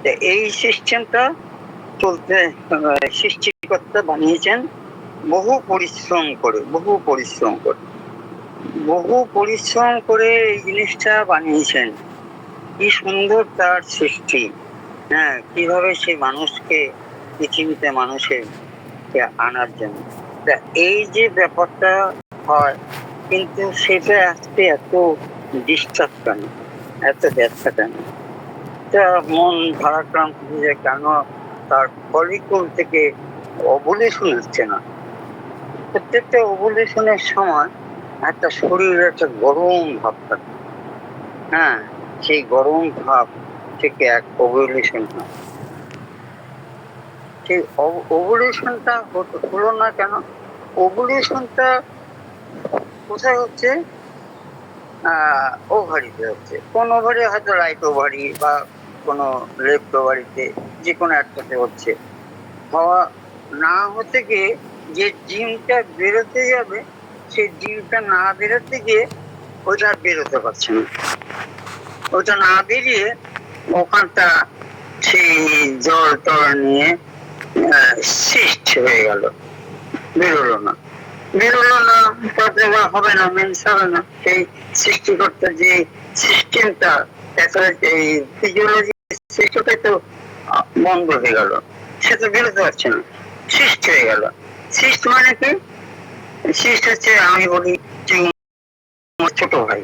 এই সিস্টেমটা চলতে সৃষ্টিকর্তা বানিয়েছেন বহু পরিশ্রম করে এই জিনিসটা বানিয়েছেন। কি সুন্দর তার সৃষ্টি। হ্যাঁ, কিভাবে সে মানুষকে পৃথিবীতে মানুষের আনার জন্য এই যে ব্যাপারটা হয়, কিন্তু সেটা আজকে এত ডিস্টার্ব কেন, এত ব্যথা কেন? মন ভারাক্রান্ত যে কেন তার ফলিকুল থেকে ওভুলেশন হচ্ছে না। প্রত্যেকটা ওভুলেশনের সময় একটা শরীরের একটা গরম ভাব থাকে। হ্যাঁ, সেই গরম ভাব থেকে এক ওভুলেশন হয়। সেই ওভুলেশনটা হলো না কেন? ওভুলেশনটা কোথায় হচ্ছে? ওভারিতে হচ্ছে। কোন ওভারি? হয়তো রাইট ওভারি বা কোনো লেফট ওভারিতে, যে কোনো একটাতে হচ্ছে। হওয়া না হতে গিয়ে যে ডিমটা বেরোতে যাবে, সেই ডিমটা না বেরোতে গিয়ে ওইটা বেরোতে পারছে না। ওইটা না বেরিয়ে ওখানটা সেই জল টল নিয়ে সিস্ট হয়ে গেল, বেরোলো না। তাতে হবে না, মেন্স হবে না। সেই সৃষ্টিকর্তা যে সিস্টেমটা, এই ফিজিওলজি সিস্টেমটা তো বন্ধ হয়ে গেল, সে তো বেরোতে পারছে না, সিস্ট হয়ে গেল। সিস্ট মানে কি? সিস্ট হচ্ছে, আমি বলি ছোট ভাই।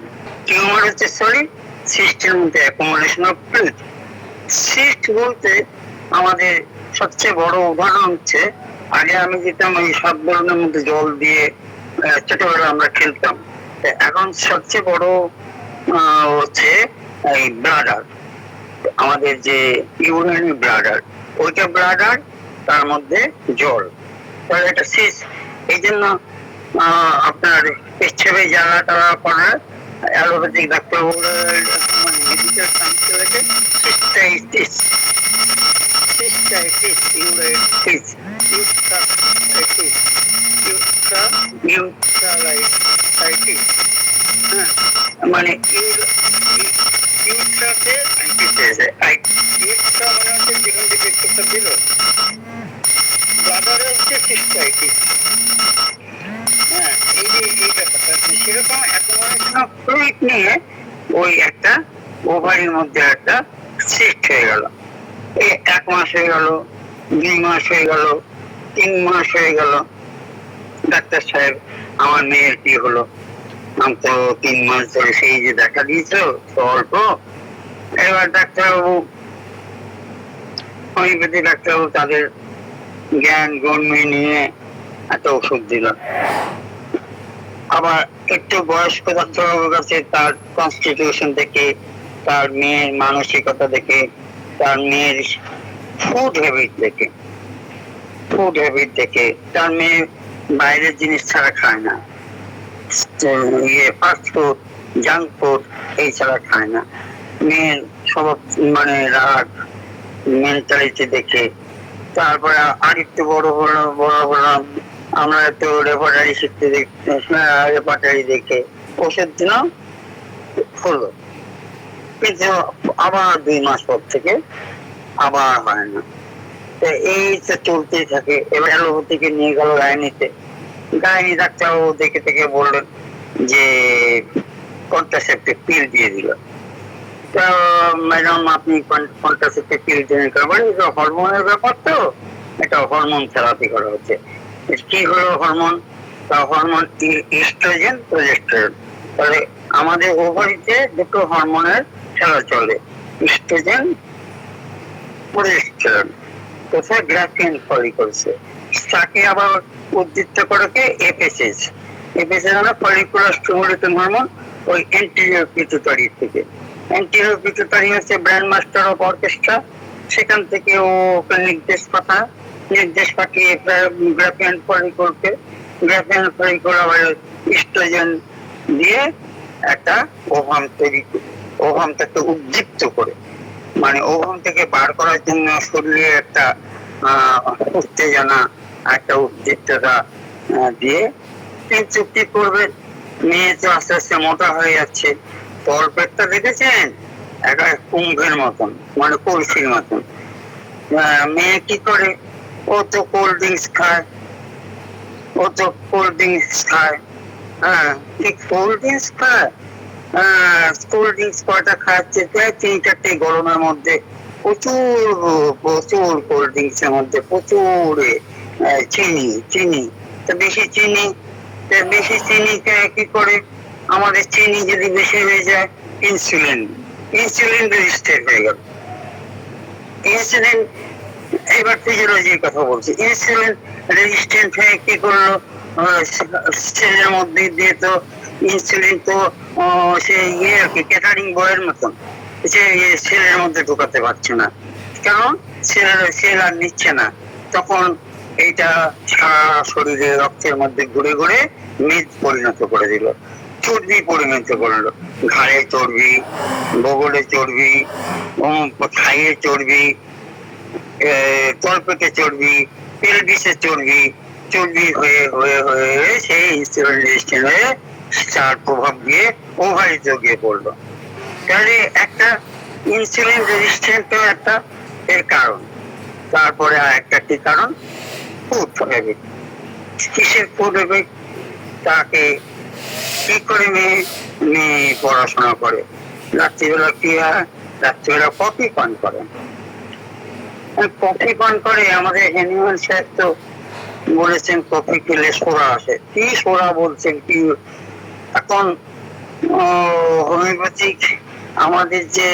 টিউমার হচ্ছে সলিড, সিস্টের মধ্যে অ্যাকুমুলেশন অফ ফ্লুইড। সিস্ট বলতে আমাদের সবচেয়ে বড় উদাহরণ হচ্ছে, আগে আমি যেতাম ওই 7 বরণের মধ্যে জল দিয়ে, ছোটবেলা আমরা খেলতাম। এখন সবচেয়ে বড় হচ্ছে এই ব্লাডার, আমাদের যে ইউরিনারি ব্লাডার, ওইটা ব্লাডার, তার মধ্যে জল, তাহলে এটা সিস্ট। এই জন্য আপনার পেচ্ছাপে জ্বালা টালা করার অ্যালোপ্যাথিক ডাক্তারবাবুরা মেডিকেল সায়েন্সে সিস্টাইটিস, ইউরাইটিস, ইউট্রালাইটিস, মানে ইউট্রাতে ইউট্রা মানে হচ্ছে যেখান থেকে পেটটা দিল, ব্লাডারে হচ্ছে সিস্টাইটিস। হ্যাঁ, এই যে এই ব্যাপারটা সেরকম অ্যাকুমুলেশন অফ ফ্লুইড নিয়ে ওই একটা ওভারির মধ্যে একটা সিস্ট হয়ে গেল। এই 1 মাস হয়ে গেল, 2 মাস হয়ে গেল, 3 মাস হয়ে গেল। ডাক্তার সাহেব, আমার মেয়ের কি হলো? আমি তো 3 মাস ধরে সেই যে দেখা দিয়েছো তো অল্প। এবার ডাক্তারবাবু, হোমিওপ্যাথি ডাক্তারবাবু তাদের জ্ঞান গণ্যে নিয়ে একটা ওষুধ দিল। আবার একটু বয়স্ক ডাক্তারবাবুর কাছে তার কনস্টিটিউশন দেখে, তার মেয়ের মানসিকতা দেখে, তার মেয়ের ফুড হ্যাবিট দেখে, তার মেয়ে বাইরের জিনিস ছাড়া খায় না, ফাস্ট ফুড, জাঙ্ক ফুড এই ছাড়া খায় না। মেয়ের স্বভাব মানে রাগ মেন্টালিটি দেখে, তারপরে আরেকটু বড় হলাম, আমরা তো রেপার্টারি শিখতে রেপার্টারি দেখে ওষুধ দিল, হলো। কিন্তু আবার 2 মাস পর থেকে আবার হয় না। এই তো চলতেই থাকে। এবার অ্যালোপ্যাথিকে নিয়ে গেল গাইনি ডাক্তারবাবু দেখে থেকে বললেন যে কন্ট্রাসেপটিভ পিল দিয়ে দিল। ম্যাডাম, আপনি কন্ট্রাসেপটিভ পিল দিলেন কারণ এটা হরমোনের ব্যাপার, তো এটা হরমোন থেরাপি করা হচ্ছে। কি হলো হরমোন? Hormone oestrogen, progesterone. তাহলে আমাদের ওভারিতে দুটো হরমোনের খেলা চলে, ইস্ট্রোজেন, প্রজেস্টেরন। কোথায়? গ্রাফিয়ান ফলিকলসে। তাকে আবার উদ্দীপ্ত করে কে? এফএসএস। এফএসএস মানে ফলিকুলার স্টিমুলেটিং হরমোন, ওই অ্যান্টেরিয়র পিটুইটারি থেকে। অ্যান্টেরিয়র পিটুইটারি হচ্ছে ব্র্যান্ড মাস্টার অফ অর্কেস্ট্রা। সেখান থেকে ও নির্দেশ পাঠিয়ে গ্রাফিয়ান ফলিকলকে, গ্রাফিয়ান ফলিকল আবার ইস্ট্রোজেন দিয়ে একটা ওভামটাকে উদ্দীপ্ত করে, মানে ওভাম থেকে বার করার জন্য শরীরে একটা উত্তেজনা, একটা উদ্দীপ্ততা দিয়ে চুক্তি করবে। মেয়ে তো আস্তে আস্তে মোটা হয়ে যাচ্ছে। তলপেটটা দেখেছেন? একটা কুম্ভের মতন, মানে কলসির মতন। মেয়ে কি করে, ও তো কোল্ড ড্রিঙ্কস খায়, ও তো কোল্ড ড্রিঙ্কস খায়। হ্যাঁ, কোল্ড ড্রিঙ্কস খায়। কোল্ড ড্রিঙ্কস কয়টা খাচ্ছে, 3-4টে গরমের মধ্যে, প্রচুর প্রচুর কোল্ড ড্রিঙ্কস এর মধ্যে প্রচুর চিনি চিনি। তো বেশি চিনি, বেশি চিনি কি করে, আমাদের চিনি যদি বেশি হয়ে যায়, ইনসুলিন ইনসুলিন রেজিস্টার হয়ে গেল। ইনসুলিন, এবার ফিজিওলজির কথা বলছি, ইনসুলিন রেজিস্ট্যান্ট হয়ে কি করলো, সেলের মধ্যে দিয়ে তো ইনসুলিন তো সে ইয়ে আর কি ক্যাটারিং বয়ের মতন, সে সেলের মধ্যে ঢুকাতে পারছে না, কারণ সেল আর নিচ্ছে না। তখন এইটা সারা শরীরে রক্তের মধ্যে ঘুরে ঘুরে মেদ পরিণত করে দিল, চর্বি পরিণত করলো। ঘাড়ে চর্বি, বগলে চর্বি, খাইয়ে চর্বি, তলপেটে চর্বি, পেলভিসে চর্বি, চর্বি হয়ে হয়ে হয়ে সেই ইনসুলিন রেজিস্ট্যান্ট হয়ে তার প্রভাব দিয়ে ওভারিতে গিয়ে পড়লো। তাহলে একটা ইনসুলিন রেজিস্ট্যান্ট একটা এর কারণ। তারপরে আর একটা কি কারণ, ফুড হ্যাবিট। কিসের ফুড হ্যাবিট? তাকে কি করে মেয়ে পড়াশোনা করে, রাত্রিবেলা কি হয়, রাত্রিবেলা কফি পান করে। কফি পান করে, আমাদের অ্যানিমাল সাহেব তো বলেছেন কফি খেলে সোরা আসে। কি সোরা বলছেন কি? এখন হোমিওপ্যাথিক আমাদের যে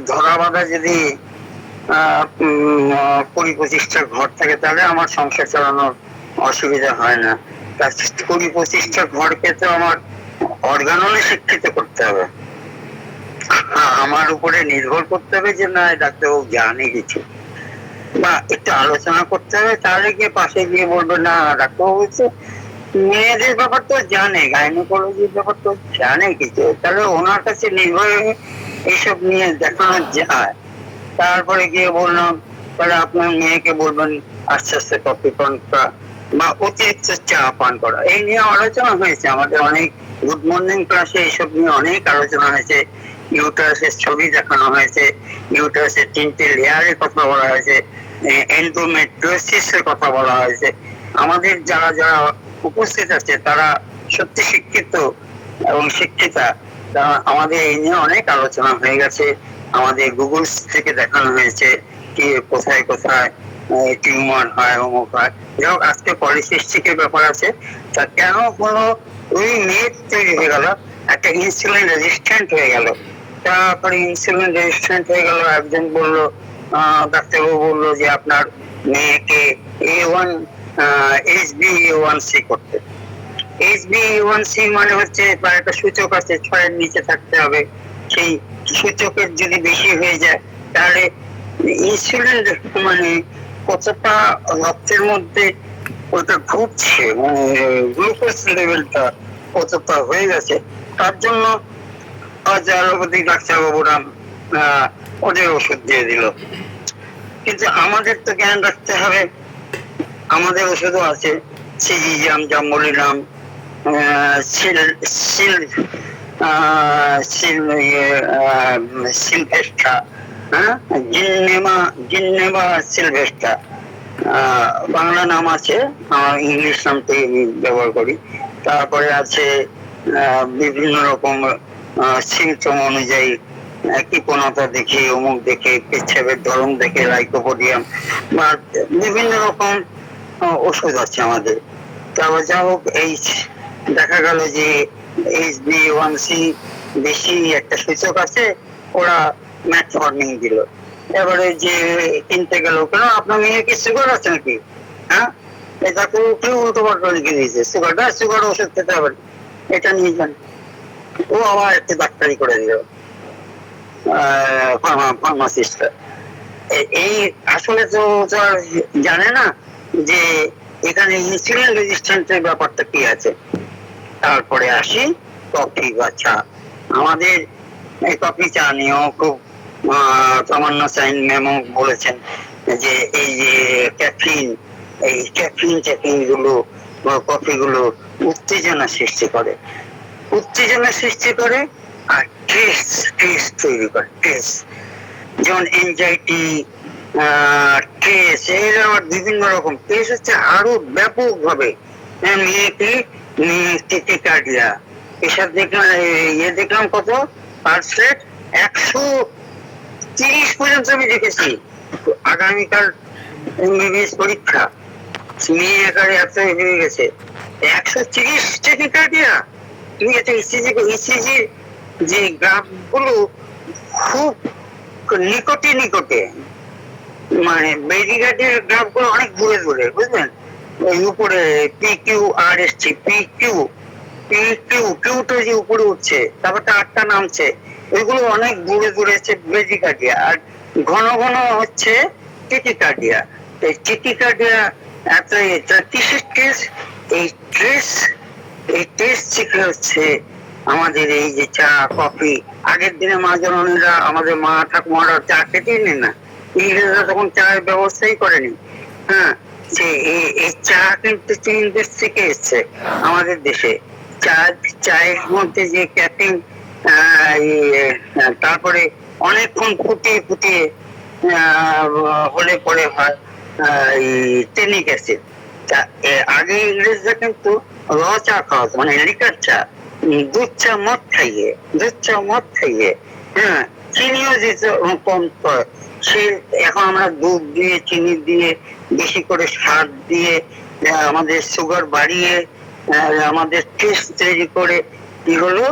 ধরা বাঁধা যদি 20-25টা ঘর থাকে, তাহলে আমার সংসার চালানোর অসুবিধা হয় না। 20-25টা ঘরকে তো আমার অর্গানলে শিক্ষিত করতে হবে, আমার উপরে নির্ভর করতে হবে যে না ডাক্তারবাবু জানে কিছু, বা একটু আলোচনা করতে হবে, তাহলে গিয়ে পাশে গিয়ে বলবো না ডাক্তারবাবু বলছে মেয়েদের ব্যাপার তো জানে, গাইনোকোলজির ব্যাপার তো জানে কিছু, তাহলে ওনার কাছে নির্ভর এইসব নিয়ে দেখানো যায়। তারপরে গিয়ে বললাম তাহলে আপনার মেয়েকে বলবেন আস্তে আস্তে কফি পান করা বা অতিরিক্ত চা পান করা। এই নিয়ে আলোচনা হয়েছে আমাদের অনেক, গুড মর্নিং ক্লাসে এইসব নিয়ে অনেক আলোচনা হয়েছে। ইউটারাসের ছবি দেখানো হয়েছে, ইউটারাসের 3টে লেয়ারের কথা বলা হয়েছে, এন্ডোমেট্রিওসিসের কথা বলা হয়েছে। আমাদের যারা যারা উপস্থিত আছে তারা সত্যি শিক্ষিত এবং শিক্ষিতা, আমাদের এই নিয়ে অনেক আলোচনা হয়ে গেছে। আমাদের গুগল থেকে দেখানো হয়েছে কি কোথায় কোথায় টিউমার হয়, অমুক হয়। যাই হোক, আজকে পলিসিস্টিকের ব্যাপার আছে। তা কেন হলো, ওই মেদ তৈরি হয়ে গেল, একটা ইনসুলিন রেজিস্ট্যান্ট হয়ে গেল। তারপরে ইনসুলিন রেজিস্ট্যান্ট হয়ে গেল, একজন বললো, ডাক্তারবাবু বললো যে আপনার মেয়েকে A1 HbA1c করতে। HbA1c মানে হচ্ছে একটা সূচক আছে, 6-এর নিচে থাকতে হবে। সেই সূচকের যদি বেশি হয়ে যায়, তাহলে ইনসুলিন মানে কতটা রক্তের মধ্যে ওটা ঘুরছে, মানে গ্লুকোজ লেভেলটা কতটা হয়ে গেছে, তার জন্য অ্যালোপ্যাথিক ডাক্তারবাবুরা ওদের ওষুধ দিয়ে দিল। কিন্তু আমাদের তো জ্ঞান রাখতে হবে, আমাদের ওষুধও আছে, সিজিজাম, জাম্বলিনাম, সিলভেস্ট্রা, জিন্নেমা সিলভেস্ট্রা বাংলা নাম আছে, আমার ইংলিশ নামটাই আমি ব্যবহার করি। তারপরে আছে বিভিন্ন রকম সিমটম অনুযায়ী, কৃপণতা দেখে, অমুক দেখে, পেচ্ছাপের ধরন দেখে লাইকোপোডিয়াম, বা বিভিন্ন রকম ওষুধ আছে আমাদের। তারপর যা হোক, এই দেখা গেল যে HbA1c বেশি একটা সূচক আছে, ওরা ম্যাটফর্মিং দিল। এবারে যে কিনতে গেল, কেন আপনার মেয়ে কি সুগার আছে নাকি? হ্যাঁ, এটা কেউ উল্টো পাল্টা লিখে দিয়েছে, সুগার ওষুধ খেতে হবে, এটা নিয়ে যান। ও আবার একটু ডাক্তারি করে দিল ফার্মাসিস্টরা। এই আসলে তো জানে না যে এখানে ইনসুলিন রেজিস্ট্যান্সের ব্যাপারটা কি আছে। তারপরে আসি কফি বা চা। আমাদের এই কফি চা নিয়েও খুব সামান্য সাইন মেমো বলেছেন যে এই যে ক্যাফিন গুলো, কফি গুলো উত্তেজনা সৃষ্টি করে, আর স্ট্রেস স্ট্রেস তৈরি করে, স্ট্রেস যেমন এনজাইটি, স্ট্রেস, এর আবার বিভিন্ন রকম স্ট্রেস হচ্ছে আরো ব্যাপক ভাবে। মেয়েকে টেকিকার্ডিয়া, এসব দেখলাম, দেখলাম কত পার্স রেট 130 পর্যন্ত আমি দেখেছি। আগামীকাল এমবিবিএস পরীক্ষা, মেয়ে একারে এত হয়ে গেছে 130 টেকিকার্ডিয়া। তুমি একটা ইসিজি যে গ্রাফ গুলো খুব নিকটে নিকটে, মানে বেরিঘাটের গ্রাফ গুলো অনেক দূরে দূরে, বুঝলেন? ওই উপরে পি কিউ আর এসছে, পি কিউ কিউটা যে উপরে উঠছে, তারপর আটটা নামছে, ওইগুলো অনেক দূরে দূরে হচ্ছে বেরিঘাটিয়া। আর ঘন ঘন হচ্ছে টেকিকার্ডিয়া। এই টেকিকার্ডিয়া এত কিসের স্ট্রেস? এই স্ট্রেস, এই টেস্ট থেকে হচ্ছে আমাদের এই যে চা কফি, আগের দিনে মা জননীরা, আমাদের মা ঠাকুমারা চা খেতেই নেন না, ইংরেজরা তখন চায়ের ব্যবস্থাই করেনি। হ্যাঁ, যে এই চা কিন্তু চীন দেশ থেকে এসছে আমাদের দেশে। চায়ের মধ্যে যে ক্যাফিন, তারপরে অনেকক্ষণ ফুটিয়ে ফুটিয়ে হলে পরে হয় টেনিক অ্যাসিড। আগে ইংরেজরা কিন্তু র চা খাওয়াতো, মানে লিকার চা, দুধ চা মদ খাইয়ে, হ্যাঁ, চিনিও দিত কম। সে এখন আমরা দুধ দিয়ে, চিনি দিয়ে, বেশি করে স্বাদ দিয়ে, আমাদের সুগার বাড়িয়ে, আমাদের টেস্ট তৈরি করে কি হলো,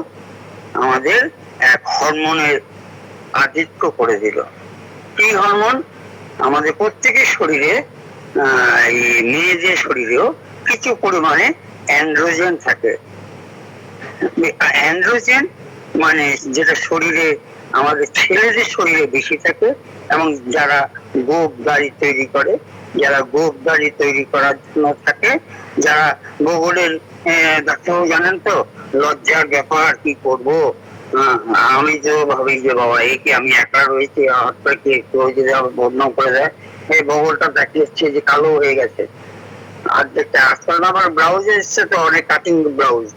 আমাদের এক হরমোনের আধিক্য করে দিল। কি হরমোন? আমাদের প্রত্যেকের শরীরে, এই মেয়েদের শরীরেও কিছু পরিমাণে অ্যান্ড্রোজেন থাকে। অ্যান্ড্রোজেন মানে যেটা শরীরে, আমাদের ছেলেদের শরীরে বেশি থাকে, এবং যারা গোপ গাড়ি তৈরি করে, যারা গোপ গাড়ি তৈরি করার জন্য থাকে, যারা গোবরের ডাক্তারবাবু জানেন তো, লজ্জার ব্যাপার, কি করব, আমি তো ভাবি যে বাবা একে আমি একা রয়েছি, বদনাম করে দেয়, এই গোবরটা দেখিয়েছে যে কালো হয়ে গেছে। আর দেখতে আজকাল আমার ব্লাউজ এসছে তো, অনেক কাটিং ব্লাউজ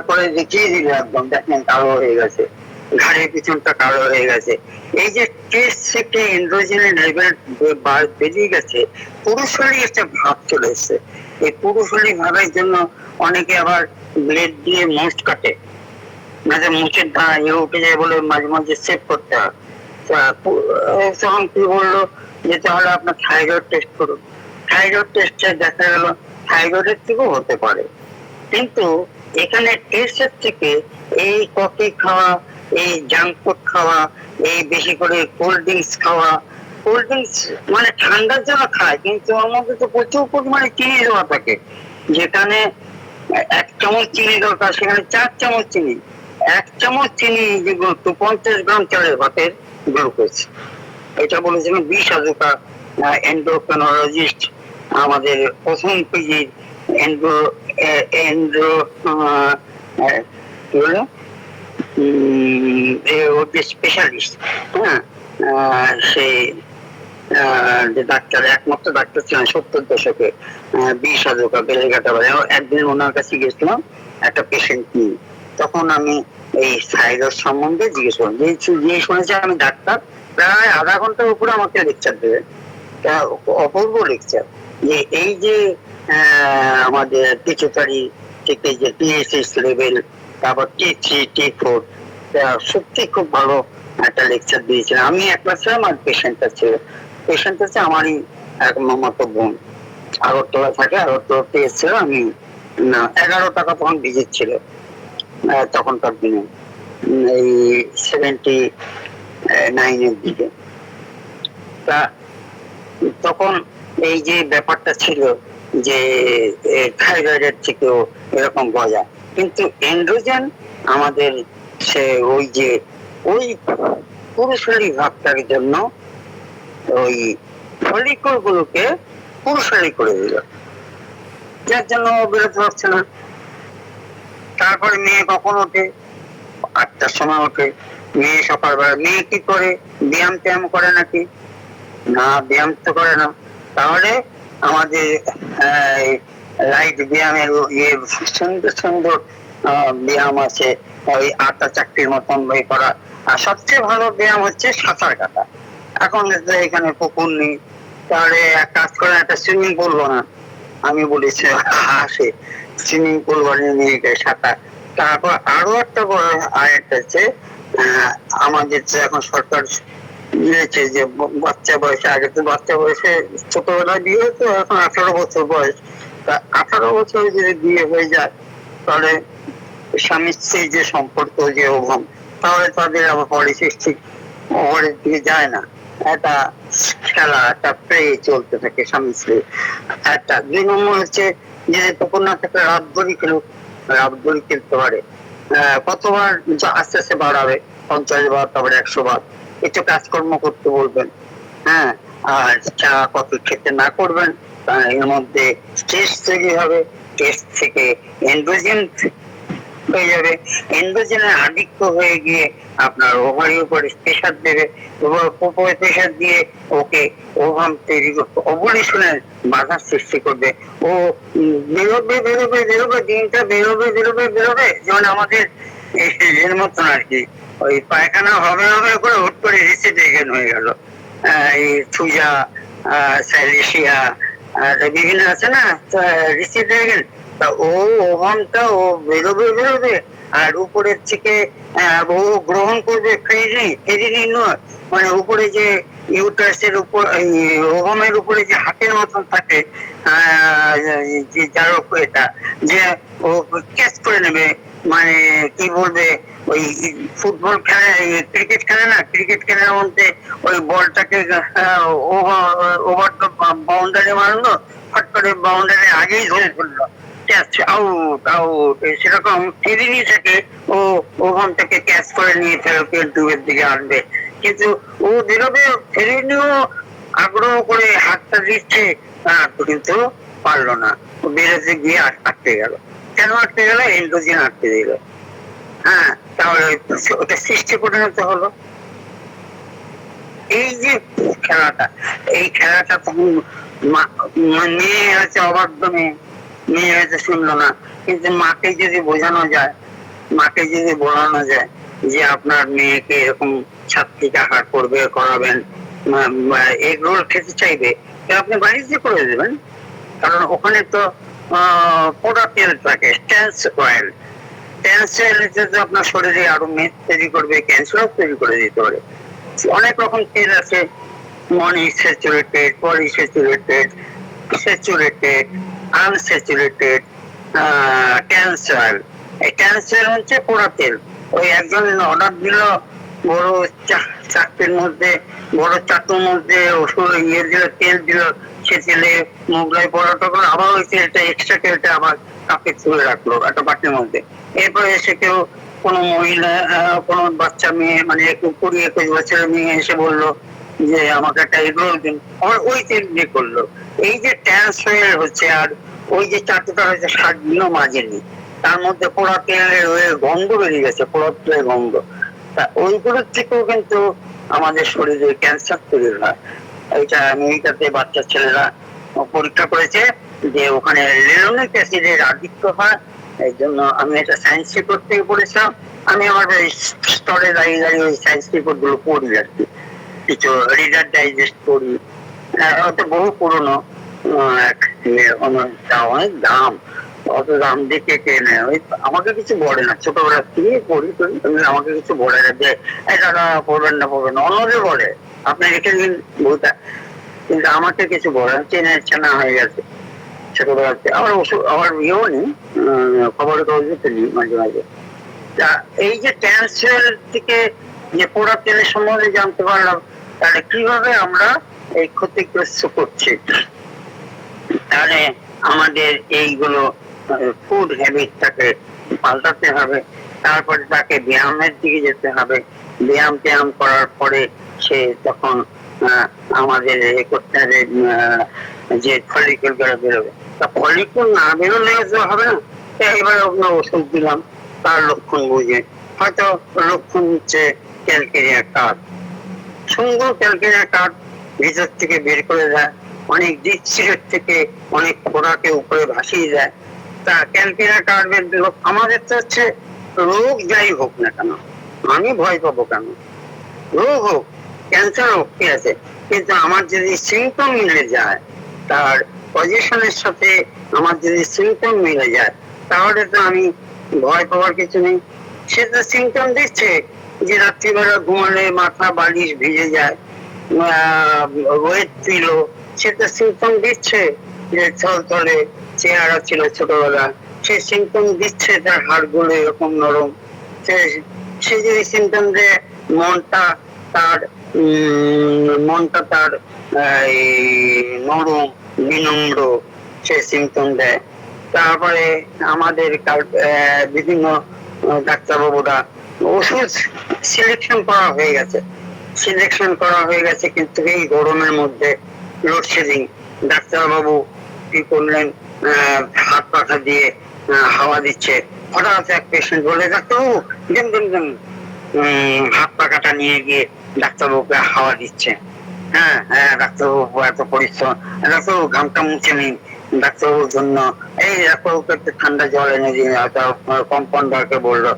করে দেখিয়ে দিল, একদম দেখেন কালো হয়ে গেছে, ঘাড়ের পিছনটা কালো হয়ে গেছে। এই যে টেস্ট থেকে এন্ড্রোজেনের লেভেল বেরিয়ে গেছে, পুরুষালী একটা ভাব চলে এসছে। এই পুরুষালী ভাবের জন্য অনেকে আবার ব্লেড দিয়ে মোস্ট কাটে, মাঝে মুখের ইয়ে উঠে যায় বলে মাঝে মাঝে সেভ করতে হয়। তখন কি বললো যে তাহলে আপনার থাইরয়েড টেস্ট করুন। থাইরয়েড টেস্টে দেখা গেল থাইরয়েডের থেকেও হতে পারে। কিন্তু এখানে টেস্টের থেকে এই কফি খাওয়া, এই জাঙ্ক ফুড খাওয়া, এই বেশি করে কোল্ড ড্রিঙ্কস খাওয়া, কোল্ড ড্রিঙ্কস মানে ঠান্ডার জন্য খায়, কিন্তু ওর মধ্যে তো প্রচুর পরিমাণে চিনি দেওয়া থাকে। যেখানে 1 চামচ চিনি দরকার, সেখানে 4 চামচ চিনি। 1 চামচ চিনি যে 50 গ্রাম চালের ভাতের গ্লুকোজ। এটা বলেছিলেন বি সাজুকা, এন্ডোক্রাইনোলজিস্ট, আমাদের প্রথম পিজির স্পেশালিস্ট। হ্যাঁ, সেই ডাক্তার, একমাত্র ডাক্তার ছিলেন 70 দশকে, বি সাজুকা, বেলেঘাটা। একদিন ওনার কাছে গেছিলাম একটা পেশেন্ট নিয়ে, তখন আমি এই থাইরয়েড সম্বন্ধে জিজ্ঞেস করলাম, যে শুনেছি আমি ডাক্তার, প্রায় আধা ঘন্টার উপরে আমাকে লেকচার দেবে, অপূর্ব লেকচার। যে এই যে আমাদের পিছুতারি থেকে যে টিএসএস লেভেল, তারপর T3 T4, সত্যি খুব ভালো একটা লেকচার দিয়েছিলেন। আমি একলা ছিলাম, আর পেশেন্টটা হচ্ছে আমারই এক মামাতো বোন, আগরতলা থাকে, আগরতলাতে এসেছিল। আমি 11 টাকা তখন ভিজিট ছিল, তখনকার দিনে, এই 79-এর দিকে। তা তখন এই যে ব্যাপারটা ছিল যে থাইরয়েডের থেকেও এরকম গজা, কিন্তু এন্ড্রোজেন আমাদের সে ওই যে ওই পুরুষালী ভাবটার জন্য ওই ফলিকল গুলোকে পুরুষালী করে দিল, যার জন্য বেরোতে পারছে না। তারপরে মেয়ে কখন ওঠে? 8টার সময় ওঠে মেয়ে সকালবেলা। মেয়ে কি করে? ব্যায়াম ট্যায়াম করে নাকি? না, ব্যায়াম তো করে না। তাহলে আমাদের লাইট ব্যায়ামের সুন্দর সুন্দর ব্যায়াম আছে, ওই আটা চাকরির মতন বই করা। আর সবচেয়ে ভালো ব্যায়াম হচ্ছে সাঁতার কাটা। এখন এখানে পুকুর নেই, তাহলে এক কাজ করে একটা সুইমিং পুল বানান। আমি বলেছি আসে সুইমিং পুল বানিয়ে নিয়ে গিয়ে সাঁতার। তারপর আরো একটা বড় আরেকটা হচ্ছে আমাদের যে এখন সরকার দিয়েছে যে বাচ্চা বয়সে, আগে তো বাচ্চা বয়সে ছোটবেলায় বিয়ে হতো, এখন 18 বছর বয়স। তা 18 বছর যদি বিয়ে হয়ে যায় তাহলে স্বামী স্ত্রীর যে সম্পর্ক যে ওভাম, তাহলে তাদের আবার পলিসিস্টিক ওভারের দিকে যায় না। একটা খেলা, একটা প্রে চলতে থাকে স্বামী স্ত্রী। একটা 2 নম্বর হচ্ছে যে তখন না থাকে রাত ধরি খেলুক, রাত ধরি খেলতে পারে। কতবার আস্তে আস্তে বাড়াবে, 50 বার, তারপরে 100 বার। একটু কাজকর্ম করতে বলবেন। হ্যাঁ, আর চা কফি খেতে না করবেন, এর মধ্যে স্ট্রেস তৈরি হবে। স্ট্রেস থেকে এন্ড্রোজেন হয়ে যাবে, এন্ড্রোজেনের আধিক্য হয়ে গিয়ে আপনার ওভারের উপরে প্রেশার দেবে, উপরে প্রেশার দিয়ে ওকে ওভাম তৈরি করতে, ওভুলেশনের বাধা সৃষ্টি করবে। ও বেরোবে বেরোবে বেরোবে, দিনটা বেরোবে বেরোবে বেরোবে, যেমন আমাদের এর মতন আর কি। ওই পায়খানা হবে হবে করে হুট করে রিসিডেশন হয়ে গেল। এই থুজা, সাইলেশিয়া, বিভিন্ন আছে না রিসিডেশন। তা ও ওভামটা ও বেরোবে বেরোবে, আর উপরের থেকে ও গ্রহণ করবে ফেরিনি নয়, মানে উপরে যে ইউটারাসের উপর ওভামের উপরে যে হাতের মতন থাকে, যে যার এটা যে ও ক্যাচ করে নেবে, মানে কি বলবে, ওই ফুটবল খেলে, ক্রিকেট খেলে না, ক্রিকেট খেলার মধ্যে ওই বলটাকে ওভার বাউন্ডারি মারলো, ফট করে বাউন্ডারি আগেই ধরে ফেললো, আউট আউট, সেরকম ফিরিনি থেকে ও ওখান থেকে ক্যাচ করে নিয়ে ডুবের দিকে আনবে। কিন্তু ও বেরোবে, ফেরিনিও আগ্রহ করে হাতটা দিচ্ছে, কিন্তু পারলো না, ও বেরোতে গিয়ে আটকে গেল। কেন আটকে গেল? এন্ড্রোজেন আটকে দিল। হ্যাঁ, তাহলে ওটা সৃষ্টি পরিণত হলো। এই যে খেলাটা, এই খেলাটা তখন মেয়ে হচ্ছে অবাধ্য মেয়ে, মেয়ে হয়তো শুনলো না, কিন্তু মাকে যদি বোঝানো যায়, মাকে যদি বলানো যায় যে আপনার মেয়েকে এরকম সাত্বিক আহার করবে, করাবেন, এগ রোল খেতে চাইবে, আপনি বাড়িতে করে দেবেন। কারণ ওখানে তো পোড়া তেল থাকে, ট্যান্স অয়েল। ট্যান্স অয়েল আপনার শরীরে আরো মেদ তৈরি করবে, ক্যান্সার তৈরি করে দিতে পারে। অনেক রকম তেল আছে, monounsaturated, polyunsaturated, saturated, unsaturated, cancer. এই ক্যান্সার হচ্ছে পোড়া তেল। ওই একজন অর্ডার দিল বড় চাকরির মধ্যে, বড় চাটুর মধ্যে ওষুধ ইয়ে দিল, তেল দিল, সে তেলে মোগলাই পরোটা করে আবার ওই তেলটা, এক্সট্রা তেলটা আবার কাপে তুলে রাখলো একটা বাটির মধ্যে। এরপরে এসে কেউ কোনো মহিলা, কোনো বাচ্চা মেয়ে, মানে 20-21 বছরের মেয়ে এসে বললো যে আমাকে একটা এগরোল দিন, আবার ওই তেল দিয়ে করলো। এই যে ট্রান্সফার হচ্ছে, আর ওই যে চাটুটা হয়েছে 60 দিনও মাজেনি, তার মধ্যে পোড়া তেলের গন্ধ বেরিয়ে গেছে, পোড়া তেলের গন্ধ। তা ওইগুলোর থেকেও কিন্তু আমাদের শরীরে ক্যান্সার তৈরি হয়। এটা আমেরিকাতে বাচ্চা ছেলেরা পরীক্ষা করেছে যে ওখানে লেনোনিক অ্যাসিডের আধিক্য হয়। এই জন্য আমি এটা সায়েন্স রিপোর্ট থেকে পড়েছিলাম। আমি আমার স্তরে দাঁড়িয়ে দাঁড়িয়ে ওই সায়েন্স রিপোর্ট গুলো পড়ি আর কি, কিছু রিডার ডাইজেস্ট পড়ি। ওটা বহু পুরোনো, অনেক দাম, অত দাম দিয়ে কে নেয়। ওই আমাকে কিছু বলে না, ছোটবেলা থেকে পড়ি টড়ি, আমাকে কিছু বলে না যে দাদা পড়বেন না পড়বেন না, অন্যদের বলে আপনি রেখে দিন বইটা, কিন্তু আমাকে কিছু বলে না, চেনা চেনা হয়ে গেছে ছোটবেলাতে। আমার ওষুধ, আমার ইয়েও নেই, খবরের কাগজে নিই মাঝে মাঝে। তা এই যে ক্যান্সার থেকে যে পোড়া তেলের সম্বন্ধে জানতে পারলাম, তাহলে কিভাবে আমরা এই ক্ষতিগ্রস্ত করছি। তাহলে আমাদের এইগুলো ফুড হ্যাবিটটাকে পাল্টাতে হবে, তারপরে তাকে ব্যায়ামের দিকে যেতে হবে। ব্যায়াম ট্যায়াম করার পরে সে তখন আমাদের করতে হবে যে ফলিকুল গুলো বেরোবে। তা ফলিকুল না বেরোলে হবে না। এবার আমরা ওষুধ দিলাম তার লক্ষণ বুঝে, হয়তো লক্ষণ হচ্ছে ক্যালকেরিয়া কার্ড, সুন্দর ক্যালকেরিয়া কার্ড ভিতর থেকে বের করে দেয়, অনেক ডিস্ট্রিক্ট থেকে অনেক ফোড়াকে উপরে ভাসিয়ে দেয়। তা ক্যালকেরিয়া কার্ড বের দিল। আমাদের তো হচ্ছে রোগ যাই হোক না কেন, আমি ভয় পাবো কেন? রোগ হোক, ক্যান্সার হোক, ঠিক আছে, কিন্তু আমার যদি সিমটম মিলে যায়, তার পজিশনের সাথে আমার যদি সিমটম মিলে যায়, তাহলে তো আমি ভয় পাওয়ার কিছু নেই। সে তো সিমটম দিচ্ছে যে রাত্রিবেলা ঘুমালে মাথা বালিশ ভিজে যায়, ওয়েট ছিল, সে তো সিমটম দিচ্ছে যে থলথলে চেহারা ছিল ছোটবেলা, সে সিমটম দিচ্ছে তার হাড়গুলো এরকম নরম। সে যদি সিমটম দেয় মনটা তার মনটা তার নরম বিনম্র, সে সিমটম দেয়। তারপরে আমাদের বিভিন্ন ডাক্তারবাবুরা ওষুধ সিলেকশন করা হয়ে গেছে, কিন্তু এই গরমের মধ্যে লোডশেডিং, ডাক্তারবাবু কি করলেন, হাত পাখা দিয়ে হাওয়া দিচ্ছে। হঠাৎ এক পেশেন্ট বলে, ডাক্তারবাবু দেন দেন দেন, হাত পাখাটা নিয়ে গিয়ে ডাক্তারবাবুকে হাওয়া দিচ্ছে। হ্যাঁ হ্যাঁ, ডাক্তারবাবু এত পরিশ্রম, ডাক্তারবাবু ঘামটা মুছে নিন ডাক্তারবাবুর জন্য, এই ডাক্তারবাবুকে একটু ঠান্ডা জল এনে দিন, কম্পাউন্ডারকে বললো।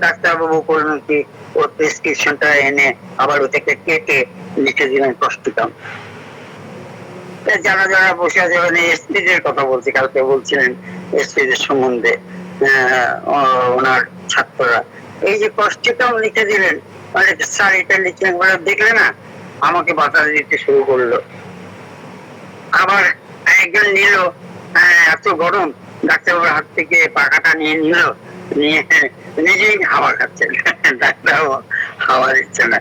ডাক্তারবাবু করলেন কি, ওর প্রেসক্রিপশনটা এনে আবার ওটাকে কেটে লিখে দিলেন কষ্টকাম। যারা যারা বসে আছে, মানে এসপিদের কথা বলছি, কালকে বলছিলেন এসপিদের সম্বন্ধে ওনার ছাত্ররা, এই যে কষ্টকাম লিখে দিলেন, মানে স্যার এটা লিখলেন, দেখলে না, আমাকে বাতাস দিতে শুরু করলো। আবার একজন নিল, এত গরম, ডাক্তারবাবুর হাত থেকে পাখাটা নিয়ে নিল, নিয়ে নিজেই হাওয়া খাচ্ছেন। ডাক্তারবাবু হাওয়া দিচ্ছে না,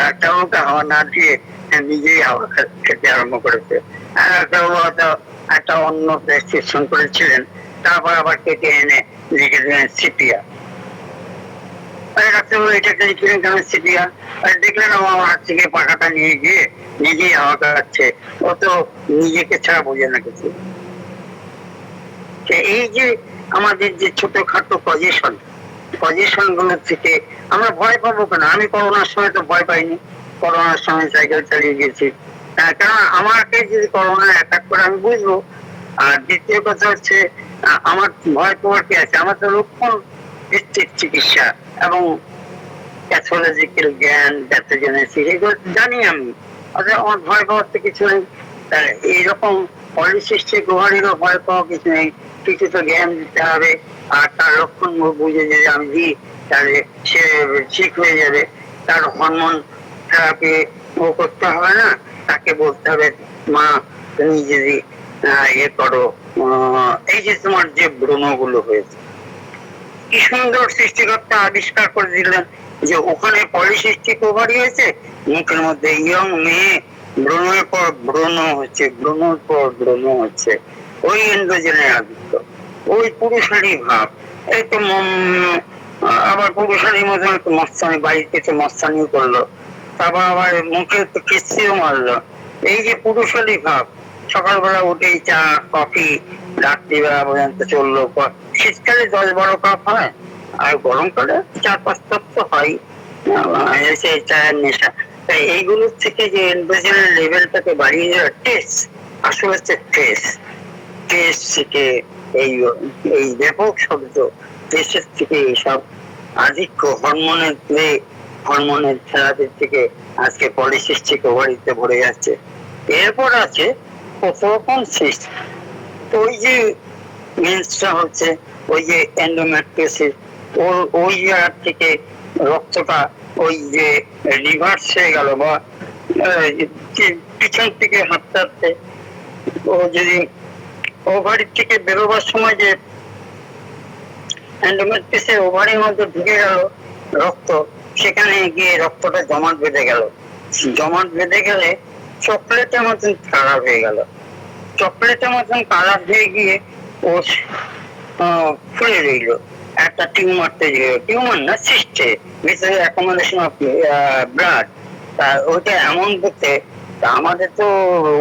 ডাক্তারবাবুকে হাওয়া না দিয়ে নিজেই হাওয়া খেতে আরম্ভ করেছে। ডাক্তারবাবু হয়তো একটা অন্য প্রেসক্রিপশন করেছিলেন, তারপর আবার কেটে এনে লিখে দিলেন সিপিআর। ডাক্তারবাবু এটাকে লিখলেন কেন সিপিআর? দেখলেন আমার হাত থেকে পাখাটা নিয়ে গিয়ে নিজেই হাওয়া খাচ্ছে, ও তো নিজেকে ছাড়া বোঝে না কিছু। এই যে আমাদের যে ছোটখাটো পজিশন গুলো থেকে আমরা ভয় পাবো কেন? আমি করোনার সময় তো ভয় পাইনি, করোনার সময় সাইকেল চালিয়ে গেছি, কারণ আমাকে যদি করোনা অ্যাটাক করে আমি বুঝবো। আর দ্বিতীয় কথা হচ্ছে, আমার ভয় পাওয়ার কি আছে? আমার তো লক্ষণ ভিত্তিক চিকিৎসা এবং প্যাথোলজিক্যাল জ্ঞান, প্যাথোজেনেসিস এগুলো জানি আমি, আমার ভয় পাওয়ার তো কিছু নেই। এইরকম পলিসিস্টিক ওভারিরও ভয় পাওয়া কিছু নেই, কিছু তো জ্ঞান দিতে হবে, আর তার লক্ষণ বুঝে যদি আমি দিই, তাহলে সে ঠিক হয়ে যাবে। তার হরমোন থেরাপি ও করতে হবে না, তাকে বলতে হবে মা তুমি যদি ইয়ে করো, এই যে তোমার যে ব্রণগুলো হয়েছে, কি সুন্দর সৃষ্টিকর্তা আবিষ্কার করে দিলেন যে ওখানে পলিসিস্টিক ওভারি হয়েছে, মুখের মধ্যে ইয়ং মেয়ে ব্রণের পর ব্রণ হচ্ছে, ব্রণের পর ব্রণ হচ্ছে, ওই এন্ড্রোজেনের আদিত্য, ওই পুরুষালী ভাব। এই তো আবার পুরুষালী মধ্যে একটু মস্তানি, বাড়িতে তো মস্তানিও করলো, তারপর আবার মুখে একটু কিস্তিও মারলো। এই যে পুরুষালী ভাব, সকালবেলা উঠেই চা কফি, রাত্রিবেলা পর্যন্ত চললো। শীতকালে 10-12 কাপ হয়, আর গরমকালে 4-5 কাপ তো হয়, সেই চায়ের নেশা। তাই এইগুলোর থেকে যে এন্ড্রোজেনের লেভেলটাকে বাড়িয়ে দেওয়ার টেস্ট, আসলে হচ্ছে টেস্ট থেকে এই ব্যাপক শব্দ, টেস্টের থেকে এইসব আধিক্য হরমোনের থেরাপির থেকে আজকে পলিসিস্টিক ওভারিতে ভরে যাচ্ছে। এরপর আছে প্রথম সিস্ট, ওই যে মেন্সটা হচ্ছে, ওই যে এন্ডোমেট্রিওসিস, ওই জায়গা থেকে রক্তটা ওই যে রিভার্স হয়ে গেল, বা পিছন থেকে হাঁটতে হাঁটতে ও যদি ওভারির থেকে বেরোবার সময় যে এন্ডোমেট্রিওসিসের ওভারির মধ্যে ঢুকে গেল রক্ত, সেখানে গিয়ে রক্তটা জমাট বেঁধে গেলে চকলেটের মতন কালার হয়ে গেল, চকলেটের মতন কালার হয়ে গিয়ে ও ফুলে রইল, একটা টিউমার তৈরি হলো, টিউমার না সিস্টে, ভিতরে অ্যাকোমোডেশন অফ ব্লাড। তা ওইটা এমন দেখতে, আমাদের তো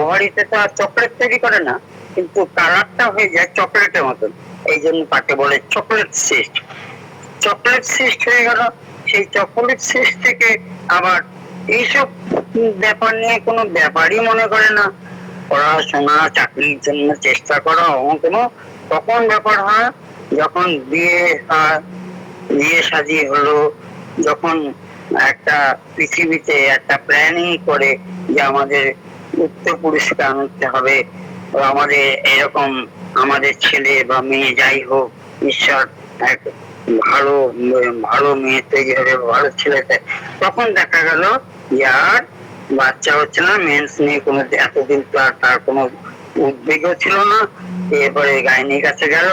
ওভারিতে তো আর চকলেট তৈরি করে না, কিন্তু কালারটা হয়ে যায় চকলেটের মতন, এই জন্য তাকে বলে চকলেট সিস্ট। চকলেট সিস্ট হয়ে গেল, সেই চকলেট সিস্ট থেকে আবার এইসব ব্যাপার নিয়ে কোনো ব্যাপারই মনে করে না, পড়াশোনা চাকরির জন্য চেষ্টা করা কোনো তখন ব্যাপার হয় যখন বিয়ে হয়, বিয়ে শাদী হলো, যখন একটা পৃথিবীতে একটা প্ল্যানিং করে যে আমাদের উত্তর পুরুষকে আনতে হবে, আমাদের এরকম আমাদের ছেলে বা মেয়ে যাই হোক, ঈশ্বর এক ভালো ভালো মেয়ে তৈরি হবে, ভালো ছেলেতে। তখন দেখা গেল যে আর বাচ্চা হচ্ছে না, মেন্স নিয়ে কোনো এতদিন তো আর তার কোনো উদ্বেগও ছিল না। এরপরে গাইনির কাছে গেল,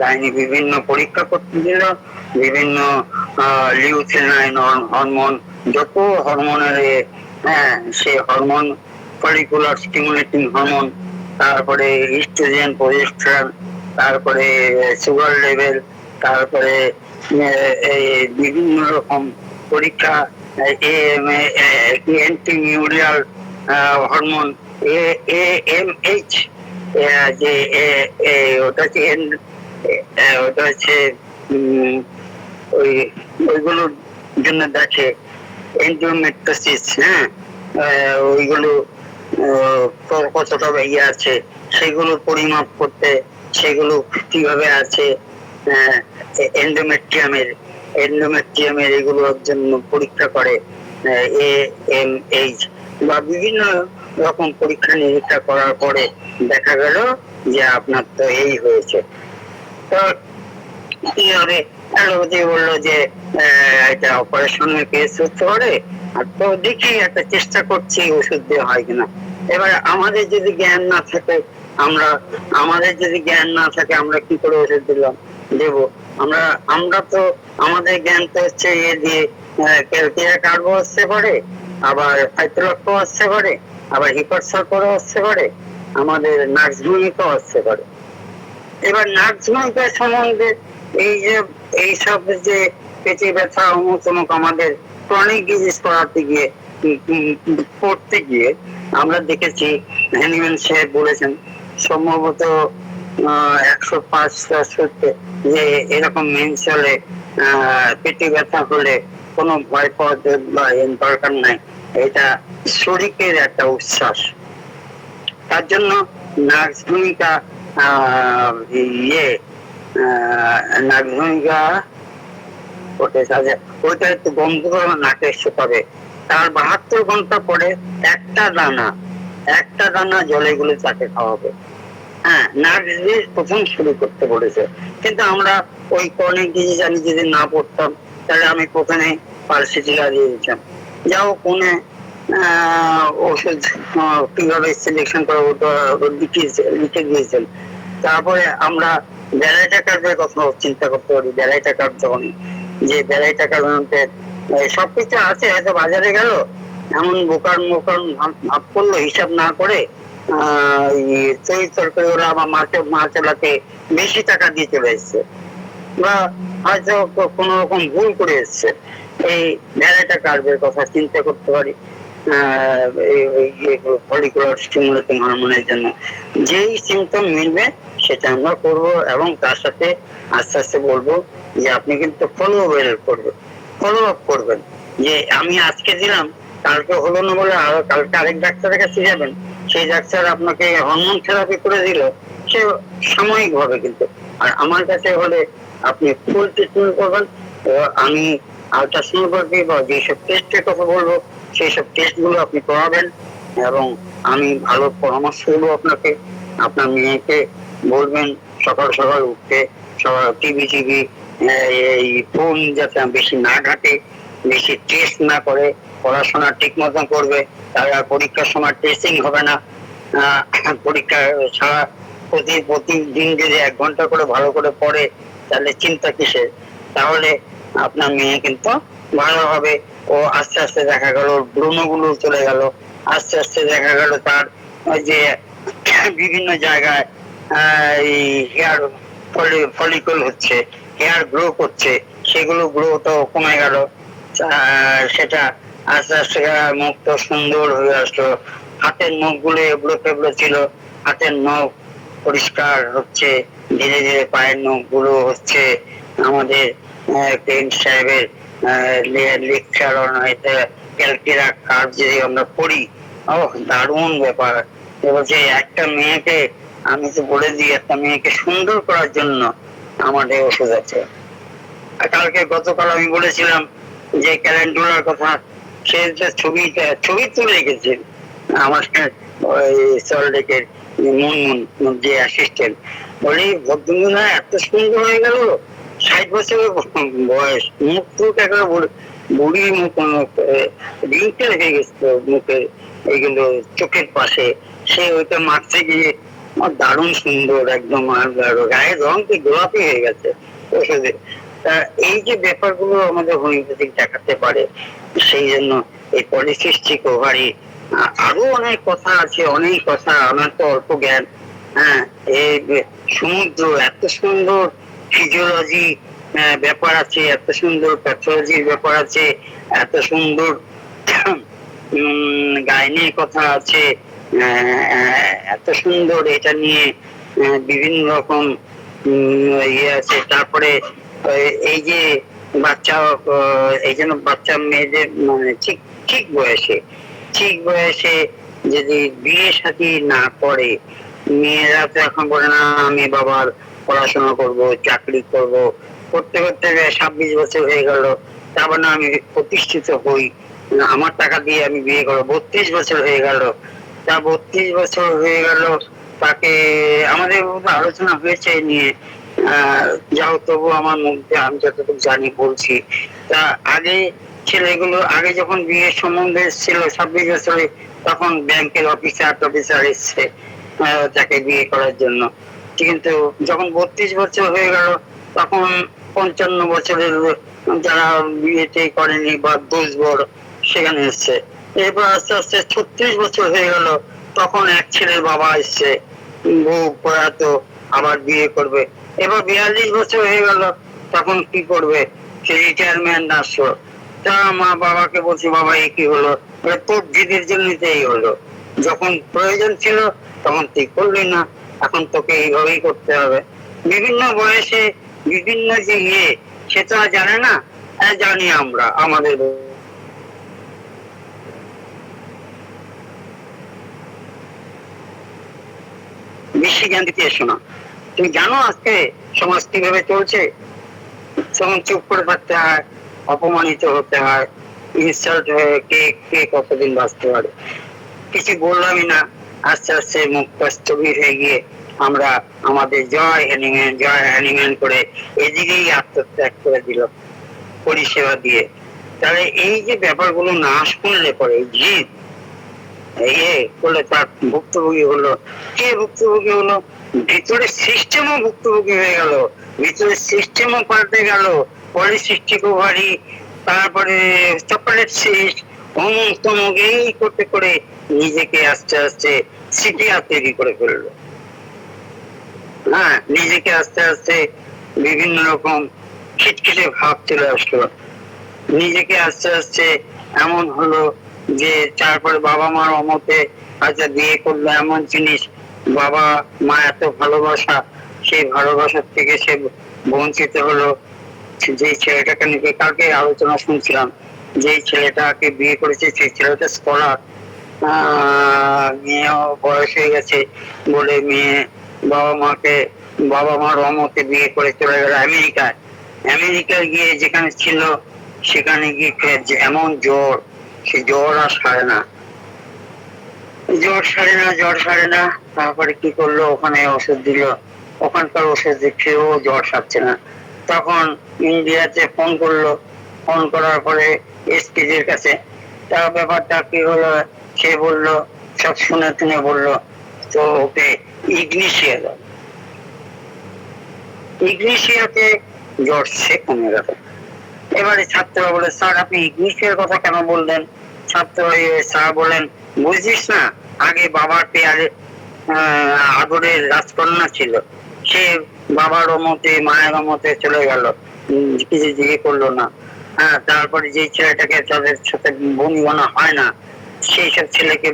গাইনি বিভিন্ন পরীক্ষা করতে দিল, বিভিন্ন লিউথিনাইন হরমোন, যত হরমোনের হ্যাঁ সে হরমোন, ফলিকুলার স্টিমুলেটিং হরমোন, তারপরে ইস্ট্রোজেন, প্রজেস্টেরন, তারপরে সুগার লেভেল, তারপরে বিভিন্ন রকম পরীক্ষা, অ্যান্টিমিউরিয়াল হরমোন, AMH, যে ওটা হচ্ছে ওটা হচ্ছে ওই ওইগুলোর জন্য দেখে এন্ডোমেট্রিওসিস, হ্যাঁ ওইগুলো কতটা ইয়ে আছে সেগুলো পরিমাপ করতে, সেগুলো কিভাবে আছে, এন্ডোমেট্রিয়ামের এগুলোর জন্য পরীক্ষা করে, AMH বা বিভিন্ন রকম পরীক্ষা নিরীক্ষা করার পরে দেখা গেল যে আপনার তো এই হয়েছে। তো কি হবে, অ্যালোপ্যাথি বললো যে এটা অপারেশনের কেস হতে পারে, আর তো দেখি একটা চেষ্টা করছি ওষুধ দেওয়া হয় কিনা। এবার আমাদের যদি জ্ঞান না থাকে, আমরা কি করে ওষুধ দেবো? আমরা তো আমাদের জ্ঞান তো হচ্ছে দিয়ে ক্যালকিয়া কার্বো আসতে পারে, আবার ফাইটোলক্ষ আসতে পারে, আবার হিপারসালফারও আসতে পারে, আমাদের নাক্সভূমিকও আসতে পারে। এবার নাক্সভূমিকা সম্বন্ধে এইসব যে পেটে ব্যথা অমুক তমুক আমাদের ক্রনিক ডিজিজ পড়তে গিয়ে আমরা দেখেছি, হ্যানিম্যান সাহেব বলেছেন সম্ভবত 105টা সূত্রে, যে এরকম মেনসলে পেটে ব্যথা হলে কোনো ভয় পাওয়ার দরকার নাই, এটা শরীরের একটা উচ্ছ্বাস। তার জন্য নার্স ভূমিকা নার্স ওইটা একটু বন্ধ করে নাকে শুকাবে। তার 72 ঘন্টা পরে একটা দানা জলে গুলে তাকে খাওয়াবে। হ্যাঁ, নার্স দিয়ে প্রথম শুরু করতে বলেছে। কিন্তু আমরা ওই ক্রনিক ডিজিজ আমি যদি না পড়তাম, তাহলে আমি প্রথমে পালসিটিকা দিয়ে দিতাম। যাও কোনে ওষুধ কিভাবে সিলেকশন করে লিখে দিয়েছেন। তারপরে আমরা বেলাইটা কার্ডের কথা চিন্তা করতে পারি। বেলাইটা কার্ড যখন, যে বেলাইটা কার্ড মধ্যে সবকিছু আছে, হয়তো বাজারে গেল এমন বোকার ভাব করলো, হিসাব না করে তরকারি ওরা বা মাছ ওলাতে বেশি টাকা দিয়ে চলে এসছে, বা হয়তো কোন রকম ভুল করে এসছে। এই ভ্যারাইটা কার্ভের কথা চিন্তা করতে পারি, ফলিকুলার স্টিমুলেটিং হরমোনের জন্য যেই সিমটম মিলবে সেটা আমরা করবো, এবং তার সাথে আস্তে আস্তে বলবো যে আপনি কিন্তু ফলো আপ করবেন। যে আমি আজকে দিলাম, কালকে হলো না বলে কালকে আরেক ডাক্তারের কাছে যাবেন, সেই ডাক্তার আপনাকে হরমোন থেরাপি করে দিল, সে সাময়িক ভাবে, কিন্তু আর আমার কাছে হলে আপনি ফুল ট্রিটমেন্ট করবেন। আমি আলট্রাসোনোগ্রাফি বা যেসব টেস্টের কথা বলবো সেই সব টেস্ট গুলো আপনি করাবেন, এবং আমি ভালো পরামর্শ দেবো আপনাকে। আপনার মেয়েকে বলবেন সকাল সকাল উঠতে, টিভি এই ফোন যাতে বেশি না ঘাটে, বেশি টেস্ট না করে, পড়াশোনা ঠিক মতন করবে, তাহলে আর পরীক্ষার সময় টেস্টিং হবে না। পরীক্ষা ছাড়া প্রতিদিন যদি 1 ঘন্টা করে ভালো করে পড়ে, তাহলে চিন্তা কিসের? তাহলে আপনার মেয়ে কিন্তু ভালো হবে। ও আস্তে আস্তে দেখা গেল ব্রণগুলো চলে গেল, আস্তে আস্তে দেখা গেল তার যে বিভিন্ন জায়গায় হেয়ার ফলিকল হচ্ছে, হেয়ার গ্রো করছে, সেগুলো গ্রোটা কমে গেল। সেটা আস্তে আস্তে মুখটা সুন্দর হয়ে আসলো। হাতের নখগুলো এবড়ো ছিল, হাতের নখ পরিষ্কার হচ্ছে, ধীরে ধীরে পায়ের নখগুলো হচ্ছে। আমাদের পেন্ট সাহেবের লেকচার ক্যালকিরা কার্ভ যদি আমরা পড়ি, দারুণ ব্যাপার। বলছে একটা মেয়েকে, আমি তো বলে দিই, একটা মেয়েকে সুন্দর করার জন্য আমাদের ওষুধ আছে। কালকে গতকাল আমি বলেছিলাম যে ক্যালেন্ডুলার কথা, সে ছবি তুলে রেখেছে আমার ওই সল্টলেকের মুনমুন যে অ্যাসিস্ট্যান্ট, বলি ভদ্রমহিলা এত সুন্দর হয়ে গেল, 60 বছরের বয়স, মুখ টুক একেবারে বুড়ির মুখ, রিঙ্কেল হয়ে গেছে মুখে, এইগুলো চোখের পাশে, সে ওইটা মারতে গিয়ে দারুণ সুন্দর একদম, গায়ের রং কি গোলাপি হয়ে গেছে ওষুধে। এই যে ব্যাপারগুলো আমাদের হোমিওপ্যাথিক দেখাতে পারে, সেই জন্য এই পলিসিস্টিক ওভারি, আরো অনেক কথা আছে, অনেক কথা, আমার তো অল্প জ্ঞান। হ্যাঁ, এই সমুদ্র এত সুন্দর ফিজিওলজি ব্যাপার আছে, এত সুন্দর প্যাথোলজির ব্যাপার আছে, এত সুন্দর গাইনির কথা আছে, এত সুন্দর এটা নিয়ে বিভিন্ন রকম ইয়ে আছে। তারপরে এই যে বাচ্চা, এই জন্য বাচ্চা মেয়েদের মানে ঠিক ঠিক বয়সে যদি বিয়ে শাদী না করে, মেয়েরা তো এখন বলে না আমি বাবার পড়াশোনা করব, চাকরি করব, করতে করতে 26 বছর হয়ে গেল, তারপর না আমি প্রতিষ্ঠিত হই, আমার টাকা দিয়ে আমি বিয়ে করবো, 32 বছর হয়ে গেল, তা 32 বছর হয়ে গেল, তাকে আমাদের আলোচনা হয়েছে নিয়ে, যাও তবু আমার মধ্যে আমি যতটুকু জানি বলছি। তা আগে ছেলেগুলো, আগে যখন বিয়ের সম্বন্ধে ছিল 26 বছরে, তখন ব্যাংকের অফিসার এসছে তাকে বিয়ে করার জন্য, কিন্তু যখন 32 বছর হয়ে গেল, তখন 55 বছরের যারা বিয়েতে করেনি বা 10 বড়, সেখানে এসছে। এরপর আস্তে আস্তে 36 বছর হয়ে গেল, তখন এক ছেলের বাবা এসছে, বউ প্রয়াত, আবার বিয়ে করবে। এবার 42 বছর হয়ে গেল, তখন কি করবে, সে রিটায়ারমেন্ট আসলো। তা মা বাবাকে বলছি, বাবা এ কি হলো, তোর জিদের জন্যই হলো, যখন প্রয়োজন ছিল তখন তুই করলি না, এখন তোকে এইভাবেই করতে হবে। বিভিন্ন বয়সে বিভিন্ন যে ইয়ে, সে তো আর জানে না, জানি আমরা আমাদের। বেশি জ্ঞান দিতে এসো না, তুমি জানো আজকে সমাজ কিভাবে চলছে, তখন চুপ করে থাকতে হয়, অপমানিত হতে হয়, ইনসাল্ট হয়ে কে কে কতদিন বাঁচতে পারে। কিছু বললামই না, আস্তে আস্তে মুখ স্থবির হয়ে গিয়ে আমরা আমাদের জয় হ্যানিম্যান করে এদিকেই আত্মত্যাগ করে দিল পরিষেবা দিয়ে। তাহলে এই যে ব্যাপারগুলো না শুনলে পরে জিদ করলে তার ভুক্তভোগী হলো, কে ভুক্তভোগী হলো, ভিতরের সিস্টেমও ভুক্তভোগী হয়ে গেল, ভিতরের সিস্টেমও পাল্টে গেল, পলিসিস্টিক ওভারি, তারপরে চকোলেট সিস্ট, অমুক তমুক, এই করতে করে নিজেকে আস্তে আস্তে সিটিয়া তৈরি করে ফেললো। হ্যাঁ, নিজেকে আস্তে আস্তে বিভিন্ন রকম খিটখিটে ভাব চলে আসলো, নিজেকে আস্তে আস্তে এমন হলো যে তারপরে বাবা মার অমতে আচ্ছা বিয়ে করলো, এমন জিনিস, বাবা মা এত ভালোবাসা, সেই ভালোবাসার থেকে সে বঞ্চিত হলো। যে ছেলেটাকে নিয়ে কালকে আলোচনা শুনছিলাম, যে ছেলেটাকে বিয়ে করেছে সেই ছেলেটা স্কলার, মেয়েও বয়স হয়ে গেছে বলে মেয়ে বাবা মার অমতে বিয়ে করে চলে গেল আমেরিকায় গিয়ে যেখানে ছিল সেখানে গিয়ে এমন জ্বর, সে জ্বর আর সারে না। তারপরে কি করলো, ওখানে ওষুধ দিল, ওখানকার ওষুধ খেয়েও জ্বর সারছে না। তখন ইন্ডিয়াতে ফোন করার পরে এসপিদের কাছে, তার ব্যাপারটা কি হলো, সে বললো, সব শুনে শুনে বললো, তো ওকে ইগনিশিয়াতে জ্বর সে কমে গেল। এবারে ছাত্ররা বলে, স্যার আপনি ইগনিশিয়ার কথা কেন বললেন? স্যার বলেন, বুঝিস না, আগে বাবার পেয়ারে আদরের রাজকন্যা ছিল, সে বাবার অমতে মায়ের অমতে চলে গেল, কিছু জিজ্ঞেস করলো না। তারপরে যে ছেলেটাকে তাদের সাথে বনিবনা হয় না, সেই সব ছেলেকে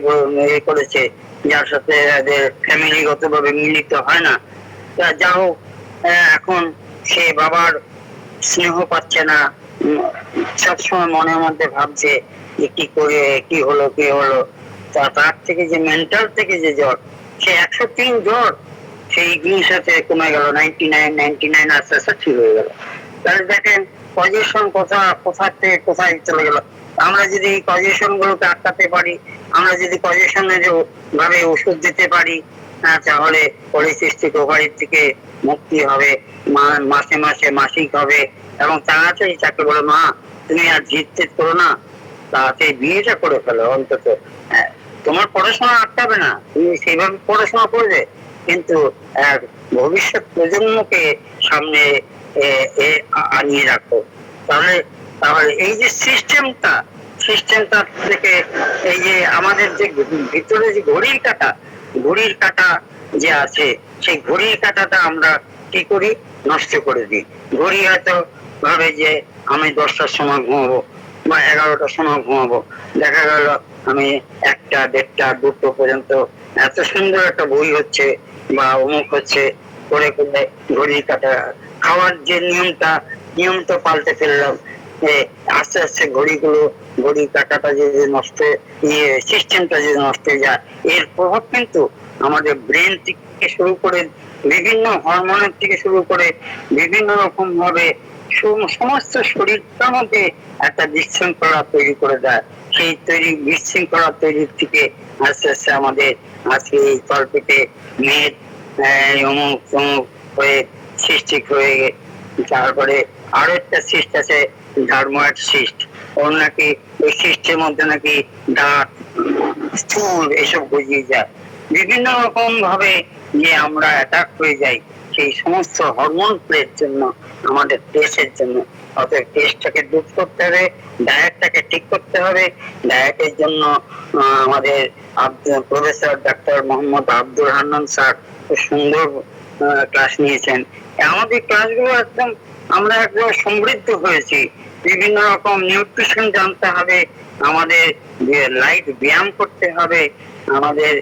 করেছে, যার সাথে ফ্যামিলিগত ভাবে মিলিত হয় না। যা হোক, এখন সে বাবার স্নেহ পাচ্ছে না, সবসময় মনের মধ্যে ভাবছে যে কি করে কি হলো। তার থেকে যে মেন্টাল থেকে যে জ্বর, সে 103 জ্বর সেই ইংলিশে কমে গেল, 99 আস্তে আস্তে ঠিক হয়ে গেল। তাহলে দেখেন পজিশন কোথা থেকে কোথায় চলে গেল। আমরা যদি এই পজিশন গুলোকে আটকাতে পারি, আমরা যদি পজিশনের ভাবে ওষুধ দিতে পারি, তাহলে পলিসিস্টিক ওভারি থেকে মুক্তি হবে, মাসে মাসে মাসিক হবে, এবং তাড়াতাড়ি তাকে বলে মা তুমি আর জিত করো না, তাড়াতাড়ি বিয়েটা করে ফেলো অন্তত। তোমার পড়াশোনা আটকাবে না, তুমি সেইভাবে পড়াশোনা করবে, কিন্তু ভবিষ্যৎ প্রজন্মকে সামনে আনিয়ে রাখো। তাহলে এই যে সিস্টেমটা থেকে এই যে আমাদের যে ভিতরে যে ঘড়ির কাঁটা যে আছে, সেই ঘড়ির কাঁটাটা আমরা কি করি, নষ্ট করে দিই। ঘড়ি হয়তো ভাবে যে আমি 10টার সময় ঘুমাবো বা 11টার সময় ঘুমাবো, দেখা গেল আমি 1টা 1:30 2টো পর্যন্ত এত সুন্দর একটা বই হচ্ছে বা অমুক হচ্ছে করে করে ঘড়ির কাঁটা। খাওয়ার যে নিয়মটা পাল্টে ফেললাম, আস্তে আস্তে ঘড়ির কাঁটাটা যে নষ্ট, সিস্টেমটা যে নষ্ট হয়ে যায়, এর প্রভাব কিন্তু আমাদের ব্রেন থেকে শুরু করে বিভিন্ন হরমোনের থেকে শুরু করে বিভিন্ন রকম ভাবে সমস্ত শরীরটার মধ্যে একটা বিশৃঙ্খলা তৈরি করে দেয়। সেই বিশৃঙ্খলা তৈরির থেকে আস্তে আস্তে আমাদের আজকে এই তলপেটে মেদ অমুক তমুক হয়ে সিস্টিক হয়ে, তারপরে আরো একটা সিস্ট আছে ডার্ময়েড সিস্ট, ওর নাকি ওই সিস্টের মধ্যে নাকি দাঁত স্থূল এসব বুঝিয়ে যায়। বিভিন্ন রকম ভাবে যে আমরা অ্যাটাক হয়ে যাই সেই সমস্ত হরমোন প্লের জন্য, আমাদের টেস্টের জন্য। অতএব টেস্টটাকে দূর করতে হবে, ডায়েটটাকে ঠিক করতে হবে। ডায়েটের জন্য আমাদের professor doctor Mohammad Abdul Hannan sir খুব সুন্দর ক্লাস নিয়েছেন। আমাদের ক্লাসগুলো আমরা একদম সমৃদ্ধ হয়েছি। বিভিন্ন রকম নিউট্রিশন জানতে হবে, আমাদের লাইট ব্যায়াম করতে হবে, আমাদের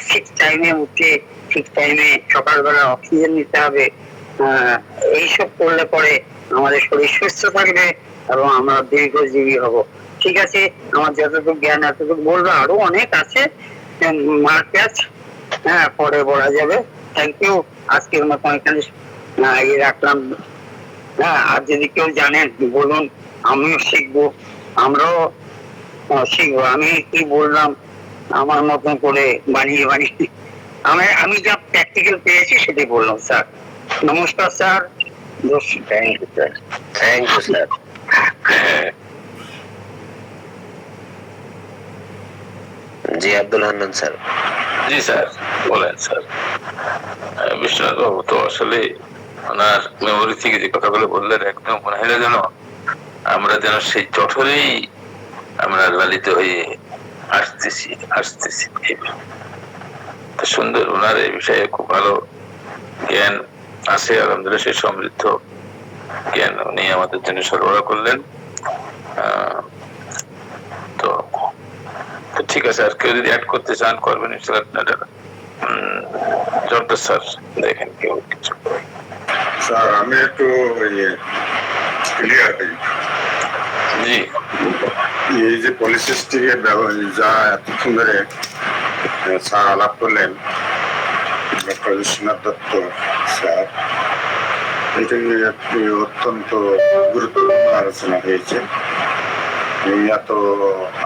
ঠিক টাইমে উঠে ঠিক টাইমে সকালবেলা অক্সিজেন নিতে হবে। এইসব করলে পরে আমাদের শরীর সুস্থ থাকবে এবং আমরা দীর্ঘজীবী হব। ঠিক আছে, আমার যতটুকু জ্ঞান এতটুকু বলবো, আরো অনেক আছে মার্কেট, পরে বলা যাবে। থ্যাংক ইউ, আজকের মতো এখানে রাখলাম। আর যদি কেউ জানেন বলুন, আমিও শিখবো, আমরাও শিখবো। আমি কি বললাম আমার মতন করে বানিয়ে আমি যা প্র্যাকটিক্যাল পেয়েছি সেটাই বললাম। স্যার নমস্কার sir. Thank you sir. Thank you sir. জি আব্দুল হান্নান স্যার। জি স্যার, বলেন স্যার। বিশ্বনাথ বাবু তো আসলে ওনার মেমোরি থেকে যে কথাগুলো বললেন, একদম মনে হয় যেন আমরা যেন সেই জঠরেই আমরা লালিত হয়ে আসতেছি। সুন্দর, ওনার এই বিষয়ে খুব ভালো জ্ঞান আছে আলহামদুলিল্লাহ। সেই সমৃদ্ধ জ্ঞান উনি আমাদের জন্য সরবরাহ করলেন। তো ঠিক আছে, আর কেউ যদি অ্যাড করতে চান করবেন ইনশাআল্লাহ আপনারা। স্যার দেখেন কেউ কিছু। স্যার আমি একটু ক্লিয়ার করি। জি, এই যে পলিসিস্টিকের যা এতক্ষণ ধরে স্যার আলাপ করলেন, ডক্টর বিশ্বনাথ দত্ত স্যার, এটি একটি অত্যন্ত গুরুত্বপূর্ণ আলোচনা হয়েছে। এত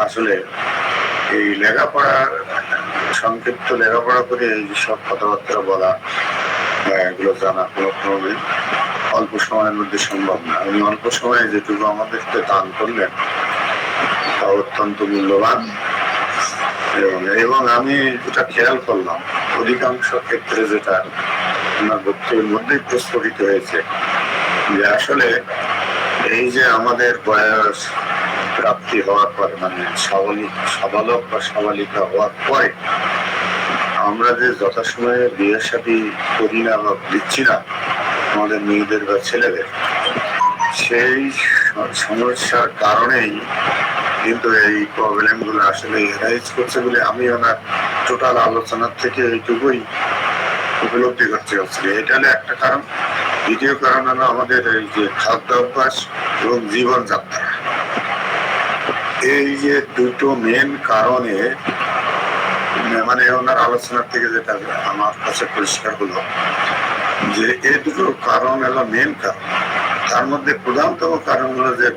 আসলে এই লেখাপড়ার সংক্ষিপ্ত লেখাপড়া করে এই সব কথাবার্তা বলা বা এগুলো জানা কোনোভাবে অল্প সময়ের মধ্যে সম্ভব না। উনি অল্প সময়ে যেটুকু আমাদেরকে দান করলেন তা অত্যন্ত মূল্যবান। এবং আমি যেটা খেয়াল করলাম, অধিকাংশ ক্ষেত্রে যেটা আমার বক্তব্যের মধ্যেই প্রস্ফুটিত হয়েছে, যে আসলে এই যে আমাদের বয়স প্রাপ্তি হওয়ার পরে, মানে সাবালক বা সাবালিকা হওয়ার পরে আমরা যে যথাসময়ে বিয়ে শাদী করি না বা দিচ্ছি না আমাদের মেয়েদের বা ছেলেদের, সেই সমস্যার কারণেই কিন্তু এই প্রবলেম গুলো আসলে রাইজ করছে বলে আমি ওনার টোটাল আলোচনার থেকে এইটুকুই উপলব্ধি করতে পারছি। এটা হলো একটা কারণ। দ্বিতীয় কারণ হলো আমাদের এই যে খাদ্য অভ্যাস এবং জীবনযাত্রা। এই যে দুটো মেন কারণে মানে ওনার আলোচনার থেকে যেটা আমার কাছে পরিষ্কার হলো যে এই দুটো কারণ হলো মেন কারণ। তার মধ্যে প্রধানতম কারণ হলো যে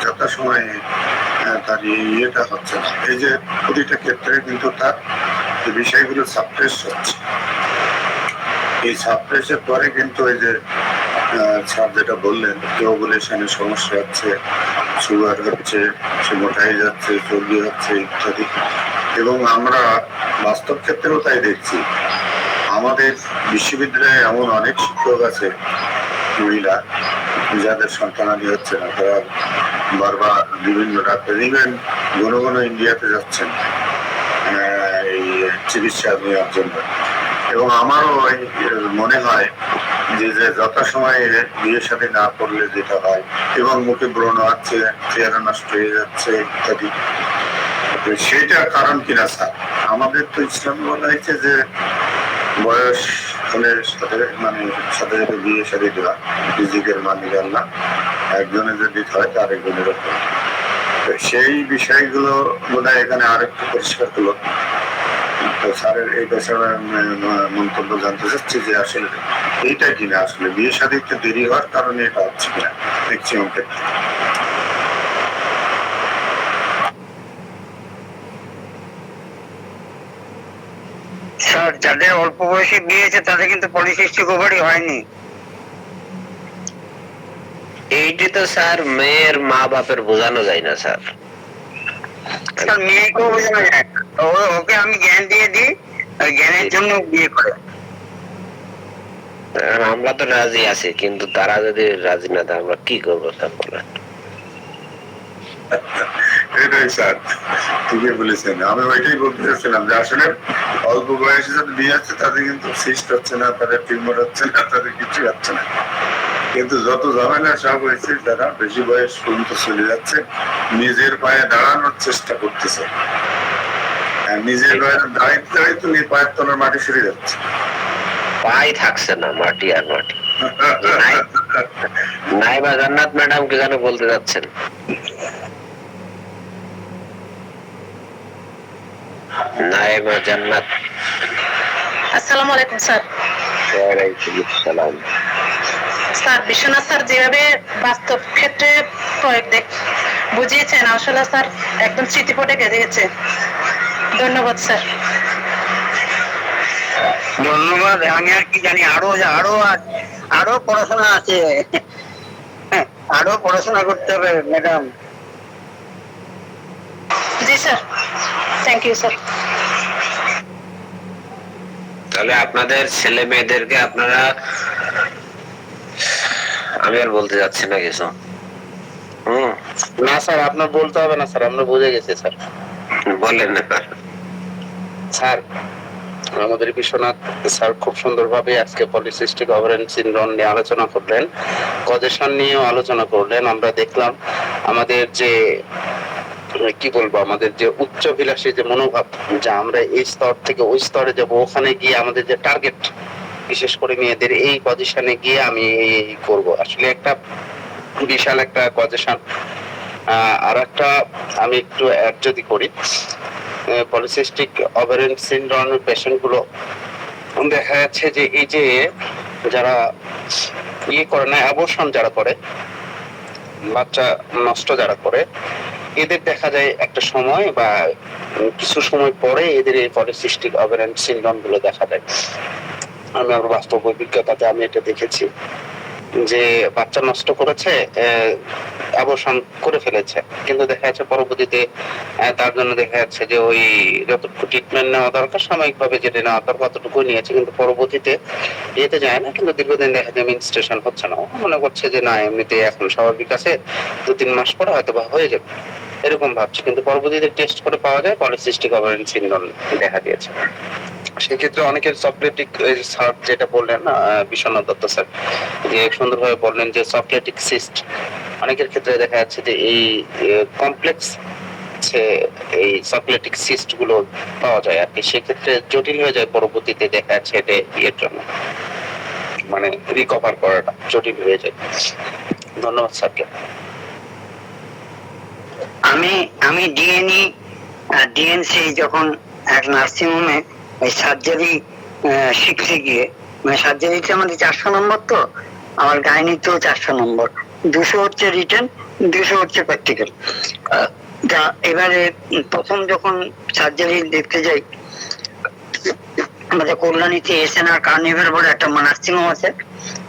যথাসময়ে তার ইয়েটা হচ্ছে না। এই যে প্রতিটা ক্ষেত্রে কিন্তু তার বিষয়গুলো সাপ্রেস হচ্ছে। এই সাপ্রেসের পরে কিন্তু ওই যে স্যার যেটা বললেন যে ওভুলেশনের সমস্যা হচ্ছে, সুগার হচ্ছে, সে মোটাই যাচ্ছে, চর্বি হচ্ছে ইত্যাদি। এবং আমরা বাস্তব ক্ষেত্রেও তাই দেখছি। আমাদের বিশ্ববিদ্যালয়ে এমন অনেক শিক্ষক আছে মহিলা যাদের সন্তানাদি হচ্ছে না, তারা বারবার বিভিন্ন ডাক্তার ইভেন ঘন ঘন ইন্ডিয়াতে যাচ্ছেন এই চিকিৎসা নেওয়ার জন্য। এবং আমারও মনে হয় যে যথাসময়ে বিয়ে সাথে না করলে যেটা হয়, এবং মুখে ব্রণ আছে, চেহারা নষ্ট হয়ে যাচ্ছে ইত্যাদি, সেইটার কারণ কিনা স্যার? আমাদের তো ইসলামে বলা হয়েছে যে বয়স হলে মানে সাথে সাথে বিয়ে সাথে দেওয়া, নিজেদের মানি আল্লাহ, একজনের যদি হয় তার একজনের উপর। সেই বিষয়গুলো বোধ হয় এখানে আরেকটু পরিষ্কার হলো। স্যারের এই বিষয়ে মন্তব্য জানতে চাচ্ছি যে আসলে এইটা কিনা আসলে বিয়ে শাদীতে দেরি হওয়ার কারণে এটা হচ্ছে কিনা ম্যাক্সিমাম ক্ষেত্রে। স্যার, যাদের অল্প বয়সে বিয়ে হয়েছে তাদের কিন্তু পলিসিস্টিক ওভারি হয়নি। এইটি তো স্যার মেয়ের মা বাপের বোঝানো যায় না স্যার। স্যার মেয়েকেও বোঝানো যায়, ওকে আমি জ্ঞান দিয়ে দিই, জ্ঞানের জন্য বিয়ে করে। আমরা তো রাজি আছি, কিন্তু তারা যদি রাজি না থাকে আমরা কি করবো স্যার বলেন? এটাই স্যার ঠিকই বলেছেন। আমি ওইটাই বলতে চাচ্ছিলাম যে আসলে অল্প বয়সে যাদের বিয়ে হচ্ছে তাদের কিন্তু সিস্ট হচ্ছে না, তাদের টিউমার হচ্ছে না, তাদের কিছু হচ্ছে না। কিন্তু যত ঝামেলা সব হয়েছে তারা বেশি বয়স পর্যন্ত চলে যাচ্ছে, নিজের পায়ে দাঁড়ানোর চেষ্টা করতেছে। নিজের পায়ে দাঁড়াইতে দাঁড়াইতে পায়ের তলার মাটি সরে যাচ্ছে, পাই থাকছে না, মাটি আর মাটি। নাইবা জান্নাত ম্যাডাম কি যেন বলতে যাচ্ছেন? নাইবা জান্নাত। আসসালামু আলাইকুম স্যার। ওয়ালাইকুম আসসালাম। স্যার, বিশ্বনাথ স্যার যেভাবে বাস্তব ক্ষেত্রে প্রয়োগ বুঝিয়েছেন, আসলে স্যার একদম স্মৃতিপটে গেঁথে গেছে। ধন্যবাদ স্যার। ধন্যবাদ। আমি আর কি জানি, আরো পড়াশোনা আছে, আরো পড়াশোনা করতে হবে ম্যাডাম। জি স্যার, থ্যাংক ইউ স্যার। তাহলে আপনাদের ছেলে মেয়েদেরকে আপনারা, আমি আর বলতে যাচ্ছি না কিছু। না স্যার, আপনার বলতে হবে না স্যার, আমরা বুঝে গেছি স্যার। বলেন না স্যার, আমাদের বিশ্বনাথ স্যার খুব সুন্দরভাবে আজকে পলিসিস্টিক ওভারিয়ান সিনড্রোম নিয়ে আলোচনা করলেন, কজেশন নিয়েও আলোচনা করলেন। আমরা দেখলাম আমাদের যে কি বলবো, আমাদের যে উচ্চভিলাষী যে মনোভাব, যে আমরা এই স্তর থেকে ওই স্তরে যাবো, ওখানে গিয়ে আমাদের যে টার্গেট, বিশেষ করে মেয়েদের এই পজিশনে গিয়ে আমি এই করব, আসলে একটা বিশাল একটা কজেশন। আর একটা আমি একটু অ্যাড যদি করি, পলিসিস্টিক ওভারিয়ান সিনড্রোমের পেশেন্ট গুলো দেখা যাচ্ছে যে এই যে যারা ইয়ে করে না, অ্যাবর্শন যারা করে, বাচ্চা নষ্ট যারা করে, এদের দেখা যায় একটা সময় বা কিছু সময় পরে এদের এই পলিসিস্টিক ওভারিয়ান সিনড্রোম গুলো দেখা দেয়। আমি আমার বাস্তব অভিজ্ঞতাতে আমি এটা দেখেছি যে বাচ্চা নষ্ট করেছে, অ্যাবর্শন করে ফেলেছে, কিন্তু দেখা যাচ্ছে পরবর্তীতে তার জন্য দেখা যাচ্ছে যে ওই যতটুকু ট্রিটমেন্ট নেওয়া দরকার, সাময়িকভাবে যেটা নেওয়া দরকার ততটুকুই নিয়েছে, কিন্তু পরবর্তীতে যেতে যায় না, কিন্তু দীর্ঘদিন দেখা যায় মেনস্ট্রুয়েশন হচ্ছে না। মনে করছে যে না, এমনিতে এখন স্বাভাবিক আছে, 2-3 মাস পরে হয়তো বা হয়ে যাবে, এরকম ভাবছে, কিন্তু পরবর্তীতে টেস্ট করে পাওয়া যায় পলিসিস্টিক ওভারিয়ান সিনড্রোম দেখা দিয়েছে। সেক্ষেত্রে অনেকের সফটলেটিক স্যার যেটা বললেন, বিশ্বনাথ দত্ত স্যার যে সুন্দরভাবে বললেন যে সফটলেটিক সিস্ট, অনেকের ক্ষেত্রে দেখা যাচ্ছে যে এই কমপ্লেক্স এই সফটলেটিক সিস্ট গুলো পাওয়া যায় আর কি, সেক্ষেত্রে জটিল হয়ে যায়, পরবর্তীতে দেখা যাচ্ছে এটা এর জন্য মানে রিকভার করাটা জটিল হয়ে যায়। ধন্যবাদ স্যারকে। আমি ডিএনসি যখন এক নার্সিং হোমে ওই সার্জারি শিখতে গিয়ে, মানে সার্জারিতে আমাদের 400 নম্বর, তো আমার গাইনিতেও 400 নম্বর, 200 হচ্ছে রিটেন, 200 হচ্ছে প্র্যাকটিক্যাল। তা এবারে প্রথম যখন সার্জারি দেখতে যাই, আমাদের কল্যাণীতে এসএনআর কার্নিভাল বলে একটা নার্সিং হোম আছে,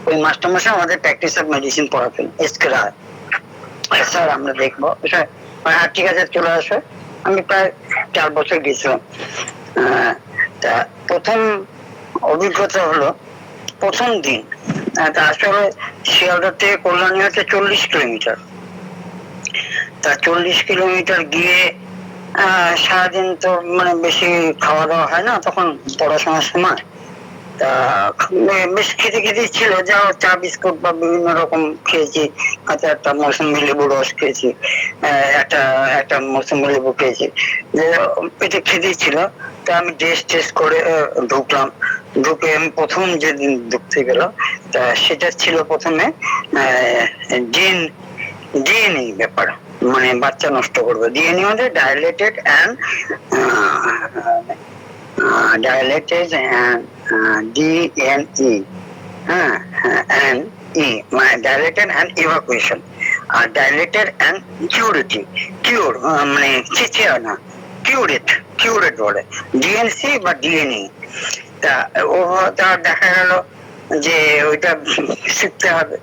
ওই মাস্টারমশাই আমাদের প্র্যাকটিস অফ মেডিসিন পড়াতেন, এসকেরা। স্যার আমরা দেখবো, হ্যাঁ ঠিক আছে চলে আসো। আমি প্রায় 4 বছর গেছিলাম। তা প্রথম অভিজ্ঞতা হলো প্রথম দিন, তা আসলে শিয়ালদা থেকে কল্যাণী হচ্ছে 40 কিলোমিটার। তা 40 কিলোমিটার গিয়ে সারাদিন তো মানে বেশি খাওয়া দাওয়া হয় না তখন পড়াশোনার সময়। তা বেশ খেতে খেতে ছিল, যা চা বিস্কুট বা বিভিন্ন রকম খেয়েছি, হয়তো একটা মৌসুমি লেবু রস খেয়েছি, একটা মৌসুমি লেবু খেয়েছি, পেটে খেতেই ছিল। তা আমি টেস্ট করে ঢুকলাম। ঢুকে আমি প্রথম যেদিন ঢুকতে গেল, তা সেটা ছিল প্রথমে ডিএনএ ব্যাপার, মানে বাচ্চা নষ্ট করবে। ডিএনএ মানে ডাইলেটেড অ্যান্ড ডিএনই, হ্যাঁ অ্যান্ড ই মানে ডাইলেটেড অ্যান্ড ইভাকুয়েশন, আর ডাইলেটেড অ্যান্ড কিউর মানে চিচিয়া না, কিউরেট বলে, ডিএনসি বা ডিএনই। তা দেখা গেল যে ওইটা শিখতে হবে।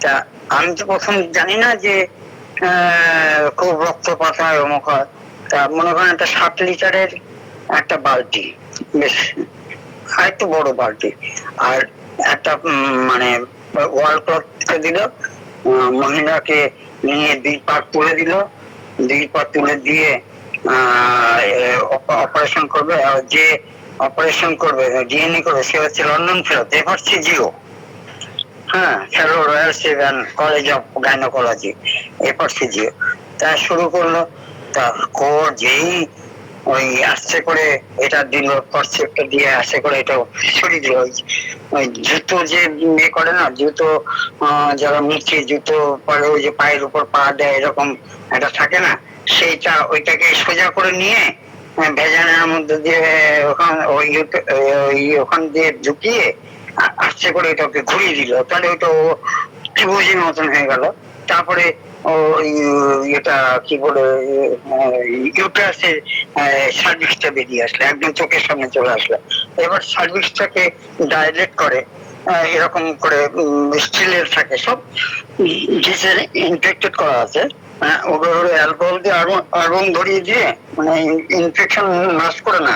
তা আমি তো প্রথম জানি না যে খুব রক্তপাত হয়, অমুক হয়। তা মনে করেন একটা 7 লিটারের একটা বালতি, বেশ একটু বড় বালতি, আর একটা মানে ওয়াল ক্লথ দিল, মহিলাকে নিয়ে 2 পাট তুলে দিল, 2 পাট তুলে দিয়ে অপারেশন করবে। আর যে অপারেশন করবে ডিএনএ করবে সে হচ্ছে লন্ডন ফেরত, এফআরসিজিও, হ্যাঁ fellow royal civil college of gynaecology, FRCOG. তা শুরু করলো। তা যেই ওই আস্তে করে এটা দিল, কনসেপ্টটা দিয়ে আস্তে করে এটা সরিয়ে দিল। ওই জুতো যে করে না, জুতো যারা নিচে জুতো পরে ওই যে পায়ের উপর পা দেয় এরকম একটা থাকে না, সেইটা ওইটাকে সোজা করে নিয়ে ভেজানের মধ্যে দিয়ে ওখান দিয়ে ঢুকিয়ে আস্তে করে এটাকে ঘুরিয়ে দিল। তাহলে ওইটা ত্রিভুজের মতন হয়ে গেল। তারপরে এটা কি বলে ইউটারাসের সার্ভিসটা বেরিয়ে আসলো, একদম চোখের সামনে চলে আসলো। এবার সার্ভিসটাকে ডাইলেট করে, এরকম করে স্টিলের থাকে, সব ডিসের ইনফেক্টেড করা আছে, ওগুলো অ্যালকোহল দিয়ে আগুন ধরিয়ে দিয়ে, মানে ইনফেকশন নাশ করে না,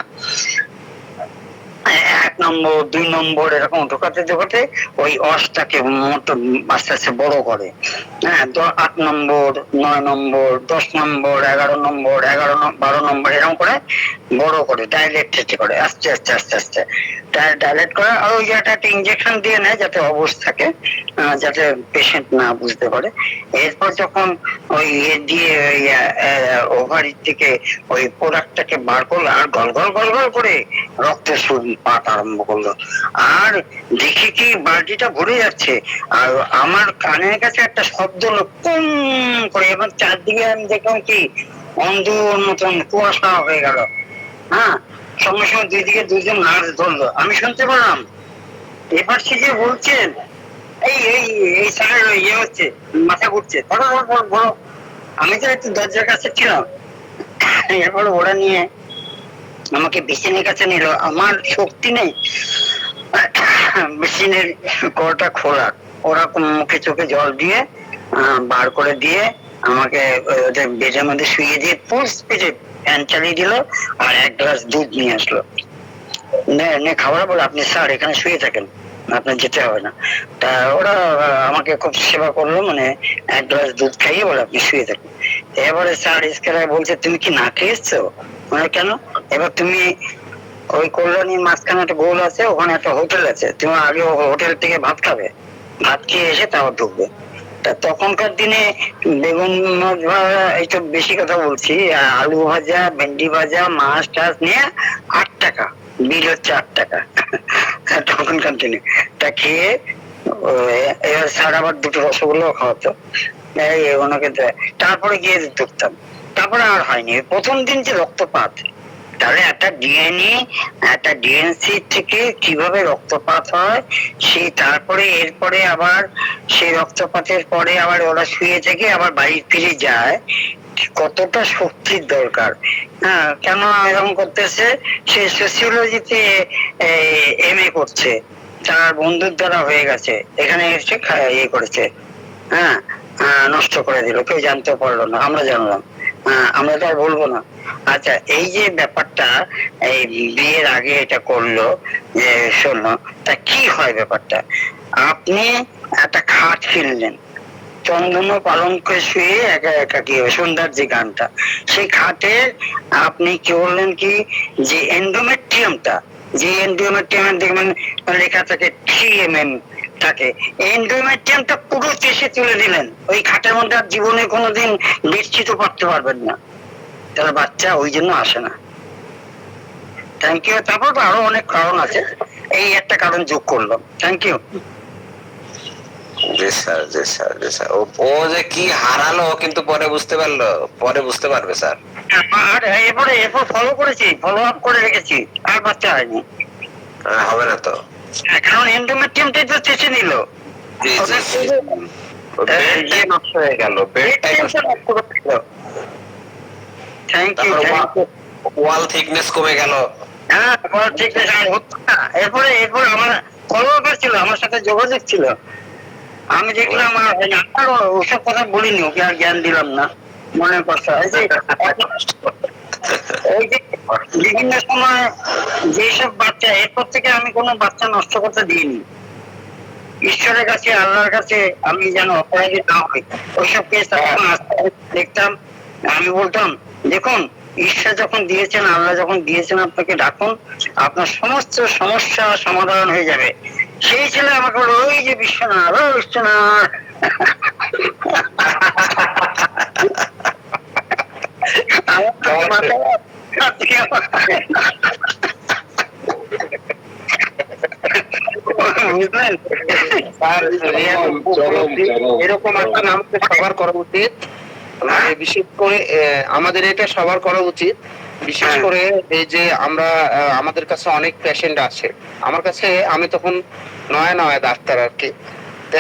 1 নম্বর 2 নম্বর এরকম ঢোকাতে ওই অসটাকে আস্তে আস্তে বড় করে। হ্যাঁ 8 নম্বর 9 নম্বর 10 নম্বর 11 নম্বর 12 নম্বর এরকম করে বড় করে ডাইলেট করে আস্তে আস্তে ডাইলেট করে। আর ওই একটা ইঞ্জেকশন দিয়ে নেয় যাতে অবশ থাকে, যাতে পেশেন্ট না বুঝতে পারে। এরপর যখন ওই দিয়ে ওভারি থেকে ওই প্রোডাক্টটাকে বার করলো, আর গল করে রক্তের সুর পাট আরম্ভ করলো। আর দেখি কি বালতিটা ভরে যাচ্ছে, আর আমার কানের কাছে একটা শব্দ হলো কুম করে, এবং চারদিকে আমি দেখলাম কি অন্ধর মতন কুয়াশা হয়ে গেল। হ্যাঁ সঙ্গে সঙ্গে 2 দিকে 2জন নার্স ধরলো, আমি শুনতে পেলাম এবার সে যে বলছেন এই স্যারের ইয়ে হচ্ছে, মাথা ঘুরছে, বড়। আমি তো একটু দরজার কাছে ছিলাম। এরপর ওরা নিয়ে আমাকে মেশিনের কাছে নিল, আমার শক্তি নেই মেশিনের কলটা খোলা। ওরা মুখে চোখে জল দিয়ে বার করে দিয়ে আমাকে ওদের বেডের মধ্যে শুয়ে দিয়ে ফুল স্পিডে ফ্যান চালিয়ে দিল, আর 1 গ্লাস দুধ নিয়ে আসলো। খাবার বলে, আপনি স্যার এখানে শুয়ে থাকেন, আপনার যেতে হবে না। তা ওরা আমাকে খুব সেবা করলো, মানে 1 গ্লাস দুধ খাইয়ে বলে আপনি শুয়ে থাকেন। এবারে স্যার ইসকেরায় বলছে তুমি কি না খেয়ে এসছো? মানে কেন? এবার তুমি ওই কল্যাণীর মাঝখানে একটা গোল আছে, ওখানে একটা হোটেল আছে, তুমি আগে হোটেল থেকে ভাত খাবে, ভাত খেয়ে এসে তারপর ঢুকবে। তা তখনকার দিনে বেগুন এইসব বেশি কথা বলছি, আলু ভাজা ভেন্ডি ভাজা মাছ টাছ নিয়ে 8 টাকা বিল হচ্ছে, 8 টাকা তখনকার দিনে। তা খেয়ে এবার স্যার আবার 2টো রসগোল্লা খাওয়াতো, ওনাকে তারপরে গিয়ে ঢুকতাম। তারপরে আর হয়নি। প্রথম দিন যে রক্তপাত, তাহলে একটা ডিএনসি থেকে কিভাবে রক্তপাত হয়, সেই তারপরে এরপরে আবার সেই রক্তপাতের পরে আবার ওরা শুয়ে থেকে আবার বাড়ি ফিরে যায়, কতটা শক্তির দরকার। হ্যাঁ, কেন এরকম করতেছে? সে সোসিওলজিতে এমএ করছে, তার বন্ধুর দ্বারা হয়ে গেছে, এখানে এসে ইয়ে করেছে, হ্যাঁ, নষ্ট করে দিল, কেউ জানতে পারলো না, আমরা জানলাম। আমরা তো আর বলবো না। আচ্ছা, এই যে ব্যাপারটা, এই বিয়ের আগে এটা করলো, যে শোনো, তা কি হয় ব্যাপারটা? আপনি একটা খাট কিনলেন, চন্দন পালঙ্কে শুয়ে একা একা কি সন্ধ্যার যে গানটা, সেই খাটে আপনি কি বললেন কি, যে এন্ডোমেট্রিয়ামটা, যে এন্ডোমেট্রিয়াম দেখবেন লেখা থাকে 3 mm থাকে, এন্ডোমেট্রিয়ামটা পুরো চেষে তুলে দিলেন, ওই খাটের মধ্যে আর জীবনে কোনোদিন বিস্তৃত করতে পারবেন না, তাহলে বাচ্চা ওই জন্য আসে না। Thank you. তারপর তো আরো অনেক কারণ আছে, এই একটা কারণ যোগ করলাম। Thank you. জি স্যার, জি স্যার, জি স্যার। ও যে কি হারালো কিন্তু পরে বুঝতে পারলো, পরে বুঝতে পারবে স্যার। আর এরপর ফলো করেছি, ফলো আপ করে রেখেছি, আর বাচ্চা হয়নি। হবে না তো। কারণ এন্ডোমেট্রিয়ামটাই তো চেঁচে নিল। জি, জি, জি। বেডটাই নষ্ট হয়ে গেল, বেডটাই নষ্ট হয়ে গেল। Thank you. ওয়াল থিকনেস কমে গেল। হ্যাঁ, ঠিক আছে, আর হতো না। এরপরে আমার ফলো আপ ছিল, আমার সাথে যোগাযোগ ছিল, আমি দেখলাম আর ওসব কথা বলিনি, ওকে আর জ্ঞান দিলাম না, মনের কথা। এই যে বিভিন্ন সময় যেসব বাচ্চা, এরপর থেকে আমি কোনো বাচ্চা নষ্ট করতে দিইনি। ঈশ্বরের কাছে, আল্লাহর কাছে আমি যেন অপরাধী না হই, ওইসব কেস দেখতাম, আমি বলতাম, দেখুন, ঈশ্বর যখন দিয়েছেন, আল্লাহ যখন দিয়েছেন, আপনাকে ডাকুন, আপনার সমস্ত সমস্যা সমাধান হয়ে যাবে। সেই ছেলে আমাকে বলল, ওই যে বিশ্বনাথ, ও বিশ্বনাথ। বুঝলেন? এরকম একটা আমাদের সবার করা উচিত, মানে বিশেষ করে আমাদের এটা সবার করা উচিত। বিশেষ করে এই যে আমরা আমাদের কাছে অনেক পেশেন্ট আছে, আমার কাছে আমি তখন নয়া ডাক্তার আর কি,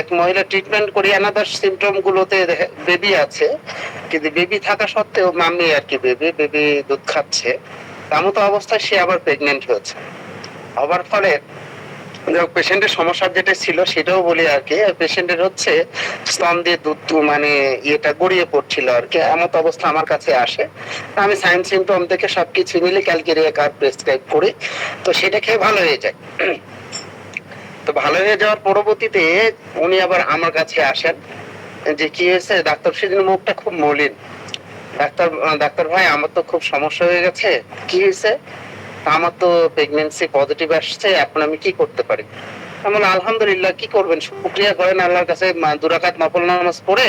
এক মহিলা ট্রিটমেন্ট করি, অ্যানাদার সিমটম গুলোতে বেবি আছে, কিন্তু বেবি থাকা সত্ত্বেও মাম্মি আর কি, বেবি দুধ খাচ্ছে, এমন অবস্থায় সে আবার প্রেগনেন্ট হয়েছে। হবার ফলে পেশেন্টের সমস্যা যেটা ছিল সেটাও বলি আর কি, পেশেন্টের হচ্ছে স্তন দিয়ে দুধ মানে ইয়েটা গড়িয়ে পড়ছিল আর কি, এমন অবস্থা আমার কাছে আসে। আমি সাইন সিমটম দেখে সবকিছু মিলে ক্যালকেরিয়া কার্ড প্রেসক্রাইব করি, তো সেটা খেয়ে ভালো হয়ে যায়। তো ভালো হয়ে যাওয়ার পরবর্তীতে উনি আবার আমার কাছে আসেন, যে কি হয়েছে ডাক্তার, সেদিন মুখটা খুব মলিন। ডাক্তার ভাই, আমার তো খুব সমস্যা হয়ে গেছে। কি হয়েছে? আমার তো প্রেগন্যান্সি পজিটিভ আসছে, এখন আমি কি করতে পারি? আমি বললাম, আলহামদুলিল্লাহ, কি করবেন? শুকরিয়া করেন আল্লাহর কাছে, 2 রাকাত নফল নামাজ পড়ে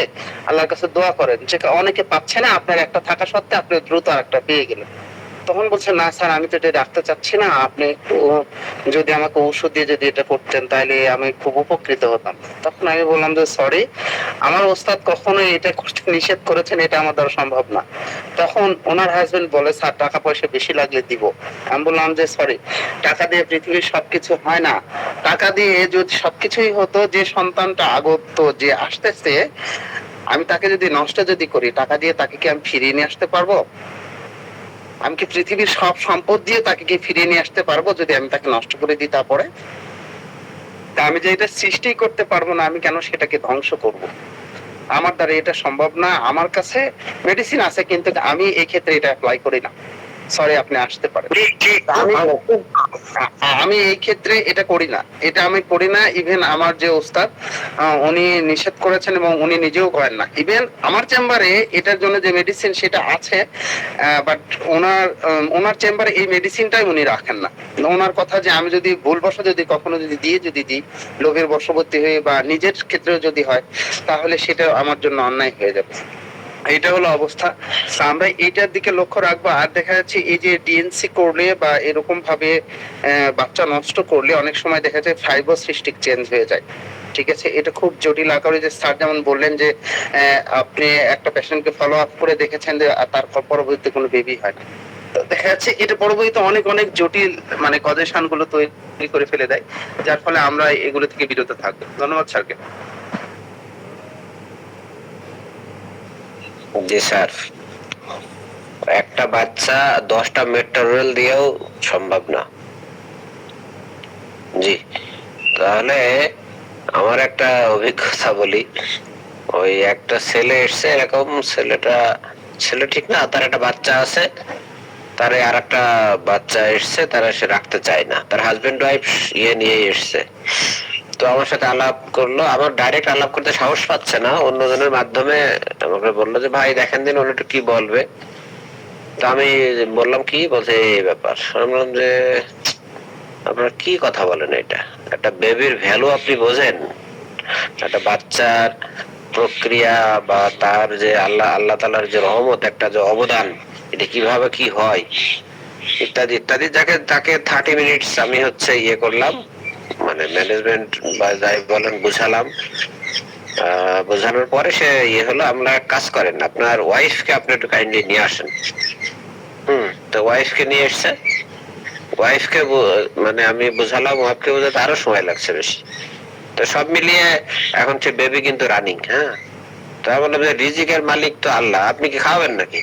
আল্লাহর কাছে দোয়া করেন, যে অনেকে পাচ্ছে না, আপনার একটা থাকা সত্ত্বে আপনি দ্রুত আরেকটা পেয়ে গেলেন। তখন বলছে, না স্যার, আমি তো এটা রাখতে চাচ্ছি না, আপনি যদি আমাকে ওষুধ দিয়ে যদি এটা করতেন তাহলে আমি খুব উপকৃত হতাম। তখন আমি বললাম যে সরি, আমার ওস্তাদ কখনোই এটা করতে নিষেধ করেছেন, এটা আমার দ্বারা সম্ভব না। তখন ওনার হাজবেন্ড বলে, স্যার, টাকা পয়সা বেশি লাগলে দিব। আমি বললাম যে সরি, টাকা দিয়ে পৃথিবীর সবকিছু হয় না। টাকা দিয়ে যদি সবকিছুই হতো, যে সন্তানটা আগত, যে আসতেছে, আমি তাকে যদি নষ্ট যদি করি, টাকা দিয়ে তাকে কি আমি ফিরিয়ে নিয়ে আসতে পারবো? আমি কি পৃথিবীর সব সম্পদ দিয়ে তাকে কি ফিরিয়ে নিয়ে আসতে পারবো যদি আমি তাকে নষ্ট করে দিই? তারপরে আমি যে এটা সৃষ্টি করতে পারবো না, আমি কেন সেটাকে ধ্বংস করব? আমার দ্বারা এটা সম্ভব না। আমার কাছে মেডিসিন আছে, কিন্তু আমি এই ক্ষেত্রে এটা অ্যাপ্লাই করি না। সরি, আপনি আসতে পারেন। আমি এই ক্ষেত্রে এটা করি না, এটা আমি করি না। ইভেন আমার যে ওস্তাদ, উনি নিষেধ করেছেন এবং উনি নিজেও করেন না। ইভেন আমার চেম্বারে এটার জন্য যে মেডিসিন সেটা আছে, বাট ওনার চেম্বারে এই মেডিসিনটাই উনি রাখেন না। ওনার কথা যে আমি যদি ভুলবশত যদি কখনো যদি দিই, লোভের বশবর্তী হয়ে বা নিজের ক্ষেত্রেও যদি হয়, তাহলে সেটা আমার জন্য অন্যায় হয়ে যাবে। এটা হলো অবস্থা। আমরা এইটার দিকে লক্ষ্য রাখবো। আর দেখা যাচ্ছে এই যে ডিএনসি করলে বা এরকম ভাবে বাচ্চা নষ্ট করলে অনেক সময় দেখা যায় ফাইব্রোসিস্টিক চেঞ্জ হয়ে যায়। ঠিক আছে, এটা খুব জটিল আকারে, যে স্যার যেমন বললেন যে আপনি একটা পেশেন্টকে ফলো আপ করে দেখেছেন যে তার পরবর্তীতে কোনো বেবি হয় না। দেখা যাচ্ছে এটা পরবর্তীতে অনেক অনেক জটিল মানে কজেশন গুলো তৈরি করে ফেলে দেয়, যার ফলে আমরা এগুলো থেকে বিরত থাকবো। ধন্যবাদ স্যারকে। জি স্যার, একটা বাচ্চা 10টা মেট্রো রেল দিয়েও সম্ভব না। জি, তাহলে আমার একটা অভিজ্ঞতা বলি। ওই একটা ছেলে এসছে, এরকম ছেলে ঠিক না, তার একটা বাচ্চা আছে, তারে আর একটা বাচ্চা এসছে, তারা সে রাখতে চায় না, তার হাজবেন্ড ওয়াইফ নিয়ে এসছে। তো আমার সাথে আলাপ করলো, আমার ডাইরেক্ট আলাপ করতে সাহস পাচ্ছে না, অন্যজনের মাধ্যমে আমাকে বললো যে ভাই দেখেন দিন উনি একটু কি বলবে। তো আমি বললাম কি বলছে এই ব্যাপার। আমি বললাম যে আপনারা কি কথা বলেন, এটা একটা বেবির ভ্যালু আপনি বোঝেন? একটা বাচ্চার প্রক্রিয়া বা তার যে আল্লাহ তাআলার যে রহমত, একটা যে অবদান, এটা কিভাবে কি হয় ইত্যাদি ইত্যাদি, তাকে 30 মিনিটস আমি ইয়ে করলাম, মানে ম্যানেজমেন্ট বা যাই বলেন বুঝালাম। বোঝানোর পরে সে ইয়ে হলো, আমরা কাজ করেন আপনার ওয়াইফকে আপনি একটু কাইন্ডলি নিয়ে আসেন। তো ওয়াইফকে নিয়ে এসছে, ওয়াইফকে মানে আমি বুঝালাম, ওয়াইফকে বোঝাতে আরো সময় লাগছে বেশি। তো সব মিলিয়ে এখন সে বেবি কিন্তু রানিং। হ্যাঁ, তো আমি বললাম যে রিজিকের মালিক তো আল্লাহ, আপনি কি খাওয়াবেন নাকি?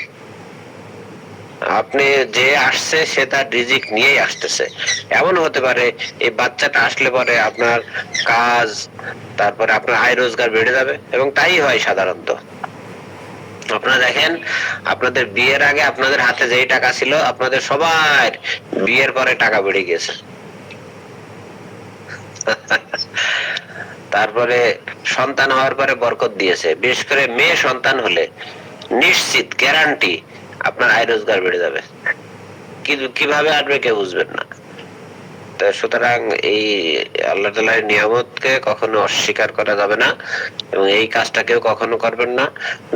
আপনি যে আসছে সে তার রিজিক নিয়েই আসতেছে। এমন হতে পারে এই বাচ্চাটা আসলে পরে আপনার কাজ, তারপরে আপনার আয় রোজগার বেড়ে যাবে, এবং তাই হয় সাধারণত। আপনারা দেখেন, আপনাদের বিয়ের আগে আপনাদের হাতে যেই টাকা ছিল, আপনাদের সবার বিয়ের পরে টাকা বেড়ে গেছে। তারপরে সন্তান হওয়ার পরে বরকত দিয়েছে, বিশেষ করে মেয়ে সন্তান হলে নিশ্চিত গ্যারান্টি আপনার আয় রোজগার বেড়ে যাবে। কিভাবে আসবে কেউ বুঝবেন না। সুতরাং এই আল্লাহ তাআলার নিয়ামতকে কখনো অস্বীকার করা যাবে না, এবং এই কাজটা কেউ কখনো করবেন না।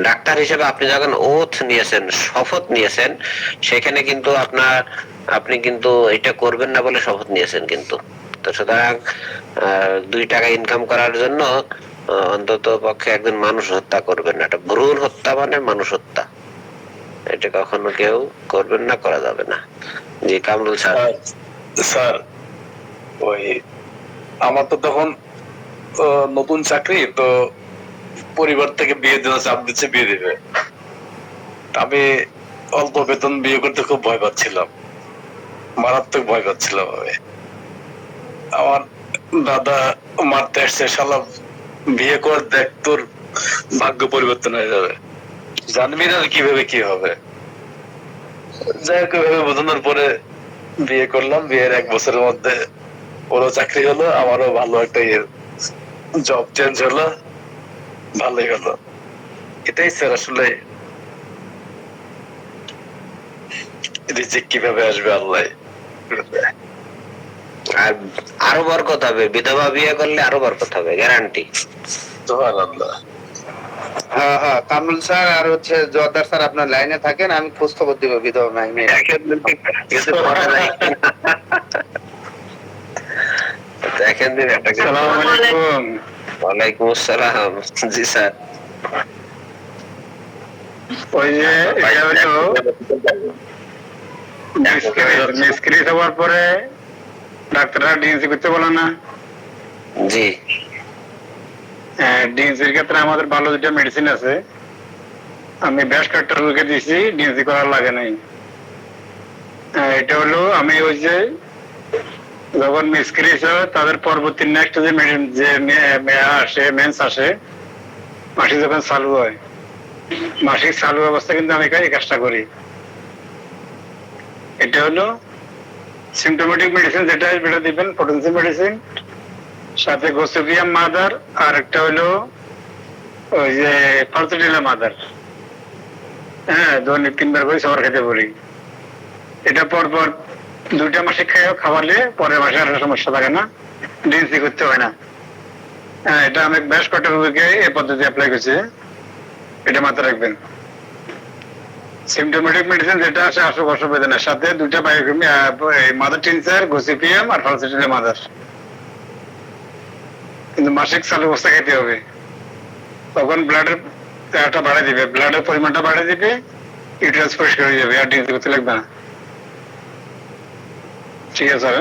ডাক্তার হিসেবে আপনি যখন ওথ নিয়েছেন, শপথ নিয়েছেন, সেখানে কিন্তু আপনি কিন্তু এটা করবেন না বলে শপথ নিয়েছেন কিন্তু। তো সুতরাং 2 টাকা ইনকাম করার জন্য অন্তত পক্ষে একজন মানুষ হত্যা করবেন না। এটা ভ্রূণ হত্যা মানে মানুষ হত্যা, এটা কখনো কেউ করবেন না, করা যাবে না। জি কামরুল স্যার। স্যার, ওই আমার তো তখন নতুন চাকরি, তো পরিবার থেকে বিয়ে দেওয়া চাপ দিচ্ছে, বিয়ে দিবে। আমি অল্প বেতন বিয়ে করতে খুব ভয় পাচ্ছিলাম, মারাত্মক ভয় পাচ্ছিলাম। আমি আমার দাদা মারতে আসছে, শালা বিয়ে কর, দেখ তোর ভাগ্য পরিবর্তন হয়ে যাবে, জানবি না কিভাবে কি হবে। যাই হোক, বোঝানোর পরে বিয়ে করলাম। বিয়ের 1 বছরের মধ্যে ওরও চাকরি হলো, আমারও ভালো একটা জব চেঞ্জ হলো, ভালোই হলো। এটাই স্যার আসলে রিজিক কিভাবে আসবে আল্লাহ। আর আরো বরকত হবে, বিধবা বিয়ে করলে আরো বরকত হবে, গ্যারান্টি। সুবহানাল্লাহ। হ্যাঁ হ্যাঁ, কামরুল স্যার আর জোয়ারদার স্যার আপনার লাইনে থাকেন, আমি খোঁজ খবর দিব বিধবা মেয়ে। দেখেন দিন একটা। আসসালামু আলাইকুম। ওয়ালাইকুম আসসালাম। জি স্যার। ওই যে এটা হলো মিসক্রিজ হওয়ার পরে ডাক্তাররা ডিএনসি করতে বলে না? জি। ডিএনসির ক্ষেত্রে আমাদের ভালো 2টা মেডিসিন আছে, আমি বেশ কয়েকটা রোগীকে দিয়েছি, ডিএনসি করার লাগে নাই। এটা হলো আমি ওই যে যখন মিসক্রিজ হয় তাদের পরবর্তী নেক্সট যে মেন্স আসে, মাসিক যখন চালু হয়, মাসিক চালু অবস্থা কিন্তু আমি এই কাজটা করি। এটা হলো সিমটোমেটিক মেডিসিন, যেটা সেটা দিবেন, পটেন্সি মেডিসিন, সাথে গোসিপিয়াম মাদার, আর একটা হলো ওই যে ফালসিটিলা মাদার। হ্যাঁ, দৈনিক 3 বার করে সবার খেতে বলি। এটা পরপর 2টা মাসে খাওয়ালে পরের মাসে আর সমস্যা থাকে না, ডিএনসি করতে হয় না। হ্যাঁ, এটা আমি বেশ কয়েকটা রোগীকে এই পদ্ধতি অ্যাপ্লাই করছি, এটা মাথায় রাখবেন। সিমটোমেটিক মেডিসিন যেটা আছে আসুক অসুবিধার সাথে 2টা মাদার টিনচার, গোসিপিয়াম আর ফালসিটিলা মাদার, কিন্তু মাসিক চালু অবস্থা খেতে হবে। তখন ব্লাডের বাড়িয়ে দিবে, ব্লাডের পরিমাণটা বাড়িয়ে দিবে, ইউটেরাস পরিষ্কার হয়ে যাবে, আর ডিএনসি করতে লাগবে না। ঠিক আছে sir.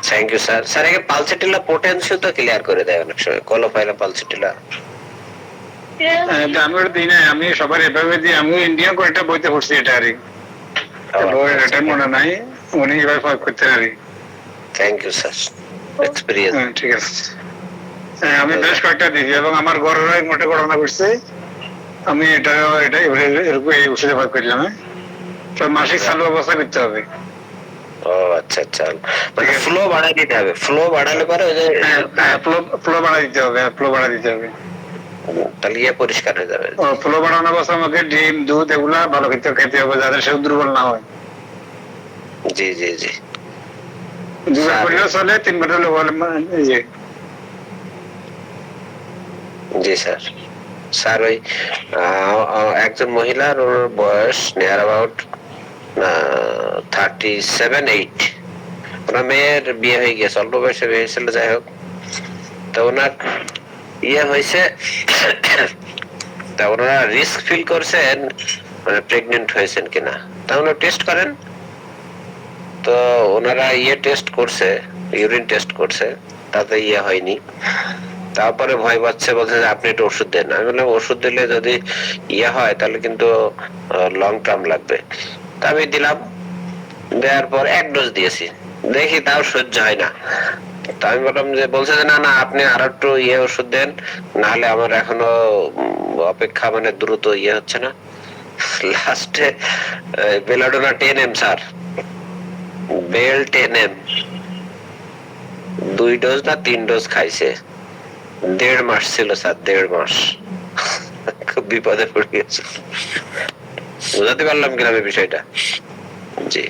Thank you sir. Sir একে পালসেটিলা পোটেনশিও তো ক্লিয়ার করে দেয় অনেক সময়, কোলোফাইলা পালসেটিলা। আমি ওটা দিই নাই, আমি সবার এভাবে দিই, আমি ইন্ডিয়া কয়েকটা বইতে পড়ছি এটা আর কি। বই এটা মনে নাই, উনি এভাবে প্রয়োগ করতে আর কি। Thank you sir, experience. ঠিক আছে। আমি বেশ কয়েকটা দিয়েছি এবং আমার ঘরের এক মোটে ঘটনা করছে, আমি এটা এরকম এই ওষুধে প্রয়োগ করলাম। তো মাসিক চালু অবস্থা করতে হবে। ও আচ্ছা আচ্ছা, মানে ফ্লো বাড়াই দিতে হবে, ফ্লো বাড়ালে পরে ওই যে ফ্লো বাড়া দিতে হবে, ফ্লো বাড়া দিতে হবে, তাহলে ইয়ে পরিষ্কার হয়ে যাবে। ফ্লো বাড়ানোর অবস্থা আমাকে ডিম দুধ এগুলা ভালো খেতে হবে, যাদের সে দুর্বল না হয়। জি জি জি। দুবার করলেও চলে, তিনবার হলে বলে জি স্যার। স্যার ওই একজন মহিলার, ওর বয়স নিয়ার অ্যাবাউট 37-8, ওনার মেয়ের বিয়ে হয়ে গেছে, অল্প বয়সে বিয়ে হয়েছিল, যাই হোক। তো ওনার ইয়ে হয়েছে, তা ওনারা রিস্ক ফিল করছেন মানে প্রেগনেন্ট হয়েছেন কিনা, তা ওনারা টেস্ট করেন। তো ওনারা ইয়ে টেস্ট করছে, ইউরিন টেস্ট করছে, তাতে ইয়ে হয়নি। তারপরে ভয় পাচ্ছে, বলছে যে আপনি একটু ওষুধ দেন। আমি বললাম ওষুধ দিলে যদি ইয়ে হয় তাহলে কিন্তু লং টার্ম লাগবে। তা আমি দিলাম, দেওয়ার পর 1 ডোজ দিয়েছি, দেখি তাও সহ্য হয় না। তা আমি বললাম যে, বলছে যে না না আপনি আর একটু ইয়ে ওষুধ দেন, নাহলে আমার এখনো অপেক্ষা মানে দ্রুত ইয়ে হচ্ছে না। লাস্টে বেলাডোনা 10 mg স্যার, বেল 10 mg 2 ডোজ না 3 ডোজ খাইছে। 1.5 মাস ছিল স্যার, 1.5 মাস। খুব বিপদে পড়ে গেছে। বুঝাতে পারলাম কিনা আমি বিষয়টা? জি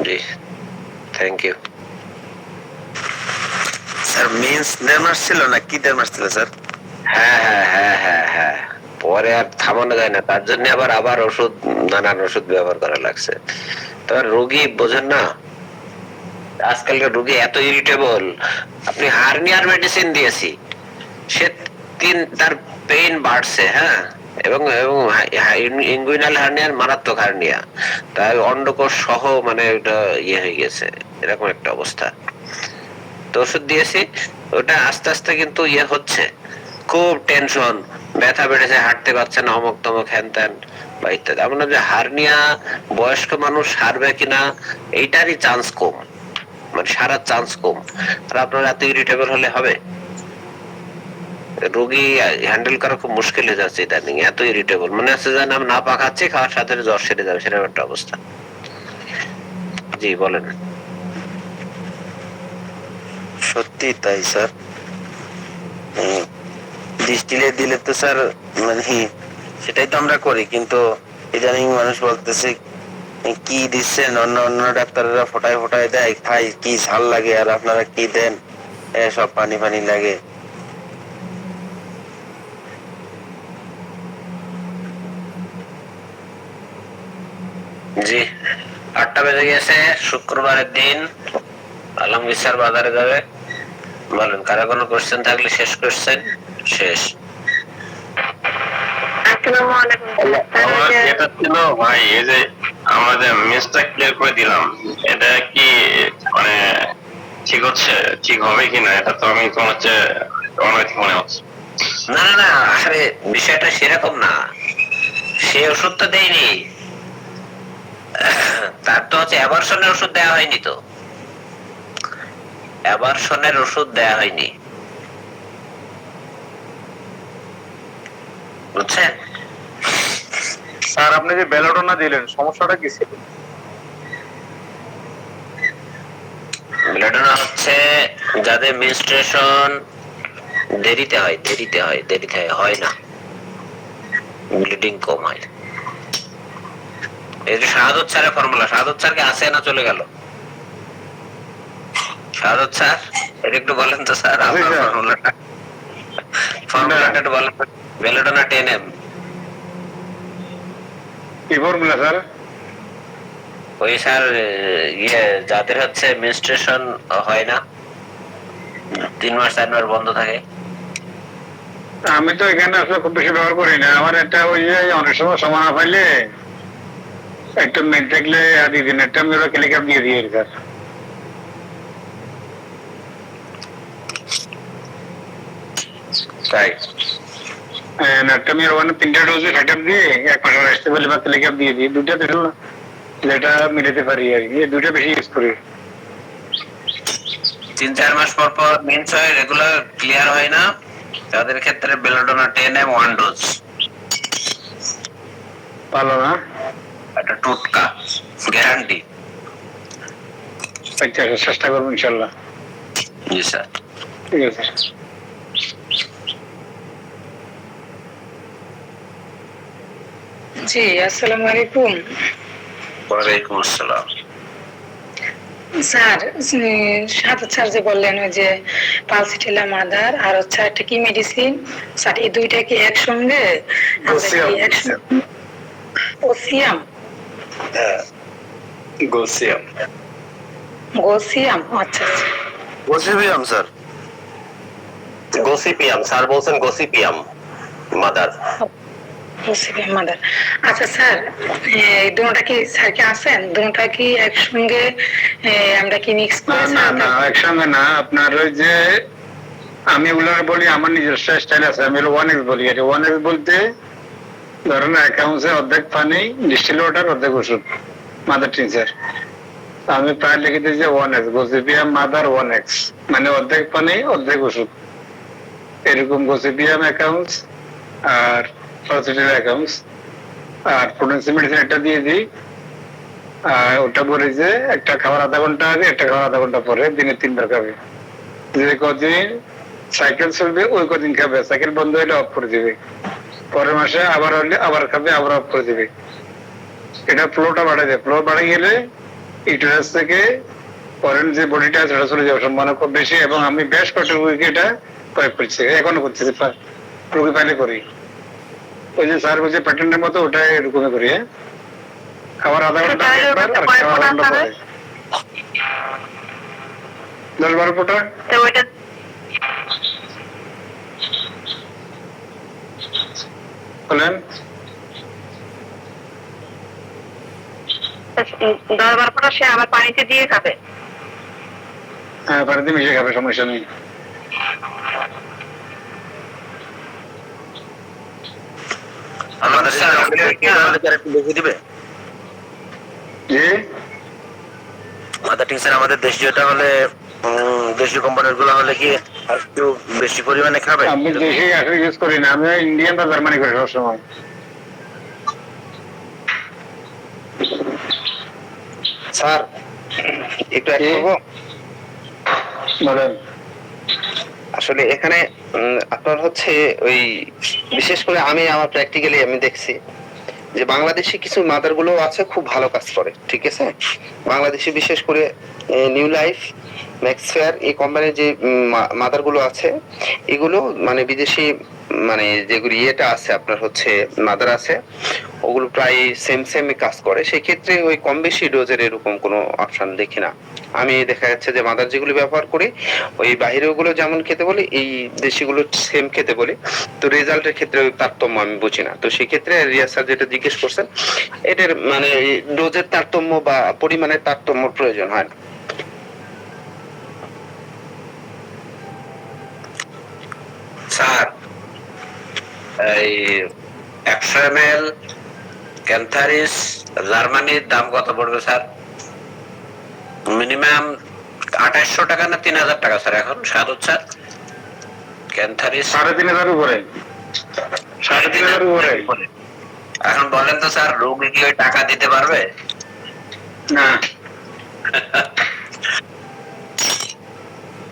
জি, থ্যাংক ইউ স্যার। মেন্স 1.5 মাস ছিল না কি 1.5 মাস ছিল স্যার? হ্যাঁ হ্যাঁ হ্যাঁ হ্যাঁ হ্যাঁ, পরে আর থামানো যায় না, তার জন্য আবার ওষুধ, নানান ওষুধ ব্যবহার করা লাগছে। তবে রোগী বোঝেন না, আজকালকার রোগী এত ইরিটেবল। আপনি হার্নিয়ার মেডিসিন দিয়েছি, সে তার পেইন বাড়ছে, হ্যাঁ, এবং ইনগুইনাল হার্নিয়ার, মারাত্মক হার্নিয়া, তাই অন্ডকোষ সহ মানে ওটা ইয়ে হয়ে গেছে, এরকম একটা অবস্থা। তো ওষুধ দিয়েছি, ওটা আস্তে আস্তে কিন্তু ইয়ে হচ্ছে, খুব টেনশন, ব্যথা বেড়েছে, হাঁটতে পারছে না, অমুক তমুক হ্যান ত্যান বা ইত্যাদি। আমরা যে হার্নিয়া বয়স্ক মানুষ সারবে কিনা এইটারই চান্স কম, মানে সারার চান্স কম। আর আপনার এত ইরিটেবল হলে হবে? রোগী হ্যান্ডেল করা খুব মুশকিল হয়ে যাচ্ছে ইদানিং, এত ইরিটেবল, মনে হচ্ছে যেন আমি না পা খাচ্ছি, খাওয়ার সাথে জ্বর সেরে যাবে, সেরকম একটা অবস্থা। জি বলেন। সত্যি তাই স্যার। ডিস্টিলেট দিলে তো স্যার মানে সেটাই তো আমরা করি, কিন্তু ইদানিং মানুষ বলতেছে কি দিচ্ছেন, অন্য ডাক্তাররা ফোটায় ফোটায় দেয়, খাই কি ঝাল লাগে, আর আপনারা কি দেন, সব পানি পানি লাগে। জি, 8টা বেজে গেছে, শুক্রবারের দিন। আলমগীর স্যার বাজারে যাবে। বলেন, কারো কোনো কোশ্চেন থাকলে শেষ কোশ্চেন শেষ। আমার যেটা ছিল ভাই, এই যে আমাদের মেসটা ক্লিয়ার করে দিলাম, এটা কি মানে ঠিক হচ্ছে, ঠিক হবে কিনা, এটা তো আমি তো হচ্ছে অনৈতিক মনে হচ্ছে। না না না, আরে বিষয়টা সেরকম না, সে ওষুধ তো দেয়নি, তার তো হচ্ছে অ্যাবারশনের ওষুধ দেওয়া হয়নি, তো অ্যাবারশনের ওষুধ দেওয়া হয়নি, বুঝছেন স্যার? আপনি যে বেলাডোনা দিলেন, সমস্যাটা কি ছিল? বেলাডোনা হচ্ছে যাদের মেনস্ট্রুয়েশন দেরিতে হয়, হয় না, ব্লিডিং কম হয়। এই যে শাহাদত স্যারের ফর্মুলা, শাহাদত স্যারকে আছে না চলে গেল? শাহাদত স্যার, এটা একটু বলেন তো স্যার, আপনার ফর্মুলাটা একটু বলেন। Belladonna 10 mg। কি ফর্মুলা স্যার? ওই স্যার, ইয়ে যাদের হচ্ছে মেনস্ট্রুয়েশন হয় না, 3 মাস 4 মাস বন্ধ থাকে। আমি তো এখানে আসলে খুব বেশি ব্যবহার করি না, আমার একটা ওই যে অনেক সময় সময় না পাইলে একটা মেয়ে দেখলে আর দিন একটা আমি ওরা টেলিগ্রাম দিয়ে দিয়ে স্যার। তাই একটা মেয়ের ওখানে 3টা ডোজে সেটআপ দিয়ে 1 মাসের আসতে বলে বা টেলিগ্রাম দিয়ে দিই, 2টা দিল না, যেটা মিলাতে পারি আর কি, 2টা বেশি ইউজ করি। 3-4 মাস পর পর মেন্স হয়, রেগুলার ক্লিয়ার হয় না, তাদের ক্ষেত্রে বেলোডোনা 10 1 ডোজ, ভালো না? একটা টুটকা গ্যারান্টি। আচ্ছা চেষ্টা করবো ইনশাল্লাহ। জি স্যার। ঠিক আছে। জি, আসসালামু আলাইকুম ওয়ালাইকুম আসসালাম। স্যার। স্যার যে বললেন ওই যে পালসিটিলা মাদার আর হচ্ছে একটা কি মেডিসিন স্যার, এই দুইটা কি একসঙ্গে ওসিয়াম? গোসিয়াম। গোসিয়াম, আচ্ছা আচ্ছা। গসিপিয়াম স্যার, গসিপিয়াম স্যার বলছেন, গসিপিয়াম মাদার। গোসিয়াম মাদার। আচ্ছা স্যার, এই দুটোটা কি স্যার কি আছেন? দুটোটা কি একসঙ্গে আমরা কি মিক্স করে না না একসঙ্গে না, আপনার ওই যে আমি ওগুলো বলি আমার নিজস্ব স্টাইল আছে, আমি 1x বলি। আর 1x বলতে ধরেন অ্যাকাউন্টে অর্ধেক পানি ডিস্টিল ওয়াটার অর্ধেক ওষুধ মাদার টিনচার, আমি প্রায় লিখে দিয়েছি 1x গোসিপিয়াম মাদার 1x, মানে অর্ধেক পানি অর্ধেক ওষুধ, এরকম গোসিপিয়াম অ্যাকাউন্টস আর পজিটিভ অ্যাকাউন্টস। আর পোটেনসি মেডিসিন একটা দিয়ে দিই, ওটা বলে যে একটা খাবার আধা ঘন্টা আগে, একটা খাবার আধা ঘন্টা পরে, দিনে 3বার খাবে। যে কদিন সাইকেল চলবে ওই কদিন খাবে, সাইকেল বন্ধ হলে অফ করে দিবে, পরের মাসে আবার হলে আবার খাবে, আবার অফ করে দিবে। এটা ফ্লোটা বাড়ে যায়, ফ্লো বাড়ে গেলে ইউটেরাস থেকে পরের যে বডিটা আছে ওটা চলে যাওয়ার সম্ভাবনা খুব বেশি। এবং আমি বেশ কয়েকটা রোগীকে এটা প্রয়োগ করছি, এখনো করছি, রোগী পাইলে করি। ওই যে স্যার বলছে প্যাটার্নের মতো ওটা এরকমই করি। খাবার আধা ঘন্টা একবার আর খাবার আধা ঘন্টা পরে 10-12 ফোঁটা। বলেন 10-12 ফোঁটা সে আবার পানিতে দিয়ে খাবে? হ্যাঁ, পানিতে মিশিয়ে খাবে, সমস্যা নেই। আমাদের বেশি দিবে জি মাদার টিনচার আমাদের দেশীয়টা হলে, দেশীয় কোম্পানির গুলো হলে কি একটু বেশি পরিমাণে খাবে? আমি দেশি আসলে ইউজ করি না, আমি ইন্ডিয়ান বা জার্মানি করি সবসময়। স্যার একটু অ্যাড করবো? বলেন। আসলে এখানে আপনার হচ্ছে ওই বিশেষ করে আমি আমার প্র্যাকটিক্যালি আমি দেখছি যে বাংলাদেশি কিছু মাদার গুলো আছে খুব ভালো কাজ করে, ঠিক আছে? বাংলাদেশি বিশেষ করে নিউ লাইফ, ম্যাক্সফেয়ার, এই কোম্পানির যে মাদার গুলো আছে এগুলো মানে বিদেশি মানে যেগুলো ইয়েটা আছে আপনার হচ্ছে মাদার আছে, ওগুলো প্রায় সেম কাজ করে। সেই ক্ষেত্রে ওই কম বেশি ডোজের এরকম কোনো অপশন দেখি না আমি। দেখা যাচ্ছে যে মাদার যেগুলো ব্যবহার করি ওই বাহিরের গুলো যেমন খেতে বলি, এই দেশিগুলো সেম খেতে বলি, তো রেজাল্টের ক্ষেত্রে ওই তারতম্য আমি বুঝি না। তো সেই ক্ষেত্রে রিয়া স্যার যেটা জিজ্ঞেস করছেন, এটার মানে ডোজের তারতম্য বা পরিমাণের তারতম্য প্রয়োজন হয় না। স্যার এই 100 ml ক্যান্থারিস জার্মানির দাম কত পড়বে স্যার? মিনিমাম 2800 টাকা না 3000 টাকা স্যার এখন সাধু স্যার? ক্যান্থারিস 3,500 উপরে, 3,500 উপরে। এখন বলেন তো স্যার, রোগী কি ওই টাকা দিতে পারবে? না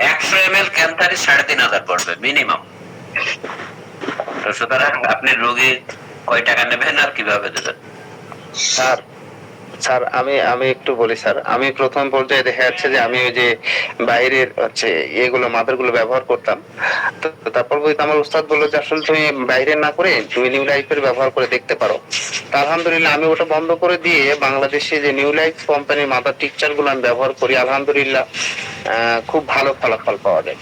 100 ml ক্যান্থারিস 3500 পড়বে মিনিমাম। তো সুতরাং আপনি রোগী কয় টাকা নেবেন আর কিভাবে দেবেন? স্যার আমি একটু বলি স্যার, আমি প্রথম পর্যায়ে দেখা যাচ্ছে যে আমি ওই যে বাইরের হচ্ছে এগুলো মাদার গুলো ব্যবহার করতাম, তো তারপর আমার উস্তাদ বললো যে আসলে তুমি বাইরে না করে তুমি নিউ লাইফের ব্যবহার করে দেখতে পারো। তা আলহামদুলিল্লাহ আমি ওটা বন্ধ করে দিয়ে বাংলাদেশে যে নিউ লাইফ কোম্পানির মাদার টিকচার গুলো আমি ব্যবহার করি, আলহামদুলিল্লাহ খুব ভালো ফলাফল পাওয়া যায়।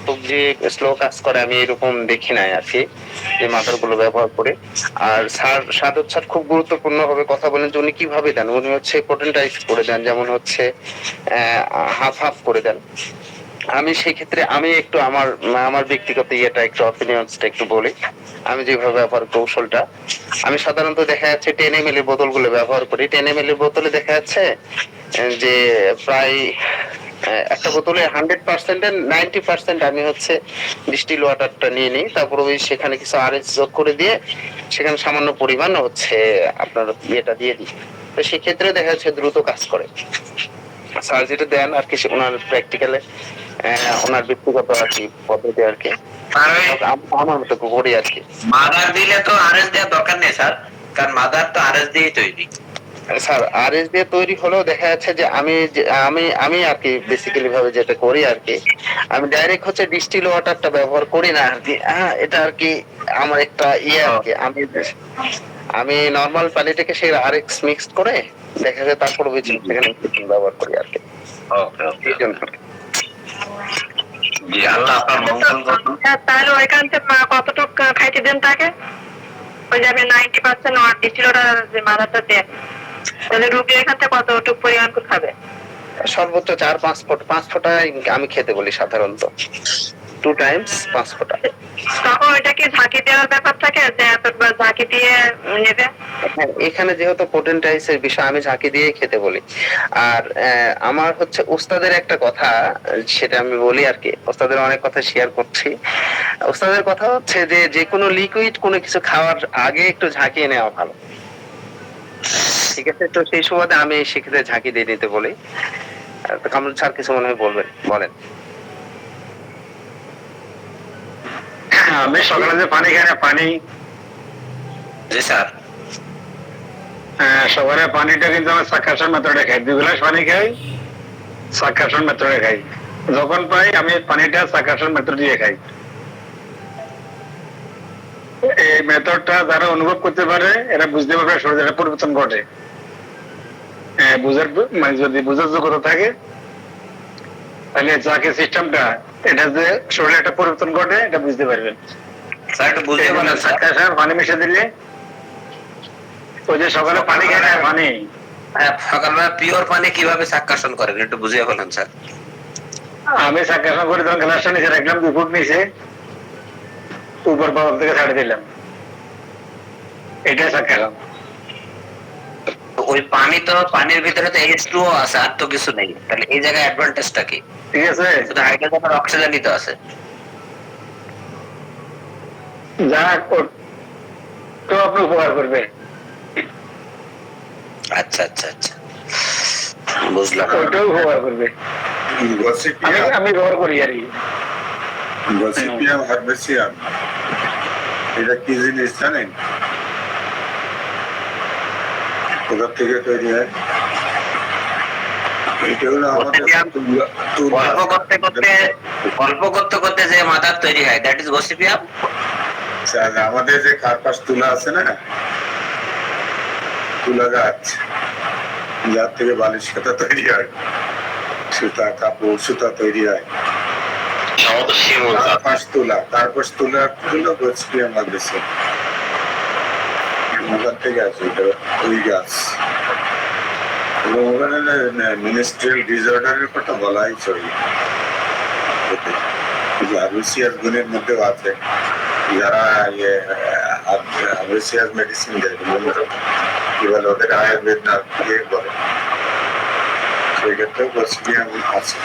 খুব যে স্লো কাজ করে আমি এরকম দেখি নাই আর কি, যে মাদার গুলো ব্যবহার করে। আর স্যার সাদত স্যার খুব গুরুত্বপূর্ণ ভাবে কথা বলেন যে উনি কিভাবে দেন, উনি হচ্ছে পোটেন্টাইজ করে দেন, যেমন হচ্ছে হাফ হাফ করে দেন। আমি সেই ক্ষেত্রে আমি একটু আমার আমার ব্যক্তিগত ইয়েটা একটু অপিনিয়নসটা একটু বলি। আমি যেভাবে ব্যবহার কৌশলটা, আমি সাধারণত দেখা যাচ্ছে 10 ml এর বোতলগুলো ব্যবহার করি। 10 ml এর বোতলে দেখা যাচ্ছে যে প্রায় একটা বোতলে 100% এর 90% আমি হচ্ছে ডিস্টিল ওয়াটারটা নিয়ে নিই, তারপর ওই সেখানে কিছু আরএস যোগ করে দিয়ে সেখানে সামান্য পরিমাণ হচ্ছে আপনার ইয়েটা দিয়ে দিই। তো সেক্ষেত্রে দেখা যাচ্ছে দ্রুত কাজ করে। স্যার যেটা দেন আর কি ওনার প্র্যাকটিক্যালে, ওনার ব্যক্তিগত আর কি পদ্ধতি আর কি, আমার মতো করি আর কি। মাদার দিলে তো আরএস দেওয়ার দরকার নেই স্যার, কারণ মাদার তো আরএস দিয়ে তৈরি। স্যার আরএস দিয়ে তৈরি হলেও দেখা যাচ্ছে যে আমি আর কি বেসিক্যালি ভাবে যেটা করি আর কি, আমি ডাইরেক্ট হচ্ছে ডিস্টিল ওয়াটারটা ব্যবহার করি না আর কি। হ্যাঁ, এটা আর কি আমার একটা ইয়ে আর কি, আমি নর্মাল পানিটাকে সেই আরএক্স মিক্স করে দেখা যায় তারপর ওই সেখানে ব্যবহার করি আর কি। ওকে ওকে, জি আল্লাহ আপনার মঙ্গল করুন। তাহলে ওইখান থেকে কতটুকু খাইতে দেন তাকে? ওই যে আপনি 90% ওয়াট ডিস্টিলটা যে মাদারটা দেন, তাহলে রুগী এখান থেকে কতটুকু পরিমাণ করে খাবে? সর্বোচ্চ 5 ফোঁটা আমি খেতে বলি সাধারণত, 2 টাইমস 5 ফোঁটা। তখন ওইটা কি ঝাঁকি দেওয়ার ব্যাপার থাকে যে এতবার ঝাঁকি দিয়ে নেবে? এখানে যেহেতু পোটেন্টাইজের বিষয়, আমি ঝাঁকি দিয়ে খেতে বলি। আর আমার হচ্ছে উস্তাদের একটা কথা, সেটা আমি বলি আর কি, উস্তাদের অনেক কথা শেয়ার করছি। উস্তাদের কথা হচ্ছে যে যে কোনো লিকুইড কোনো কিছু খাওয়ার আগে একটু ঝাঁকিয়ে নেওয়া ভালো, ঠিক আছে? তো সেই সুবাদে আমি সেক্ষেত্রে ঝাঁকি দিয়ে নিতে বলি। কামরুল স্যার কিছু মনে হয় বলেন। আমি সকালে যে পানি খাই না, পানি জি স্যার। সকালে পানিটা কিন্তু আমি সাকাশন মেথডে খাই, 2 গ্লাস পানি খাই, সাকাশন মেথডে খাই। যখন পাই আমি পানিটা সাকাশন মেথড দিয়ে খাই। এই মেথডটা যারা অনুভব করতে পারে এরা বুঝতে পারবে শরীরের পরিবর্তন ঘটে। বুঝার মানে যদি বুঝার যোগ্যতা থাকে তাহলে যাকে সিস্টেমটা এটা যে শরীরে একটা পরিবর্তন ঘটে এটা বুঝতে পারবেন। স্যার একটু বুঝতে পারলেন স্যার? সাকাশন পানি মিশিয়ে দিলে, ওই যে সকালে পানি খাই না, পানি হ্যাঁ, সকালবেলা পিওর পানি কিভাবে সাকাশন করেন একটু বুঝিয়ে বলেন স্যার। আমি সাকাশন করে তখন গ্লাসটা নিচে রাখলাম, 2 ফুট নিচে উপর বাবার থেকে ছাড়ে দিলাম, এটাই সাকাশন। ওই পানি তো, পানির ভিতরে তো H2O আছে, আর তো কিছু নেই, তাহলে এই জায়গায় অ্যাডভান্টেজটা কি? ঠিক আছে, শুধু হাইড্রোজেন আর অক্সিজেনই তো আছে। যা তো আপনি উপকার করবে। আচ্ছা আচ্ছা আচ্ছা, বুঝলাম। ওইটাও উপকার করবে, আমি ব্যবহার করি আর কি। গসিপিয়াম হার্বেসিয়াম এটা কি জিনিস জানেন? কোথা থেকে তৈরি হয়? এটা হলো আমাদের গল্প করতে করতে যে মাদার তৈরি হয়, দ্যাট ইজ গসিপিয়াম। আমাদের যে কার্পাস তুলা আছে না, তুলা গাছ, যার থেকে বালিশ খাতা তৈরি হয়, সুতা কাপড় সুতা তৈরি হয়, কার্পাস তুলা হলো গসিপিয়াম হার্বেসিয়াম। ওখান থেকে আছে ওটা, ওই গাছ। এবং ওখানে মিনিস্ট্রিয়াল ডিসঅর্ডারের কথা বলাই চলে, হার্বেসিয়াস গুণের মধ্যেও আছে। যারা হার্বেসিয়াস মেডিসিন দেয়, কি বলে ওদের আয়ুর্বেদ না ইয়ে করে, সেক্ষেত্রেও গসিপিয়াম আছে।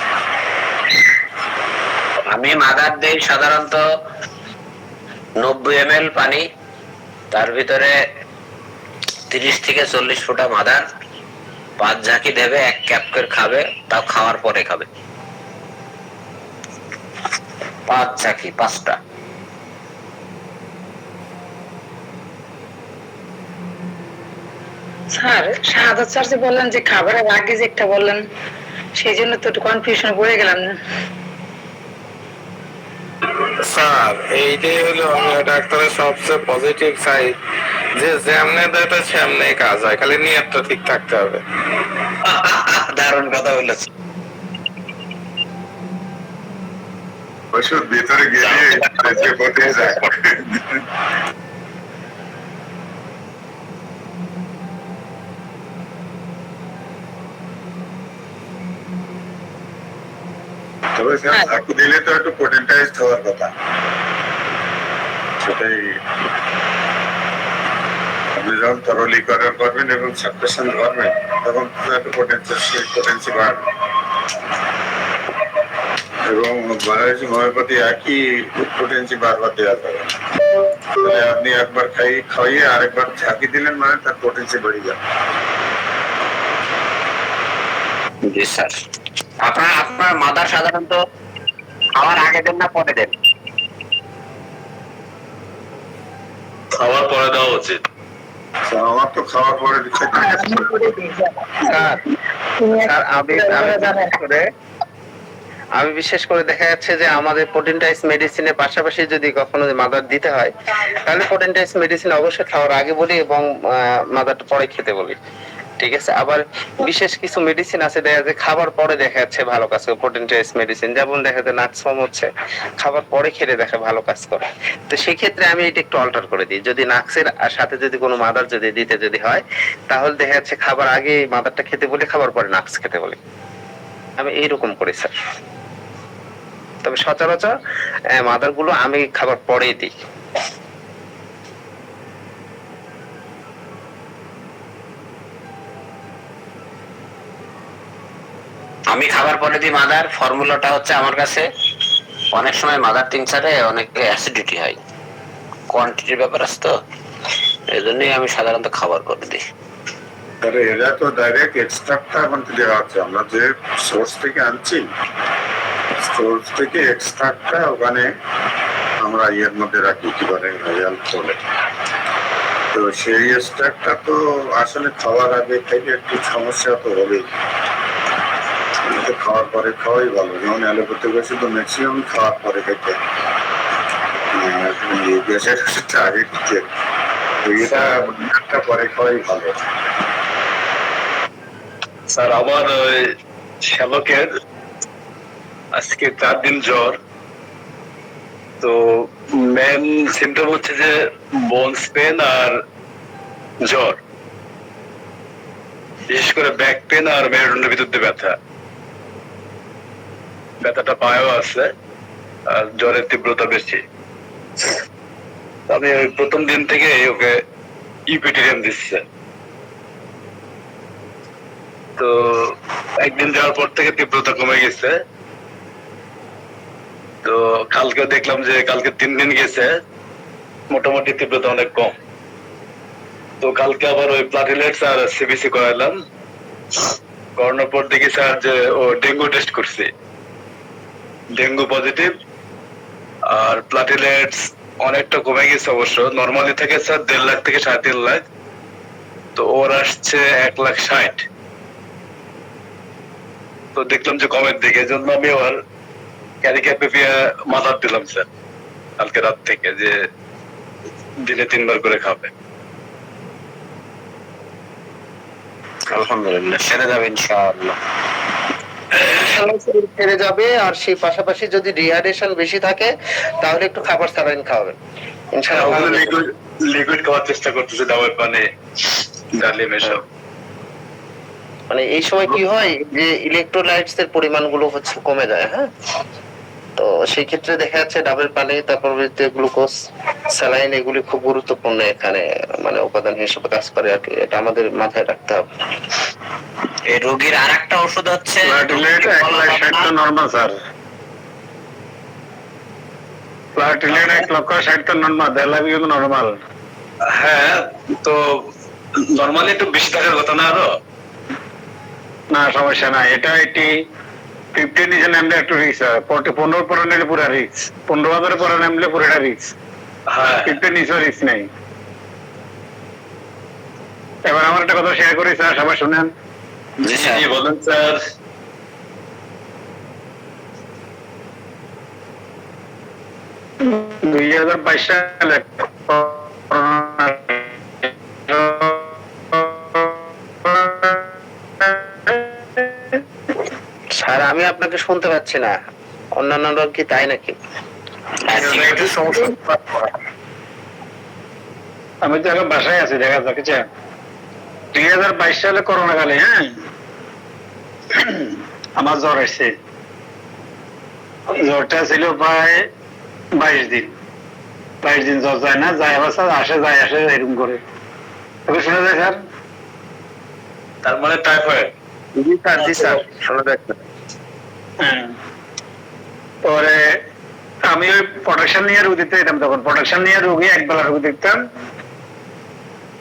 আমি মাদার দেই সাধারণত 90 ml পানি, তার ভিতরে 30 থেকে 40 ফোঁটা মাদার, 5 ঝাঁকি দেবে, 1 ক্যাপ করে খাবে, তাও খাওয়ার পরে খাবে। 5 ঝাঁকি, 5টা। স্যার শাহাদাত স্যার যে বললেন যে খাবারের আগে যে একটা বললেন, সেই জন্য তো একটু কনফিউশন পড়ে গেলাম। স্যার এইটাই হলো ডাক্তারের সবচেয়ে পজিটিভ সাইড, যে যেমনে দেয়টা সেমনে কাজ হয়, খালি নিয়তটা ঠিক থাকতে হবে। দারুণ কথা বলেছে। ওষুধ ভিতরে গেলে যে পথে যায়। তবে স্যার ঝাঁকু দিলে তো একটু পোটেন্টাইজড হওয়ার কথা, সেটাই আপনি যখন থরলি করবেন এবং সাপ্রেশন করবেন তখন একটু পোটেন্সি বাড়বে। এবং বাংলাদেশি হোমিওপ্যাথি একই পোটেন্সি বারবার দেওয়া যাবে, তাহলে আপনি একবার খাইয়ে আরেকবার ঝাঁকি দিলেন মানে তার পোটেন্সি বেড়ে যাবে। জি স্যার। আপনার মাদার সাধারণত খাওয়ার আগে দেন না পরে দেন? খাওয়ার পরে দেওয়া উচিত। আমার তো খাওয়ার পরে আমি বিশেষ করে দেখা যাচ্ছে যে আমাদের পোটেন্টাইজ মেডিসিনের পাশাপাশি যদি কখনো মাদার দিতে হয় তাহলে পোটেন্টাইজ মেডিসিন অবশ্যই খাওয়ার আগে বলি এবং মাদারটা পরে খেতে বলি। ঠিক আছে। আবার বিশেষ কিছু মেডিসিন আছে দেখা যাচ্ছে খাবার পরে দেখা যাচ্ছে ভালো কাজ করে, পোটেন্টাইজ মেডিসিন যেমন দেখা যায় নাক্সফাম হচ্ছে খাবার পরে খেলে দেখা ভালো কাজ করে। তো সেই ক্ষেত্রে আমি এটা একটু অল্টার করে দিই, যদি নাক্সের সাথে যদি কোনো মাদার যদি দিতে যদি হয় তাহলে দেখা যাচ্ছে খাবার আগে মাদারটা খেতে বলি, খাবার পরে নাক্স খেতে বলি। আমি এইরকম করি স্যার। তবে সচরাচর মাদার গুলো আমি খাবার পরেই দিই। আমি খাবার পরে দিই মাদার। ফর্মুলাটা হচ্ছে আমার কাছে অনেক সময় মাদার টিংচারে অনেক অ্যাসিডিটি হয়, কোয়ান্টিটির ব্যাপার আছে, তো এই জন্যই আমি সাধারণত খাবার পরে দিই। এরা তো ডাইরেক্ট এক্সট্রাক্টটা আমাদের দেওয়া হচ্ছে, আমরা যে সোর্স থেকে আনছি সোর্স থেকে এক্সট্রাক্টটা ওখানে আমরা ইয়ের মধ্যে রাখি, কি বলে বলে। তো সেই এক্সট্রাক্টটা তো আসলে খাওয়ার আগে থেকে একটু সমস্যা তো হবেই, খাওয়ার পরে খাওয়াই ভালো। যেমন অ্যালোপ্যাথিক ওষুধ তো ম্যাক্সিমাম খাওয়ার পরে খেতে, গ্যাসের ওষুধটা আগে খেতে, এটা পরে খাওয়াই ভালো। স্যার আমার ওই শ্যালকের আজকে 4 দিন জ্বর, তো মেন সিমটম হচ্ছে যে বোনস পেন আর জ্বর, বিশেষ করে ব্যাক পেন আর মেরুদণ্ডের ভিতর দিয়ে ব্যথাটা পায়েও আছে আর জ্বরের তীব্রতা বেশি। আমি ওই প্রথম দিন থেকে ওকে ইউপিটিরিয়াম দিচ্ছে, তো একদিন যাওয়ার পর থেকে তীব্রতা কমে গেছে। তো কালকে দেখলাম যে কালকে 3 দিন গেছে, মোটামুটি তীব্রতা অনেক কম। তো কালকে আবার ওই প্লাটিলেটস আর সিবিসি করাইলাম, করানোর পর দেখি স্যার যে ও ডেঙ্গু টেস্ট করছে, ডেঙ্গু পজিটিভ, আর প্লাটিলেটস অনেকটা কমে গেছে। অবশ্য নর্মালি থেকে স্যার 1.5 লাখ থেকে 3.5 লাখ, তো ওর আসছে 1,60,000। তো দেখলাম যে কমের দিকে, এই জন্য আমি আবার ক্যারিক্যাপিয়া মাদার দিলাম স্যার কালকে রাত থেকে, যে দিনে 3 বার করে খাবে। আলহামদুলিল্লাহ সেরে যাবে ইনশাআল্লাহ। সেরে যাবে। আর সেই পাশাপাশি যদি ডিহাইড্রেশন বেশি থাকে তাহলে একটু খাবার স্যালাইন খাওয়াবেন ইনশাআল্লাহ। লিকুইড খাওয়ার চেষ্টা করতেছে, ডাবের পানি, ডালিম এসব। মানে এই সময় কি হয় যে ইলেকট্রোলাইটস এর পরিমাণগুলো হচ্ছে কমে যায়। হ্যাঁ, তো সেই ক্ষেত্রে দেখা যাচ্ছে ডাবের পানি, তারপর গ্লুকোজ, স্যালাইন এগুলি খুব গুরুত্বপূর্ণ এখানে মানে উপাদান হিসেবে কাজ করে আর কি। এটা আমাদের মাথায় রাখতে হবে। এই রোগীর আরেকটা ওষুধ হচ্ছে platelet 1,60,000 normal sir, platelet 1,60,000 normal, 1.5 lakh কিন্তু নরমাল। হ্যাঁ, তো নরমালি একটু বেশি থাকার কথা না আরো? না সমস্যা নাই, এটা 50 নিচে নামলে একটু রিস্ক, 15 পরে নিলে পুরো রিস্ক, 15,000 পরে নামলে পুরোটা রিস্ক। হ্যাঁ, 50 নিচে রিস্ক নেই। এবার আমার একটা কথা শেয়ার করি স্যার, সবাই শুনেন। জি জি বলেন স্যার। 2022 সালে স্যার আমি আপনাকে শুনতে পাচ্ছি না, অন্যান্য রোগ কি তাই নাকি? আমি তো এখন বাসায় আছি, দেখা যাক। 2022 সালে করোনা কালে, হ্যাঁ, আমার জ্বর এসছে। জ্বরটা ছিল প্রায় 22 দিন। 22 দিন জ্বর যায় না, যায় আবার স্যার, আসে যায় আসে, এরকম করে। তবে শোনা যায় স্যার? তার মানে টাইফয়েড। জি স্যার, জি স্যার, শোনা যাচ্ছে। হ্যাঁ। পরে আমি ওই প্রোটেকশন নিয়ে রোগ দেখতে যেতাম, তখন প্রোটেকশন নিয়ে রোগী একবেলা রোগ দেখতাম।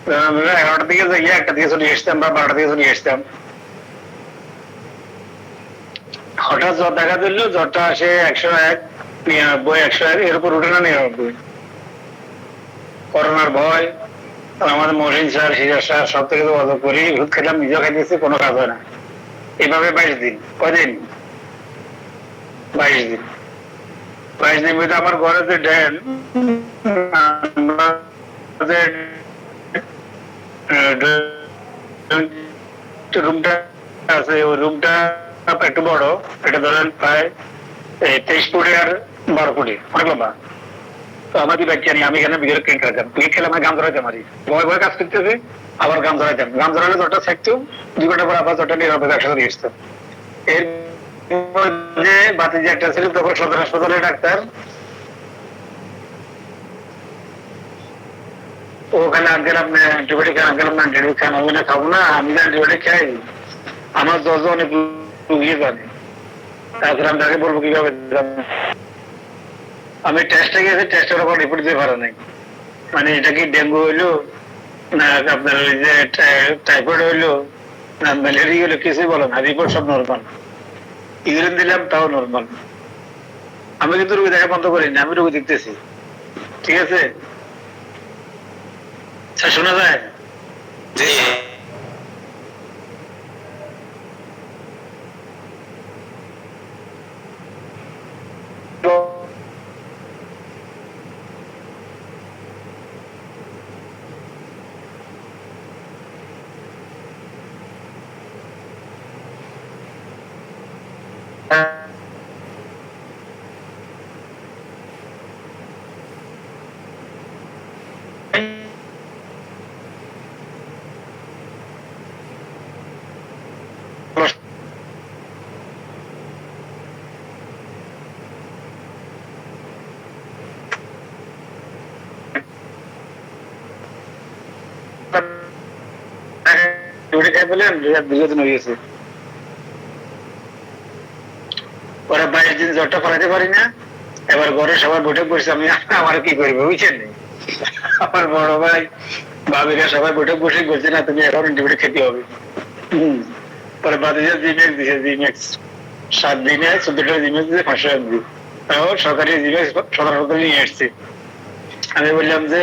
11টার দিকে যাই, 1টা দিকে ছুটি আসতাম বা 12টার দিকে ছুটি আসতাম। হঠাৎ জ্বর দেখা দিল, জ্বরটা আসে 101, 99, 101, এর উপর উঠে না 99। করোনার ভয়, আমাদের মহসিন স্যার, সিরাজ স্যার সব থেকে তো অজব করি, ওষুধ খেলাম, নিজেও খাইতেছি, কোনো কাজ হয় না। এভাবে 22 দিন। কয়দিন? 22 দিন। 22 দিন মধ্যে আমার ঘরে যে ড্যান, রুমটা আছে, ওই রুমটা একটু বড়, এটা ধরেন প্রায় 23 ফুটে আর 12 ফুটে, অনেক লম্বা। তো আমার কি ব্যাখ্যা নেই, আমি এখানে বিকেলে ক্রিকেট খেলতাম, ক্রিকেট খেলে আমার গান ধরাইতাম, আর ভয় ভয় কাজ করতেছে, আবার গান ধরাইতাম, গান ধরালে জ্বরটা থাকতাম, 2 ঘন্টা পর আবার জ্বরটা নিরাপদে একসাথে নিয়ে আসতাম। এর যে বাতি যে একটা ছিল, তখন সদর হাসপাতালে ডাক্তার, ওখানে আঙ্কেল আপনি অ্যান্টিবায়োটিক খান, আঙ্কেল আপনি অ্যান্টিবায়োটিক খান, আমি না খাবো না, আমি যে অ্যান্টিবায়োটিক খাই, আমার জ্বর অনেক লুকিয়ে জানে, তারপরে আমি তাকে বলবো কিভাবে জানবো? আমি টেস্টে গেছি, টেস্টের উপর রিপোর্ট দিতে পারে নাই, মানে এটা কি ডেঙ্গু হইলো না আপনার ওই যে টাইফয়েড হইলো না ম্যালেরিয়া হইলো, কিছুই বলো না, রিপোর্ট সব নর্মাল। ইউরিন দিলাম, তাও নর্মাল। আমি কিন্তু রোগী দেখা বন্ধ করিনি, আমি রোগী দেখতেছি, ঠিক আছে স্যার? শোনা যায়? জি ওরা 22 দিন জ্বরটা ফলাতে পারি না, এবার ঘরে সবাই বৈঠক করছে, আমি আমার কি করবো বুঝছেন? আমার বড় ভাই ভাবিরা সবাই বৈঠক বসে বলছে, না তুমি এখন অ্যান্টিবায়োটিক খেতে হবে। পরে বাদে জিমেক্স দিছে, জিমেক্স 7 দিনে 14টা জিমেক্স দিয়ে 500 এমজি, তাও সরকারি জিমেক্স সদর হাসপাতালে নিয়ে আসছে। আমি বললাম যে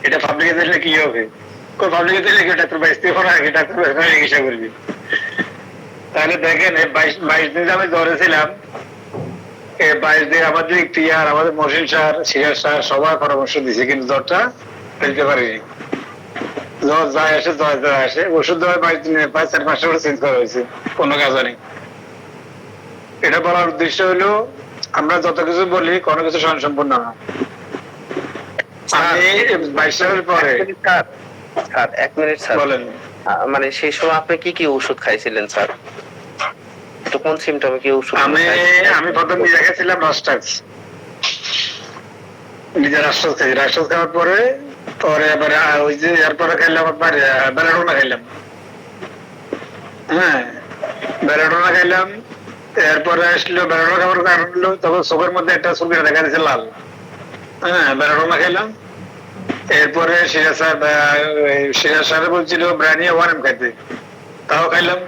এটা পাবলিকে দিলে কি হবে? পাবলিকে দিলে ডাক্তার বাইসতে করা আগে ডাক্তার চিকিৎসা করবি। তাহলে দেখেন 22 দিন আমি জ্বরে ছিলাম, 22 দিন আমাদের ইখতিয়ার, আমাদের মহসিন স্যার, সিরাজ স্যার সবাই পরামর্শ দিয়েছে, কিন্তু জ্বরটা ফেলতে পারিনি। জ্বর যায় আসে, জ্বর যায় আসে, ওষুধ দেওয়া 22 দিনে 4-5 মাসের করে চেঞ্জ করা হয়েছে, কোনো কাজ নেই। এটা বলার উদ্দেশ্য হলো, আমরা যত কিছু বলি কোনো কিছু স্বয়ংসম্পূর্ণ না। আমি 22 সালের পরে স্যার 1 মিনিট স্যার, বলেন, মানে সেই সময় আপনি কি কি ওষুধ খাইছিলেন স্যার? তো কোন সিমটমে কি ওষুধ? আমি প্রথম নিজে খেয়েছিলাম রাস্টাক্স, নিজের রাস্টাক্স খাই, রাস্টাক্স খাওয়ার পরে এবারে ওই যে এরপরে খাইলাম আপনার বেলাডোনা খাইলাম, হ্যাঁ বেলাডোনা খাইলাম। এরপরে আসলো বেলাডোনা খাওয়ার কারণ হলো তখন চোখের মধ্যে একটা ছবি দেখা দিচ্ছে লাল, হ্যাঁ বেলাডোনা খাইলাম। এরপরে সিরাজ স্যার বলছিল ব্রানিয়া 1M খাইতে, তাও খাইলাম।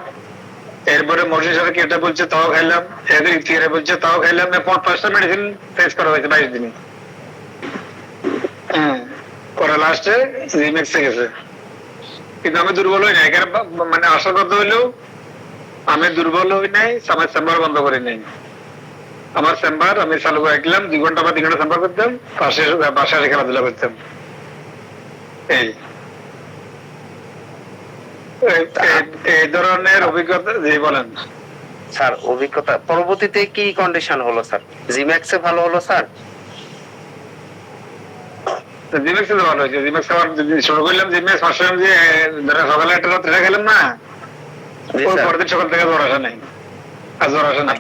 এরপরে মহসিন স্যার কেটা বলছে, তাও খাইলাম। এদের ইতিহারে বলছে, তাও খাইলাম। 5টা মেডিসিন টেস্ট করা হয়েছে 22 দিনে, পরে লাস্টে জিমেক্সে গেছে। কিন্তু আমি দুর্বল হই নাই, এখানে মানে আশার কথা হইলেও আমি দুর্বল হই নাই, আমার চেম্বার বন্ধ করি নাই। আমার চেম্বার আমি চালু করে রাখলাম, 2 ঘন্টা বা 3 ঘন্টা চেম্বার করতাম, বাসায় খেলাধুলা করতাম। এই ধরনের অভিজ্ঞতা, জি বলেন। স্যার অভিজ্ঞতা পরবর্তীতে কি কন্ডিশন হলো স্যার? জিম্যাক্সে ভালো হলো স্যার? জিমেক্স তো ভালো হয়েছে। জিমেক্স আবার শুরু করলাম, জিমেক্স আসলাম যে ধরো সকালে একটা রাত্রে গেলাম না, জি ওই স্যার। পরের দিন সকাল থেকে জ্বর আসে নাই, আর জ্বর আসে নাই।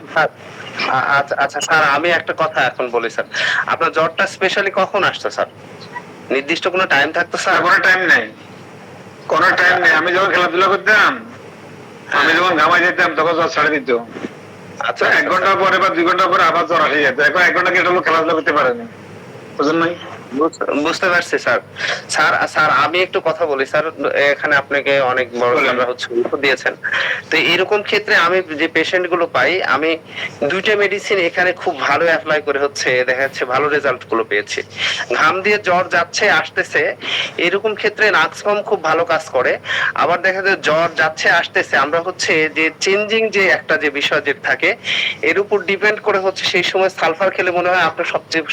আচ্ছা আচ্ছা স্যার, আমি একটা কথা এখন বলি স্যার, আপনার জ্বরটা স্পেশালি কখন আসছে স্যার? নির্দিষ্ট কোনো টাইম থাকতো স্যার? কোনো টাইম নেই, কোনো টাইম নেই। আমি যখন খেলাধুলা করতাম, আমি যখন ঘামাই যেতাম তখন জ্বর ছাড়ে দিত। আচ্ছা 1 ঘন্টা পরে বা 2 ঘন্টা পরে আবার জ্বর আসে যেত। এখন 1 ঘন্টা কেটে হলো খেলাধুলা করতে পারেনি, বুঝলেন নাই? বুঝতে পারছি স্যার। স্যার স্যার আমি একটু কথা বলি স্যার, এখানে আপনাকে অনেক বড় আমরা হচ্ছে উত্তর দিয়েছেন। তো এরকম ক্ষেত্রে আমি যে পেশেন্ট গুলো পাই, আমি 2টা মেডিসিন এখানে খুব ভালো অ্যাপ্লাই করে হচ্ছে দেখা যাচ্ছে ভালো রেজাল্ট গুলো পেয়েছি। ঘাম দিয়ে জ্বর যাচ্ছে আসতেছে, এরকম ক্ষেত্রে নাক্সফার্ম খুব ভালো কাজ করে। আবার দেখা যায় জ্বর যাচ্ছে আসতেছে, আমরা হচ্ছে যে চেঞ্জিং যে একটা যে বিষয় যে থাকে, এর উপর ডিপেন্ড করে হচ্ছে সেই সময় সালফার খেলে মনে হয় আপনার সবচেয়ে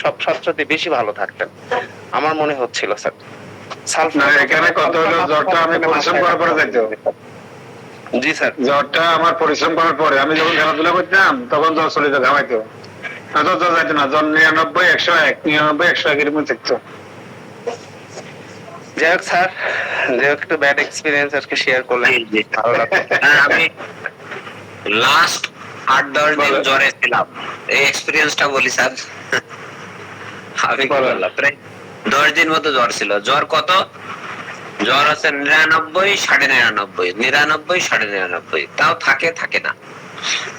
বেশি ভালো থাকতেন, আমার মনে হচ্ছিল স্যার। না, এখানে কথা হলো জ্বরটা আমি পরিশ্রম করার পরে যাইতো। জি স্যার। জ্বরটা আমার পরিশ্রম করার পরে, আমি যখন খেলাধুলা করতাম তখন জ্বর চলে যেত, ঘামাইতো। জ্বর যাইতো না, জ্বর 99, 101, 99, 101 এর মধ্যে থাকতো। যাই হোক স্যার, যাই হোক একটু ব্যাড এক্সপিরিয়েন্স আজকে শেয়ার করলেন, ভালো লাগলো। আমি লাস্ট 8-10 দিন জ্বরে ছিলাম, এই এক্সপিরিয়েন্সটা বলি স্যার। আমি কি বললাম, প্রায় 10 দিন মতো জ্বর ছিল। জ্বর কত? জ্বর আছে 99, 99.5, 99, 99.5, তাও থাকে না।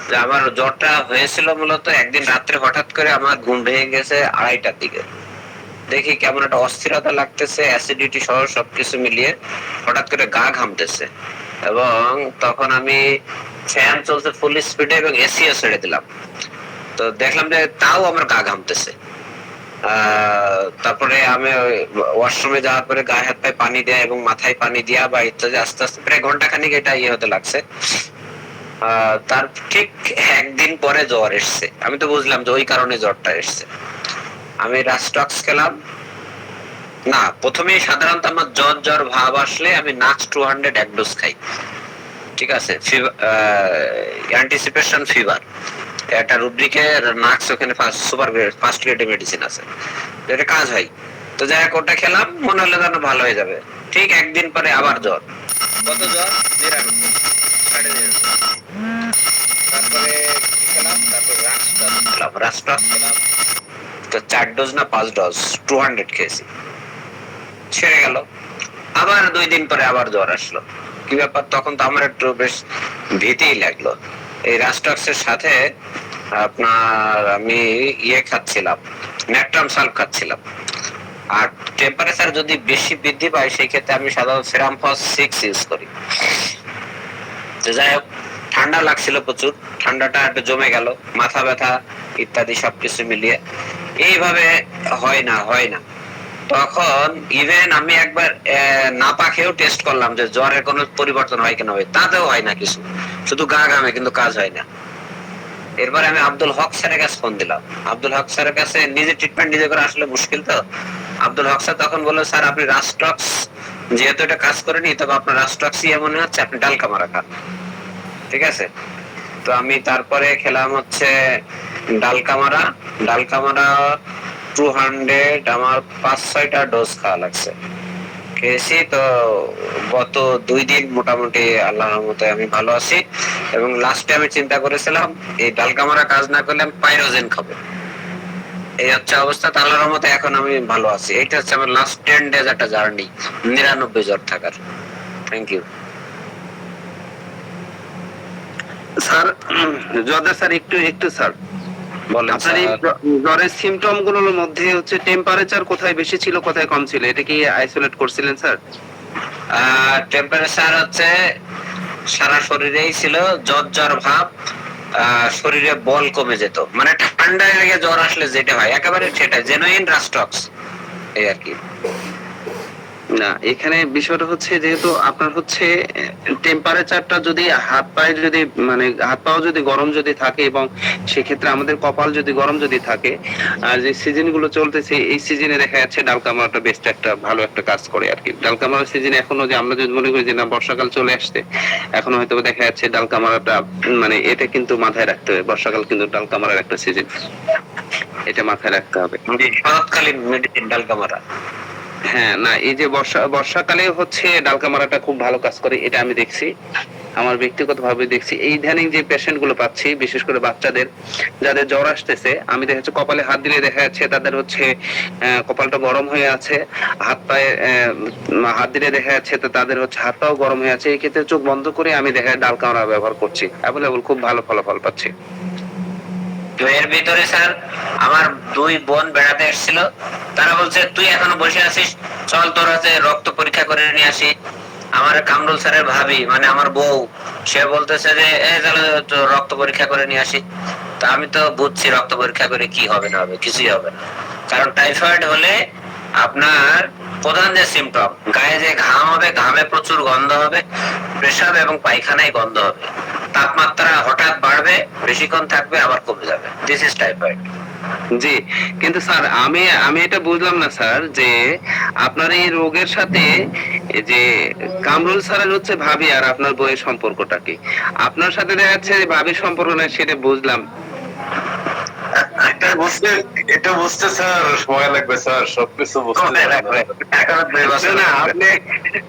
যে আমার জ্বরটা হয়েছিল মূলত একদিন রাত্রে হঠাৎ করে আমার ঘুম ভেঙে গেছে 2:30টার দিকে। দেখি কেমন একটা অস্থিরতা লাগতেছে, অ্যাসিডিটি সহ সবকিছু মিলিয়ে হঠাৎ করে গা ঘামতেছে, এবং তখন আমি ফ্যান চলছে ফুল স্পিডে এবং এসিও ছেড়ে দিলাম। তো দেখলাম যে তাও আমার গা ঘামতেছে। তারপরে আমি ওয়াশরুমে যাওয়ার পরে গায়ে হাত পায়ে পানি দেয়া এবং মাথায় পানি দেওয়া বা ইত্যাদি আস্তে আস্তে প্রায় ঘন্টাখানিক এটা হতে লাগছে। তার ঠিক 1 দিন পরে জ্বর এসছে। আমি তো বুঝলাম যে ওই কারণে জ্বরটা এসছে। আমি রাস্টক্স খেলাম না, প্রথমেই সাধারণত আমার জ্বর ভাব আসলে আমি নাক্স 200 এক ডোজ খাই, ঠিক আছে, অ্যান্টিসিপেশন ফিভার একটা রুব্রিকে নাক্স, ওখানে ফার্স্ট গ্রেডে মেডিসিন আছে, এটা কাজ হয়। তো যাই হোক ওটা খেলাম, মনে হলো যেন ভালো হয়ে যাবে। ঠিক 1 দিন পরে আবার জ্বর। কত জ্বর? 99, 99.5। তারপরে কি খেলাম? তারপরে রাস্টক্স খেলাম। তো 4 ডোজ না 5 ডোজ 200 খেয়েছি, ছেড়ে গেল। আবার 2 দিন পরে আবার জ্বর আসলো। কি ব্যাপার? তখন তো আমার একটু বেশ ভীতিই লাগলো। এই রাস্টক্সের সাথে আপনার আমি খাচ্ছিলাম, ন্যাট্রাম সালফ খাচ্ছিলাম। আর টেম্পারেচার যদি বেশি বৃদ্ধি পায় সেই ক্ষেত্রে আমি সাধারণত সেরামফস 6 ইউজ করি। তো যাই হোক, ঠান্ডা লাগছিল প্রচুর, ঠান্ডাটা একটু জমে গেল, মাথা ব্যথা ইত্যাদি সবকিছু মিলিয়ে এইভাবে হয় না। তখন ইভেন আমি একবার নাপা খেয়েও টেস্ট করলাম যে জ্বরের কোনো পরিবর্তন হয় কিনা, তাতেও হয় না কিছু, শুধু গা ঘামে কিন্তু কাজ হয় না। এরপরে আমি আব্দুল হক স্যারের কাছে ফোন দিলাম। আব্দুল হক স্যারের কাছে নিজে ট্রিটমেন্ট নিজে করে আসলে মুশকিল, তো আব্দুল হক স্যার তখন বললো, স্যার আপনি রাস্টক্স যেহেতু এটা কাজ করেনি, তবে আপনার রাস্টক্স মনে হচ্ছে, আপনি ডালকামারা খান, ঠিক আছে। তো আমি তারপরে খেলাম হচ্ছে ডালকামারা 200, আমার 5-6টা ডোজ খাওয়া লাগছে, খেয়েছি। তো গত 2 দিন মোটামুটি আল্লাহর রহমতে আমি ভালো আছি। এবং লাস্টে আমি চিন্তা করেছিলাম এই ডালকামারা কাজ না করলে আমি পাইরোজেন খাবো, এই হচ্ছে অবস্থা। আল্লাহর রহমতে এখন আমি ভালো আছি। এইটা হচ্ছে আমার লাস্ট 10 ডেজ একটা জার্নি 99 জ্বর থাকার। Thank you sir. জ্বরের স্যার একটু স্যার বলেন। আপনার এই জ্বরের সিমটম গুলোর মধ্যে হচ্ছে টেম্পারেচার কোথায় বেশি ছিল কোথায় কম ছিল, এটা কি আইসোলেট করছিলেন স্যার? টেম্পারেচার হচ্ছে সারা শরীরেই ছিল, জ্বর ভাব, শরীরে বল কমে যেত, মানে ঠান্ডায় লেগে জ্বর আসলে যেটা হয় একেবারে সেটা জেনুইন রাস্টক্স, এই আর কি। না, এখানে বিষয়টা হচ্ছে যেহেতু আপনার হচ্ছে টেম্পারেচারটা যদি হাত পায়ে যদি মানে হাত পাও যদি গরম যদি থাকে এবং সেক্ষেত্রে আমাদের কপাল যদি গরম যদি থাকে, আর যে সিজন গুলো চলতেছে এই সিজনে দেখা যাচ্ছে ডাল কামড়াটা বেস্ট একটা ভালো একটা কাজ করে আর কি। ডাল কামড়ার সিজনে এখনো যে আমরা যদি মনে করি যে না বর্ষাকাল চলে আসছে, এখন হয়তো দেখা যাচ্ছে ডাল কামড়াটা মানে এটা কিন্তু মাথায় রাখতে হবে, বর্ষাকাল কিন্তু ডাল কামড়ার একটা সিজন, এটা মাথায় রাখতে হবে। শরৎকালীন মেডিসিন ডালকামারা। হ্যাঁ, না এই যে বর্ষাকালে হচ্ছে ডালকা মারাটা খুব ভালো কাজ করে, এটা আমি দেখছি, আমার ব্যক্তিগত ভাবে দেখছি। এই ইদানিং যে পেশেন্ট গুলো পাচ্ছি বিশেষ করে বাচ্চাদের যাদের জ্বর আসতেছে, আমি দেখা যাচ্ছে কপালে হাত দিলে দেখা যাচ্ছে তাদের হচ্ছে কপালটা গরম হয়ে আছে, হাত পায়ে হাত দিলে দেখা যাচ্ছে তো তাদের হচ্ছে হাত পাও গরম হয়ে আছে। এই ক্ষেত্রে চোখ বন্ধ করে আমি দেখা ডালকা মারা ব্যবহার করছি, অ্যাভেলেবল খুব ভালো ফলাফল পাচ্ছি। তো এর ভিতরে স্যার আমার 2 বোন বেড়াতে এসেছিল, তারা বলছে তুই এখনো বসে আছিস, চল তোর হাতে রক্ত পরীক্ষা করে নিয়ে আসি। আমার কামরুল স্যারের ভাবি মানে আমার বউ, সে বলতেছে যে রক্ত পরীক্ষা করে নিয়ে আসি। তা আমি তো বুঝছি রক্ত পরীক্ষা করে কি হবে না হবে, কিছুই হবে না। কারণ টাইফয়েড হলে আপনার প্রধান যে সিমটম, গায়ে যে ঘাম হবে, ঘামে প্রচুর গন্ধ হবে, পেশাব এবং পায়খানায় গন্ধ হবে, তাপমাত্রা হঠাৎ বাড়বে, বেশিক্ষণ থাকবে, আবার কমে যাবে। This is typhoid. জি, কিন্তু স্যার আমি এটা বুঝলাম না স্যার যে আপনার এই রোগের সাথে যে কামরুল স্যারের হচ্ছে ভাবি আর আপনার বইয়ের সম্পর্কটা কি? আপনার সাথে দেখা যাচ্ছে ভাবির সম্পর্ক না, সেটা বুঝলাম। এটা বুঝতে স্যার সময় লাগবে স্যার, সবকিছু বুঝতে না, আপনি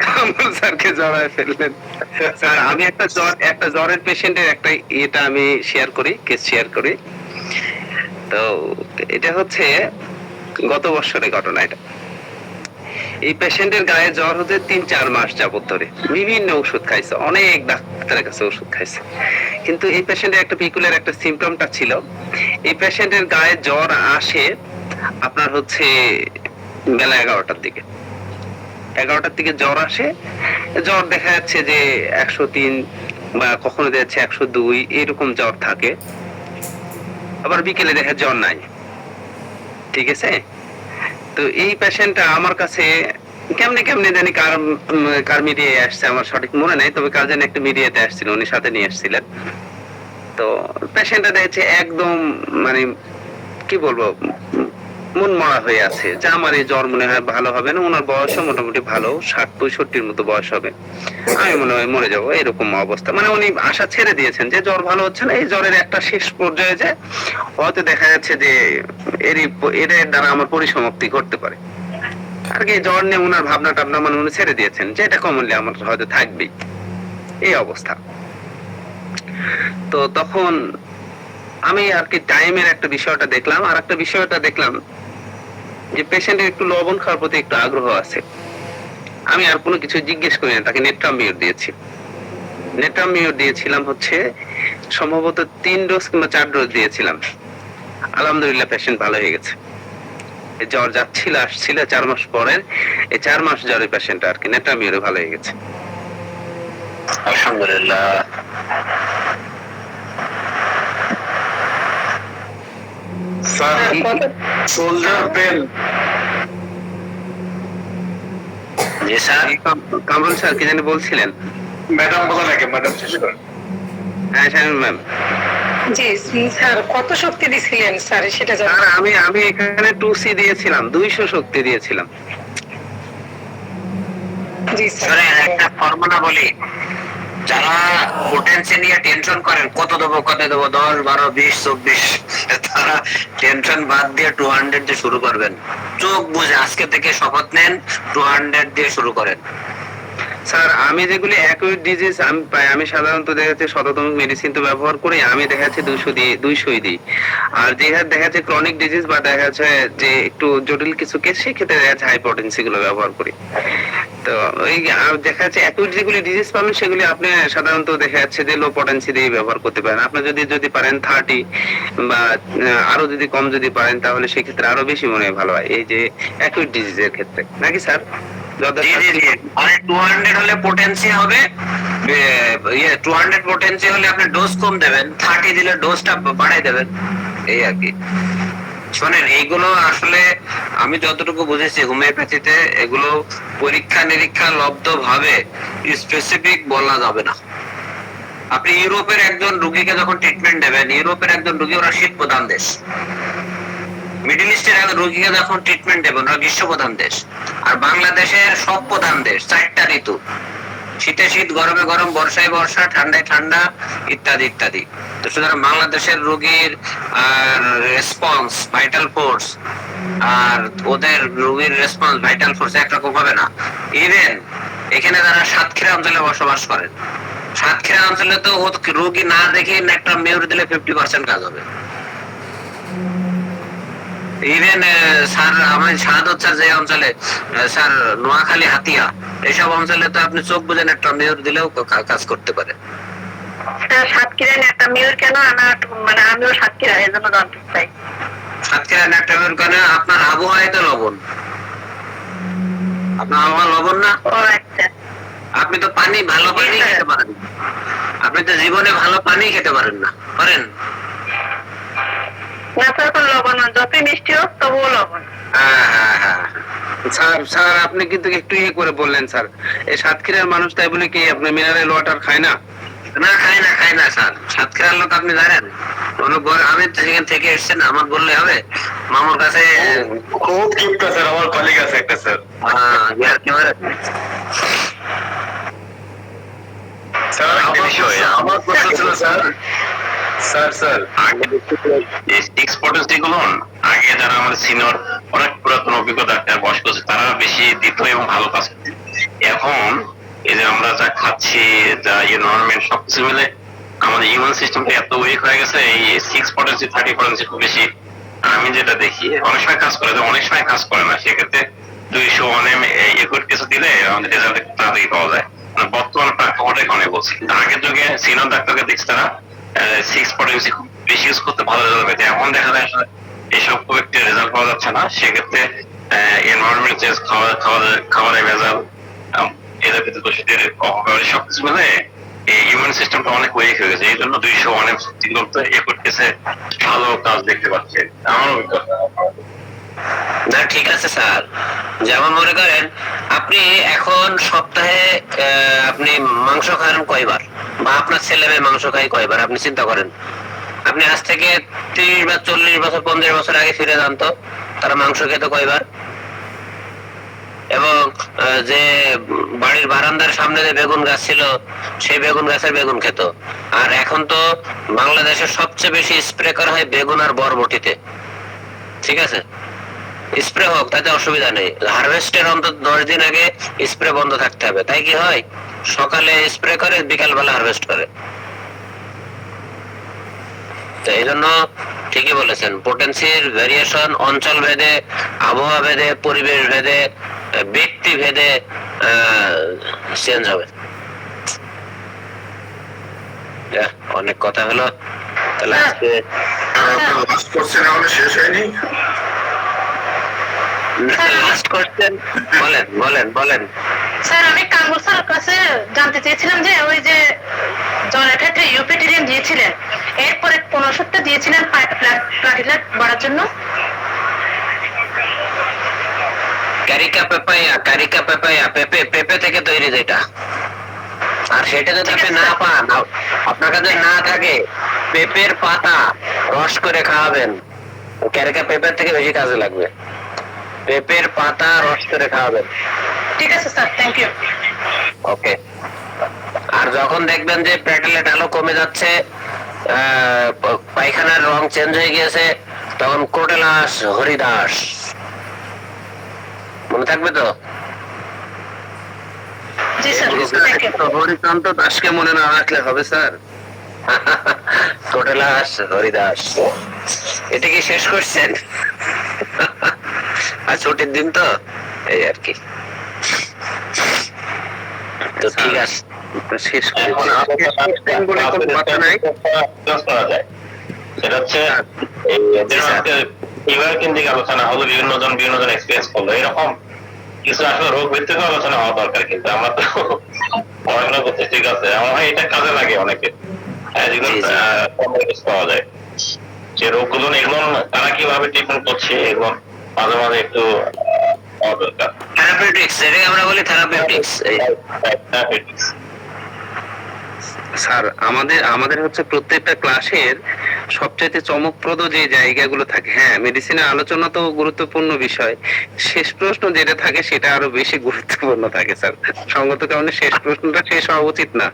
কামরুল স্যারকে জড়ায় ফেললেন। স্যার আমি একটা জ্বরের পেশেন্টের একটা এটা আমি শেয়ার করি, কেস শেয়ার করি। তো এটা হচ্ছে গত বছরের ঘটনা। এটা এই পেশেন্টের গায়ে জ্বর হতে 3-4 মাস যাবত ধরে বিভিন্ন ওষুধ খাইছে, অনেক ডাক্তারের কাছে ওষুধ খাইছে, কিন্তু এই পেশেন্টের একটা পিকুলার একটা সিমটমটা ছিল, এই পেশেন্টের গায়ে জ্বর আসে আপনার হচ্ছে বেলা 11টার দিকে। 11টার দিকে জ্বর আসে, জ্বর দেখা যাচ্ছে যে 103 বা কখনো দেখা যাচ্ছে 102 এরকম জ্বর থাকে, আবার বিকেলে দেখা জ্বর নাই। ঠিক আছে, তো এই পেশেন্টটা আমার কাছে কেমনে জানি কার মিডিয়ে আসছে, আমার সঠিক মনে নাই, তবে কার জানি একটা মিডিয়াতে আসছিল, উনি সাথে নিয়ে আসছিলেন। তো পেশেন্টটা দেখছে একদম মানে কি বলবো মন মরা হয়ে আছে যে আমার এই জ্বর মনে হয় ভালো হবে না। ওনার বয়সও মোটামুটি ভালো, 60-65 মতো বয়স হবে, আমি মনে হয় মরে যাবো, এরকম অবস্থা। মানে উনি আশা ছেড়ে দিয়েছেন যে জ্বর ভালো হচ্ছে না, এই জ্বরের একটা শেষ পর্যায়ে যে হয়তো দেখা যাচ্ছে যে এর দ্বারা আমার পরিসমাপ্তি ঘটতে পারে আর কি। জ্বর নিয়ে ওনার ভাবনা টাবনা মানে উনি ছেড়ে দিয়েছেন যে এটা কমনলি আমার হয়তো থাকবেই, এই অবস্থা। তো তখন আমি আর কি টাইমের একটা বিষয়টা দেখলাম, আর একটা বিষয়টা দেখলাম যে পেশেন্টের একটু লবণ খাওয়ার প্রতি একটু আগ্রহ আছে। আমি আর কোনো কিছু জিজ্ঞেস করি না, তাকে নেট্রামিওর দিয়েছি। নেট্রামিওর দিয়েছিলাম হচ্ছে সম্ভবত 3 ডোজ কিংবা 4 ডোজ দিয়েছিলাম। আলহামদুলিল্লাহ পেশেন্ট ভালো হয়ে গেছে। জ্বর যাচ্ছিল আসছিল 4 মাস পরের, এই 4 মাস জ্বরের পেশেন্ট আর কি নেট্রামিওরে ভালো হয়ে গেছে, আলহামদুলিল্লাহ। Sir soldier pen. জি স্যার। কামরুল স্যার কি জানি বলছিলেন? ম্যাডাম বলা নাকি, ম্যাডাম শেষ করেন। হ্যাঁ শামিম ম্যাম। জি স্যার, কত শক্তি দিছিলেন স্যার সেটা জানেন? স্যার আমি এখানে 2C দিয়েছিলাম, 200 শক্তি দিয়েছিলাম। জি স্যার, একটা ফর্মুলা বলি, যারা পোটেন্সি নিয়ে টেনশন করেন কত দেবো 10, 12, 20, 24, তারা টেনশন বাদ দিয়ে 200 দিয়ে শুরু করবেন। চোখ বুঝে আজকে থেকে শপথ নেন, 200 দিয়ে শুরু করেন। স্যার আমি যেগুলি অ্যাকুইট ডিজিজ আমি পাই, আমি সাধারণত দেখা যাচ্ছে শততমিক মেডিসিন তো ব্যবহার করি, আমি দেখা যাচ্ছে 200ই দিই। আর যে দেখা যাচ্ছে ক্রনিক ডিজিজ বা দেখা যাচ্ছে যে একটু জটিল কিছু কেস, সেক্ষেত্রে দেখা যাচ্ছে হাইপোটেন্সি গুলো ব্যবহার করি। তো ওই দেখা যাচ্ছে অ্যাকুইট যেগুলি ডিজিজ পাবেন সেগুলি আপনি সাধারণত দেখা যাচ্ছে যে লো পটেন্সি দিয়ে ব্যবহার করতে পারেন। আপনি যদি পারেন 30 বা আরো যদি কম যদি পারেন, তাহলে সেক্ষেত্রে আরো বেশি মনে হয় ভালো হয় এই যে অ্যাকুইট ডিজিজের ক্ষেত্রে, নাকি স্যার? মানে 200 হলে পোটেন্সি হবে, 200 পোটেন্সি হলে আপনি ডোজ কম দেবেন, 30 দিলে ডোজটা বাড়াই দেবেন, এই আর কি। শোনেন, এইগুলো আসলে আমি যতটুকু বুঝেছি হোমিওপ্যাথিতে এগুলো পরীক্ষা নিরীক্ষা লব্ধ ভাবে স্পেসিফিক বলা যাবে না। আপনি ইউরোপের একজন রোগীকে যখন ট্রিটমেন্ট দেবেন, ইউরোপের একজন রোগী, ওরা শীত প্রধান দেশ, মিডল ইস্টের একজন রোগীকে যখন ট্রিটমেন্ট দেবেন ওরা গ্রীষ্ম প্রধান দেশ, আর বাংলাদেশের সব প্রধান দেশ, 4টা ঋতু, শীতে শীত, গরমে গরম, বর্ষায় বর্ষা, ঠান্ডায় ঠান্ডা, ইত্যাদি ইত্যাদি। তো সুতরাং বাংলাদেশের রোগীর রেসপন্স, ভাইটাল ফোর্স আর ওদের রোগীর রেসপন্স, ভাইটাল ফোর্স একরকম হবে না। ইভেন এখানে যারা সাতক্ষীরা অঞ্চলে বসবাস করেন, সাতক্ষীরা অঞ্চলে তো রোগী না দেখে একটা মেয়র দিলে 50% কাজ হবে। ইভেন স্যার আমার শাহাদত স্যার যে অঞ্চলে, স্যার নোয়াখালী, হাতিয়া, এইসব অঞ্চলে তো আপনি চোখ বুঝেন একটা মেয়র দিলেও কাজ করতে পারে। সাতক্ষীরা একটা মেয়র কেন? মানে আমিও সাতক্ষীরা, এই জন্য জানতে চাই। সাতক্ষীরা একটা মেয়র কেন? আপনার আবহাওয়ায় তো লবণ, আপনার আবহাওয়া লবণ না। ও আচ্ছা। আপনি তো পানি, ভালো পানি খেতে পারেন, আপনি তো জীবনে ভালো পানি খেতে পারেন না, পারেন? না স্যার, লবণ যতই মিষ্টি হোক তবুও লবণ। স্যার আপনি কিন্তু একটু ইয়ে করে বললেন স্যার, এই সাতক্ষীরার মানুষ তাই বলে কি আপনি মিনারেল ওয়াটার খায় না? না, খায় না স্যার। সাতক্ষীরার লোক আপনি জানেন, আমি সেখান থেকে এসছেন, আমার বললে হবে? মামুর কাছে খুব কিউট স্যার, আমার কলিগ আছে একটা স্যার। স্যার একটা বিষয় আমার প্রশ্ন ছিল স্যার, আগে এক্সপোর্টার্স যেগুলো আগে যারা আমাদের সিনিয়র অনেক পুরাতন অভিজ্ঞতা ডাক্তার বয়স্ক তারা বেশি দিত এবং ভালো কাজ করত। এখন এই যে আমরা যা খাচ্ছি, যা এনভায়রনমেন্ট, সবকিছু মিলে আমাদের ইমিউন সিস্টেমটা এত উইক হয়ে গেছে, এই 6% 30% খুব বেশি। আমি যেটা দেখি অনেক সময় কাজ করে, অনেক সময় কাজ করে না, সেক্ষেত্রে 200 ONM একুইট কিছু দিলে আমাদের রেজাল্ট তাড়াতাড়ি পাওয়া যায়। মানে বর্তমান প্রেক্ষাপটে অনেক বলছি, কিন্তু আগের যুগে সিনিয়র ডাক্তারকে দেখছি তারা 6% খুব বেশি ইউজ করতে ভালো রেজাল্ট পেতে। এখন দেখা যায় এইসব খুব একটি রেজাল্ট পাওয়া যাচ্ছে না। সেক্ষেত্রে এনভায়রনমেন্ট চেঞ্জ, খাবারের ভেজাল, এদের ভিতরে দোষীদের অপব্যবহার, সবকিছু মিলে এই ইমিউন সিস্টেমটা অনেক উইক হয়ে গেছে। এই জন্য 200 ONM করতে একুইট কেসে ভালো কাজ দেখতে পাচ্ছে আমার অভিজ্ঞতা। না, ঠিক আছে স্যার। যেমন মনে করেন আপনি এখন সপ্তাহে আপনি মাংস খান কয়বার, বা আপনার ছেলে মেয়ে মাংস খায় কয়বার, আপনি চিন্তা করেন। আপনি আজ থেকে 30 বা 40 বছর 50 বছর আগে ফিরে যান তো, তারা মাংস খেত কয়বার? এবং যে বাড়ির বারান্দার সামনে যে বেগুন গাছ ছিল, সেই বেগুন গাছের বেগুন খেত। আর এখন তো বাংলাদেশের সবচেয়ে বেশি স্প্রে করা হয় বেগুন আর বরবটিতে, ঠিক আছে? স্প্রে হোক, তাতে অসুবিধা নেই। হারভেস্টের অন্তত 10 দিন আগে স্প্রে বন্ধ থাকতে হবে। তাই কি হয়, সকালে স্প্রে করে বিকাল বেলা হারভেস্ট করে। তো এই জন্য ঠিকই বলেছেন, পোটেন্সির ভেরিয়েশন অঞ্চল ভেদে, আবহাওয়া ভেদে, পরিবেশ ভেদে, ব্যক্তি ভেদে চেঞ্জ হবে। অনেক কথা হলো, তাহলে আজকে লাস্ট কোশ্চেন আমাদের শেষ হয়নি। লাস্ট কোশ্চেন বলেন। স্যার আমি কামরুল স্যার কাছে জানতে চেয়েছিলাম যে ওই যে জ্বরের ক্ষেত্রে ইউপিটিরিন দিয়েছিলেন, এরপরে কোন ওষুধটা দিয়েছিলেন প্লাটিলেট বাড়ার জন্য? ক্যারিকা পেপায়া, পেঁপে থেকে তৈরি যেটা। আর সেটা যদি আপনি না পান, আপনার কাছে না থাকে, পেঁপের পাতা রস করে খাওয়াবেন। ক্যারিকা পেঁপের থেকে বেশি কাজে লাগবে। পেঁপের পাতা রস করে খাওয়াবেন। ঠিক আছে স্যার, থ্যাংক ইউ। ওকে। আর যখন দেখবেন যে প্লেটলেট আলো কমে যাচ্ছে, পায়খানার রং চেঞ্জ হয়ে গিয়েছে, তখন ক্রোটেলাস হরিদাস মনে থাকবে তো? জি স্যার, থ্যাংক ইউ। হরিকান্ত দাসকে মনে না রাখলে হবে স্যার? ক্রোটেলাস হরিদাস। এটা কি শেষ করছেন? আর ছুটির দিন তো, এই আর কি। তো ঠিক আছে, শেষ করে এখন সেটা হচ্ছে ফিভার কেন্দ্রিক আলোচনা হলো, বিভিন্ন জন এক্সপিরিয়েন্স করলো, এরকম কিছু আসলে রোগ ভিত্তিক আলোচনা হওয়া দরকার। কিন্তু আমরা তো পড়াশোনা করতে, ঠিক আছে, আমার হয় এটা কাজে লাগে অনেকে, পাওয়া যায়। যে রোগগুলো এগুলো তারা কিভাবে ট্রিটমেন্ট করছে এবং মাঝে মাঝে একটু দরকার। থেরাপিউটিক্স, এটাকে আমরা বলি থেরাপিউটিক্স। স্যার আমাদের হচ্ছে প্রত্যেকটা ক্লাসের সবচাইতে চমকপ্রদ যে জায়গাগুলো থাকে, হ্যাঁ মেডিসিনের আলোচনা তো গুরুত্বপূর্ণ বিষয়, শেষ প্রশ্ন যেটা থাকে সেটা আরো বেশি গুরুত্বপূর্ণ থাকে স্যার। সঙ্গত কারণে শেষ প্রশ্নটা শেষ হওয়া উচিত না।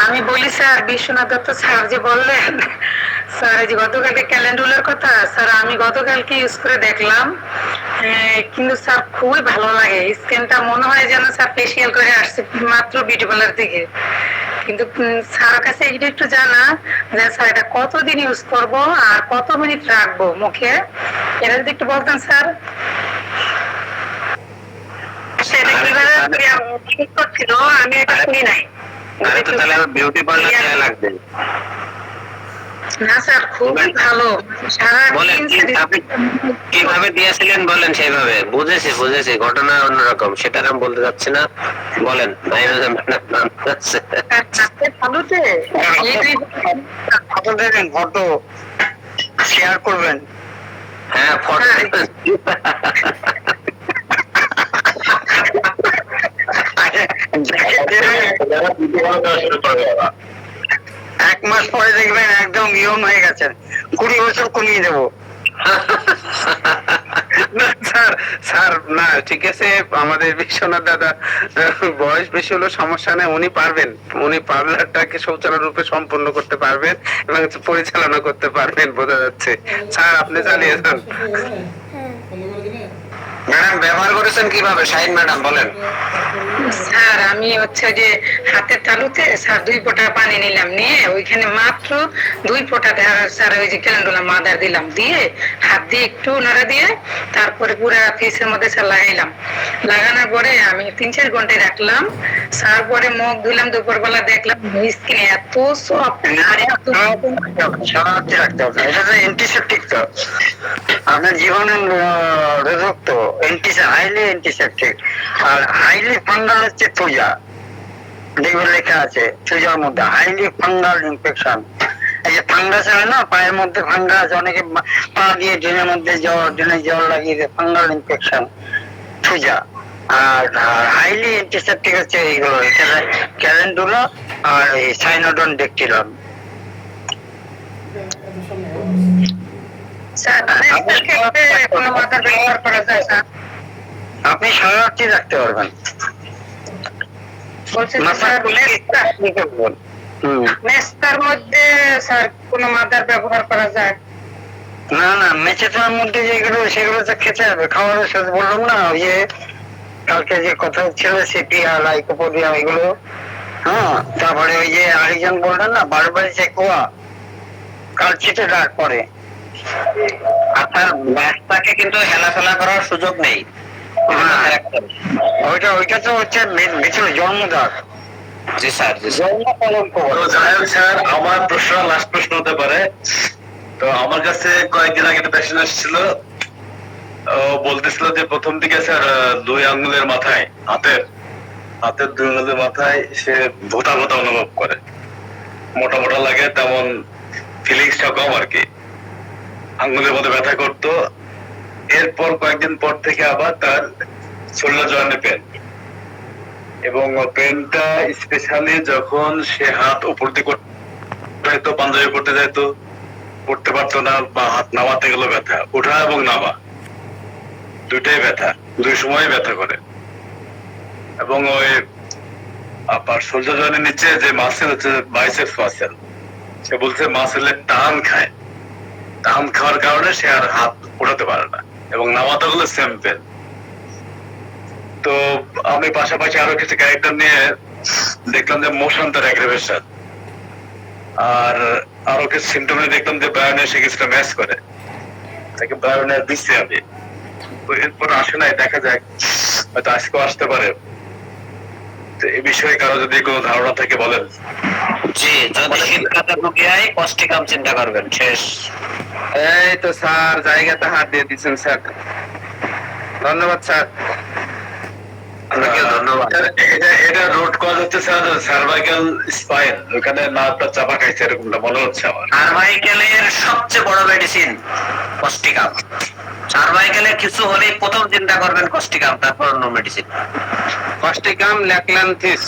আমি বলি স্যার, বিশ্বনাথ দত্ত স্যার যে বললেন স্যার এই যে গতকালকে ক্যালেন্ডুলার কথা, স্যার আমি গতকালকে ইউজ করে দেখলাম, কিন্তু স্যার খুবই ভালো লাগে। স্কিনটা মনে হয় যেন স্যার ফেসিয়াল করে আসছে মাত্র বিউটি পার্লার থেকে। কিন্তু স্যার কাছে এটা একটু জানা যে স্যার এটা কতদিন ইউজ করব আর কত মিনিট রাখবো মুখে, এটা যদি একটু বলতেন স্যার। সেটা কিভাবে ঠিক করছিল আমি এটা শুনি নাই। আরে তো তাহলে বিউটি পার্লার যাওয়া লাগবে। না স্যার খুবই ভালো। বলেন আপনি কিভাবে দিয়েছিলেন, বলেন সেইভাবে। বুঝেছি ঘটনা অন্যরকম, সেটা আমি বলতে যাচ্ছি না, বলেন। ফটো শেয়ার করবেন। হ্যাঁ ফটো। এক মাস পরে দেখবেন একদম ইয়ং হয়ে গেছেন, 20 বছর কমিয়ে দেবো। স্যার না ঠিক আছে, আমাদের বিশ্বনাথ দাদা বয়স বেশি হলো সমস্যা নেই, উনি পারবেন, উনি পার্লারটাকে শৌচালয় সম্পূর্ণ করতে পারবেন এবং পরিচালনা করতে পারবেন বোঝা যাচ্ছে। স্যার আপনি চালিয়ে যান। ম্যাডাম ব্যবহার করেছেন কিভাবে, শাহিন ম্যাডাম বলেন। স্যার আমি হচ্ছে যে হাতের তালুতে স্যার 2 ফোঁটা পানি নিলাম, নিয়ে ওইখানে মাত্র 2 ফোঁটা স্যার ওই যে ক্যালেন্ডুলা মাদার দিলাম, দিয়ে হাত দিয়ে একটু নাড়া দিয়ে তারপরে পুরো ফেসের মধ্যে স্যার লাগানোর পরে আমি 3-4 ঘন্টা রাখলাম স্যার। পরে মুখ ধুলাম, দুপুরবেলা দেখলাম স্কিন এত সফট আর এত রাখতে হবে। এটা তো অ্যান্টিসেপটিক, তো আপনার জীবনে রোধক, তো highly antiseptic. Are highly fungal হচ্ছে থুজা, দেখবেন লেখা আছে থুজার মধ্যে হাইলি ফাঙ্গাল ইনফেকশন। এই যে ফাঙ্গাস হয় না, পায়ের মধ্যে ফাঙ্গাস, অনেকে পা দিয়ে ড্রেনের মধ্যে ড্রেনে জল লাগিয়ে fungal infection, Thuja. Are highly antiseptic হচ্ছে এইগুলো, এখানে ক্যালেন্ডুলা আর এই সাইনোডন ডেকটিলন। আপনি সারারাত্রি রাখতে পারবেন। মেস্তার মধ্যে স্যার কোনো মাদার ব্যবহার করা যায়? না মেচেটার মধ্যে যেগুলো সেগুলো তো খেতে হবে, খাওয়ানোর সাথে বললাম না, ওই যে কালকে যে কথা ছিল সিপিয়া লাইকোপোডিয়াম এগুলো। হ্যাঁ, তারপরে ওই যে আরেকজন বললেন না বারবারি সেকোয়া, কালচিটে ডাক পরে। আপনার ব্যাসটাকে কিন্তু হেলাফেলা করার সুযোগ নেই। ওইটা তো হচ্ছে ভিতরে জন্মদাগ। জি স্যার, জন্ম কলঙ্ক। যাই হোক স্যার, আমার প্রশ্ন লাস্ট প্রশ্ন হতে পারে। তো আমার কাছে কয়েকদিন আগে একটা পেশেন্ট এসেছিল, ও বলতেছিল যে প্রথম দিকে স্যার 2 আঙ্গুলের মাথায়, হাতের 2 আঙ্গুলের মাথায় সে ভোতা ভোতা অনুভব করে, মোটা মোটা লাগে, তেমন ফিলিংসটা কম আর কি, আঙ্গুলের মধ্যে ব্যথা করতো। এরপর কয়েকদিন পর থেকে আবার তার শোল্ডার জয়েন্টে পেন, এবং পেনটা স্পেশালি যখন সে হাত উপর দিকে হয়তো পাঞ্জাবি পড়তে যাইতো, পড়তে পারতো না, বা হাত নামাতে গেল ব্যথা, ওঠা এবং নামা দুইটাই ব্যথা, 2 সময় ব্যথা করে। এবং ওই আপনার শোল্ডার জয়েন্টের নিচে যে মাসেল হচ্ছে বাইসেপস মাসেল, সে বলছে মাসেলের টান খাওয়ার কারণে সে আর হাত উঠাতে পারে না, এবং নামাতে গেলে সেম পেন। তো আমি পাশাপাশি আরো কিছু ক্যারেক্টার নিয়ে দেখলাম যে মোশন তার অ্যাগ্রেভেশন, আর আরো কিছু সিমটম নিয়ে দেখলাম যে বায়োনের সে কিছুটা ম্যাচ করে, তাকে বায়োনের দিচ্ছি আমি। তো এরপর আসে নাই, দেখা যাক হয়তো আজকেও আসতে পারে। তো এই বিষয়ে কারো যদি কোনো ধারণা থাকে বলেন। জি, যদি শীতকালে ঢুকে হয় কষ্টিকাম চিন্তা করবেন, শেষ। এই তো স্যার জায়গাতে হাত দিয়ে দিচ্ছেন স্যার, ধন্যবাদ স্যার। আপনাকে ধন্যবাদ। এটা রোড কজ হচ্ছে সার্ভাইকাল স্পাইন, ওখানে নার্ভটা চাপা খাইছে এরকমটা মনে হচ্ছে আমার। সার্ভাইকেলের সবচেয়ে বড় মেডিসিন কস্টিকাম। সার্ভাইকেলে কিছু হলেই প্রথম চিন্তা করবেন কস্টিকাম, তারপর অন্য মেডিসিন। কস্টিকাম ল্যাকল্যান্থিস।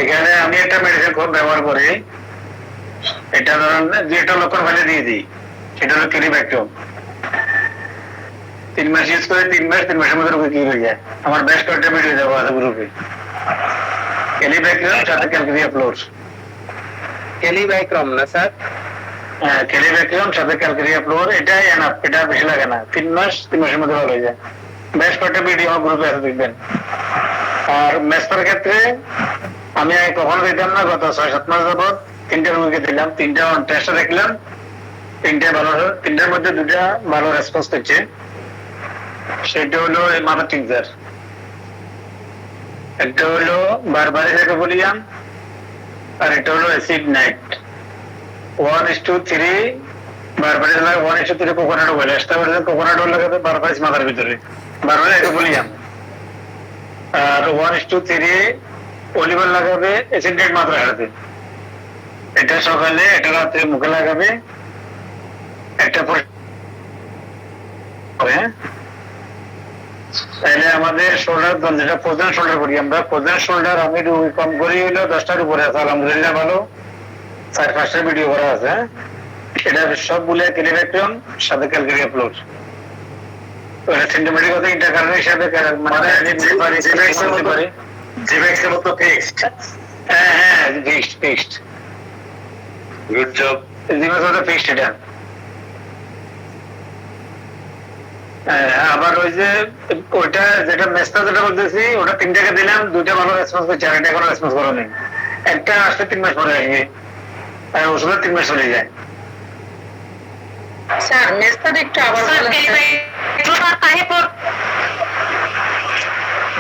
এখানে আমি একটা মেডিসিন খুব ব্যবহার করি, এটা ধরুন যেটা লক্ষণ ফেলে দিয়ে দিই, সেটা হলো ক্লিব্যাক্টম। 3 মাস ইউজ করে 3 মাসের মধ্যে রোগী কি হয়ে যায়। আমার বেশ কয়েকটা ভিডিও দেবো আছে গ্রুপে। ক্লিব্যাক্টম সাথে ক্যালকেরিয়া ফ্লোর। ক্যালিবাইক্রম না স্যার? হ্যাঁ, ক্লিব্যাক্টম সাথে ক্যালকেরিয়া ফ্লোর, এটাই এনাফ, এটা বেশি লাগে না। 3 মাসের মধ্যে ভালো হয়ে যায়। বেশ কয়েকটা ভিডিও আমার গ্রুপে আছে, দেখবেন। আর মেসপার ক্ষেত্রে আমি কখনো দিতাম না, গত 6-7 মাস যাবত 3টা রোগীকে দিলাম, 3টা টেস্টে দেখলাম, 3টা ভালো, 3টার মধ্যে 2টা ভালো রেসপন্স করছে। সেটা হলো মাদার টিংচার, একটা হলো বারবারিক অ্যাকোপোলিয়াম, আর এটা হলো অ্যাসিড নাইট। 1:3 বারবারিক লাগে, 1:3 coconut oil. Extra coconut oil লাগাবে বারবারিক মাথার ভিতরে, বারবারিক অ্যাকোপোলিয়াম। আর 1:3 অলিভ অয়েল লাগাবে অ্যাসিড নাইট মাথার হাতে। এটা সকালে, এটা রাত্রে মুখে লাগাবে। একটা তাহলে আমাদের শোল্ডার, যেটা ফ্রোজেন শোল্ডার করি আমরা, ফ্রোজেন শোল্ডার আমি কম করি হইলো 10টার উপরে আছে, আলহামদুলিল্লাহ ভালো। 4-5টা ভিডিও করা আছে। এটা সব বলে ক্লিব্যাক্টম সাথে ক্যালকেরিয়া ফ্লোর। ওটা সিম্পটোমেটিক কথা ইন্টারকারেন্ট হিসাবে মানে জিভেক্সের মতো ফিক্সড। হ্যাঁ, ফিক্সড। Good job. জিভেক্সের মতো ফিক্সড এটা। আবার ওই যে ওইটা যেটা মেসটা যেটা বলতেছি, ওটা 3টাকে দিলাম, 2টা ভালো রেসপন্স করছে, 4টা কোনো রেসপন্স করা নেই। একটা আসলে 3 মাস পরে আসবে, আর ওষুধের 3 মাস চলে যায়। স্যার মেসটা একটু আবার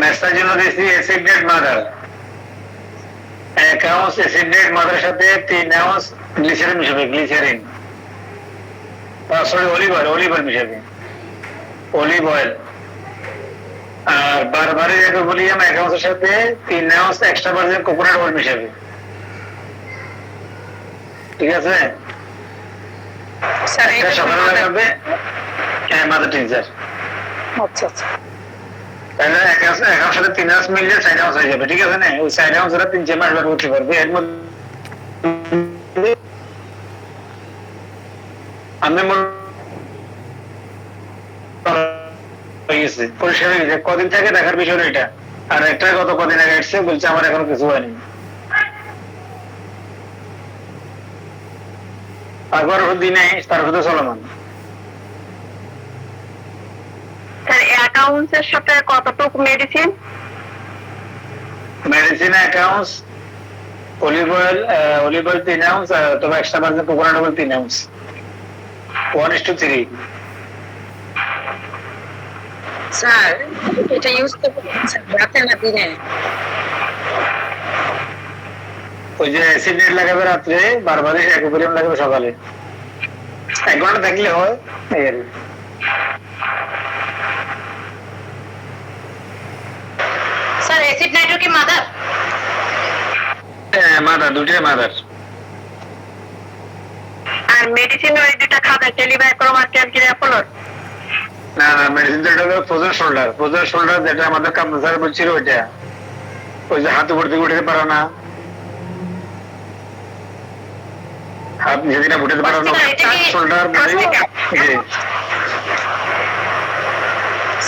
মেসটার জন্য দিয়েছি acid nit mother, 1 ounce acid nit মাদারের সাথে 3 আউন্স গ্লিসারিন মিশাবে, গ্লিসারিন সরি অলিভ অয়েল মিশাবে, অলিভ অয়েল। আর বারবারিক অ্যাকোপোলিয়াম 1 আউন্সের সাথে 3 ounce extra virgin coconut oil মিশাবে। ঠিক আছে? স্যার এটা সকালে লাগাবে মাদার টিংচার। আচ্ছা আচ্ছা। তাহলে 1 আউন্সের সাথে 3 আউন্স মিললে 4 আউন্স হয়ে যাবে। ঠিক আছে না? ওই 4 আউন্স ওরা 3-4 মাস ব্যবহার করতে পারবে। এর মধ্যে আমি পরিষ্কার হয়ে গেছে। কদিন থেকে দেখার বিষয় এটা। আর একটা গত কদিন আগে এসছে, বলছে আমার এখনো কিছু হয়নি। তারপর দিনে তার সাথে চলমান। স্যার 1 আউন্সের সাথে কতটুকু medicine? Medicine 1 ounce, olive oil 3 ounce, তবে extra virgin coconut oil 3 ounce, 1:3। Sir এটা ইউজ করতে রাতে না দিনে? ওই যে অ্যাসিড নাইট লাগাবে রাত্রে, বারবারিক অ্যাকোপোলিয়াম লাগাবে সকালে। 1 ঘন্টা থাকলে হয়। স্যার অ্যাসিড নাইট্রো কি মাদার? মাদার, 2টাই মাদার। আর মেডিসিন ওই দুটো খাবে, ক্লিব্যাক্টম আর ক্যালকেরিয়া ফ্লোর? না, মেডিসিন যেটা হলো ফ্রোজেন শোল্ডার, যেটা আমাদের কামনা স্যার বলছিল, ওইটা ওই যে হাত উপর থেকে উঠতে পারো না, হাত নিজে দিনে উঠতে পারো না, শোল্ডার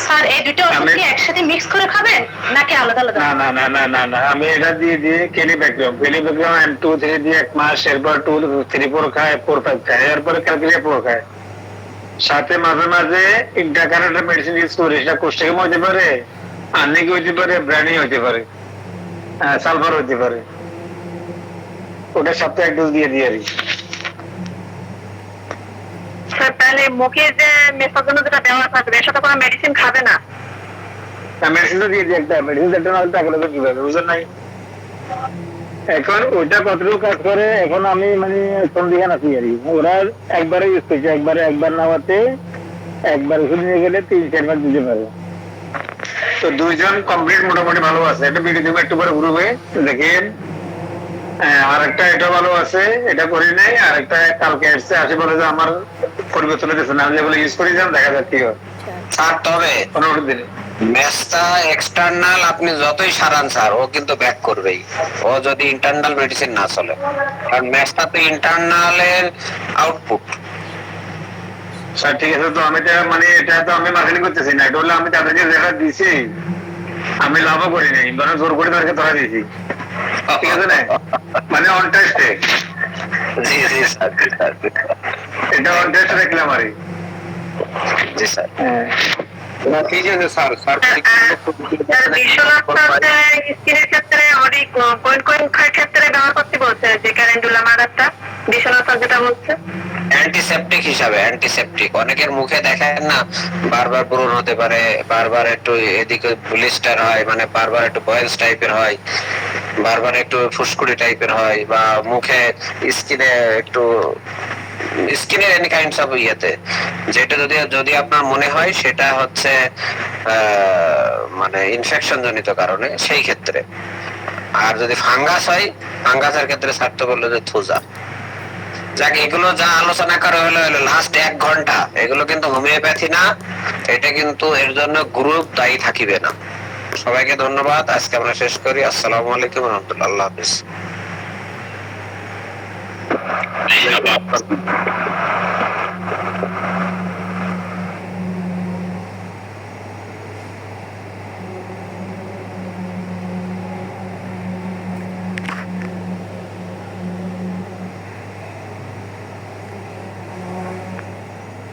স্যার এই দুটো ওষুধ কি একসাথে মিক্স করে খাবেন নাকি আলাদা আলাদা? না, আমি এটা দিয়ে ক্লিব্যাক্টম M2 3 দিয়ে 1 মাস, এরপর 2 3 4 খায়, 4 5 খায়, এরপরে ক্যালকেরিয়া ফ্লোর খায়। সাথে মাঝে মাঝে ইন্টারকারেন্ট মেডিসিন ইউজ করি, সেটা কোষ্ঠকাঠিন্য হতে পারে, আর্নিক হইতে পারে, ব্র্যানি হইতে পারে, সালফার হইতে পারে। ওটা সপ্তাহে 1 ডোজ দিয়ে আর কি। স্যার তাহলে মুখে যে মেসার জন্য যেটা দেওয়া থাকবে, এর সাথে কোনো মেডিসিন খাবে না? মেডিসিন তো দিয়ে দিই, একটা মেডিসিন একটা না হলে টাকা লাগবে কিভাবে, বুঝলেন নাই? এখন ওইটা কতটুকু কাজ করে এখন আমি মানে কোন দিকে আছি আর কি। ওরা একবারে ইউজ করছে, একবার নেওয়াতে একবার ওষুধ নিয়ে গেলে 3-4 বার দিতে পারবে। তো দুইজন কমপ্লিট মোটামুটি ভালো আছে, এটা বিরোধী একটু পরে ঘুরবে দেখেন। আর একটা এটা ভালো আছে, এটা করি নাই। আর একটা কালকে এসছে আসে বলে যে আমার পরিবর্তন হয়েছে না, আমি যেগুলো ইউজ করি যান দেখা যাক কি হয়। স্যার তবে 15 দিনে ম্যাচটা এক্সটার্নাল আপনি যতই সারান স্যার, ও কিন্তু ব্যাক করবেই, ও যদি ইন্টারনাল মেডিসিন না চলে, কারণ ম্যাচটা তো ইন্টারনালের আউটপুট। স্যার ঠিক আছে, তো আমি এটা তো আমি মার্কেটিং করতেছি না, এটা হলো আমি তাদেরকে যেটা দিছি আমি লাভও করি নাই, বরং জোর করে তাদেরকে ধরা দিয়েছি, ঠিক আছে না, মানে অন টেস্টে। জি জি স্যার, এটা অন টেস্ট দেখলাম আর জি স্যার। ঠিক আছে স্যার। স্যার বিশ্বনাথ স্কিনের ক্ষেত্রে অনেক কোন ক্ষেত্রে ব্যবহার করতে বলছে যে ক্যালেন্ডুলা মাদারটা, বিশ্বনাথ স্যার যেটা বলছে অ্যান্টিসেপটিক হিসাবে, অ্যান্টিসেপটিক অনেকের মুখে দেখেন না, বারবার ব্রণ হতে পারে, বারবার একটু এদিকে ব্লিস্টার হয়, মানে বারবার একটু বয়েলস টাইপের হয়, বারবার একটু ফুসকুড়ি টাইপের হয়, বা মুখে স্কিনে একটু স্কিনের এনি কাইন্ডস অফ ইয়েতে, যেটা যদি আপনার মনে হয় সেটা হচ্ছে মানে ইনফেকশন জনিত কারণে, সেই ক্ষেত্রে। আর যদি ফাঙ্গাস হয়, ফাঙ্গাসের ক্ষেত্রে স্যার বললো যে থুজা। যাক, এগুলো যা আলোচনা করা হলো লাস্ট 1 ঘন্টা, এগুলো কিন্তু হোমিওপ্যাথি না, এটা কিন্তু এর জন্য গ্রুপ দায়ী থাকিবে না। সবাইকে ধন্যবাদ, আজকে আমরা শেষ করি। আসসালামু আলাইকুম ওয়া রাহমাতুল্লাহ, আল্লাহ হাফেজ।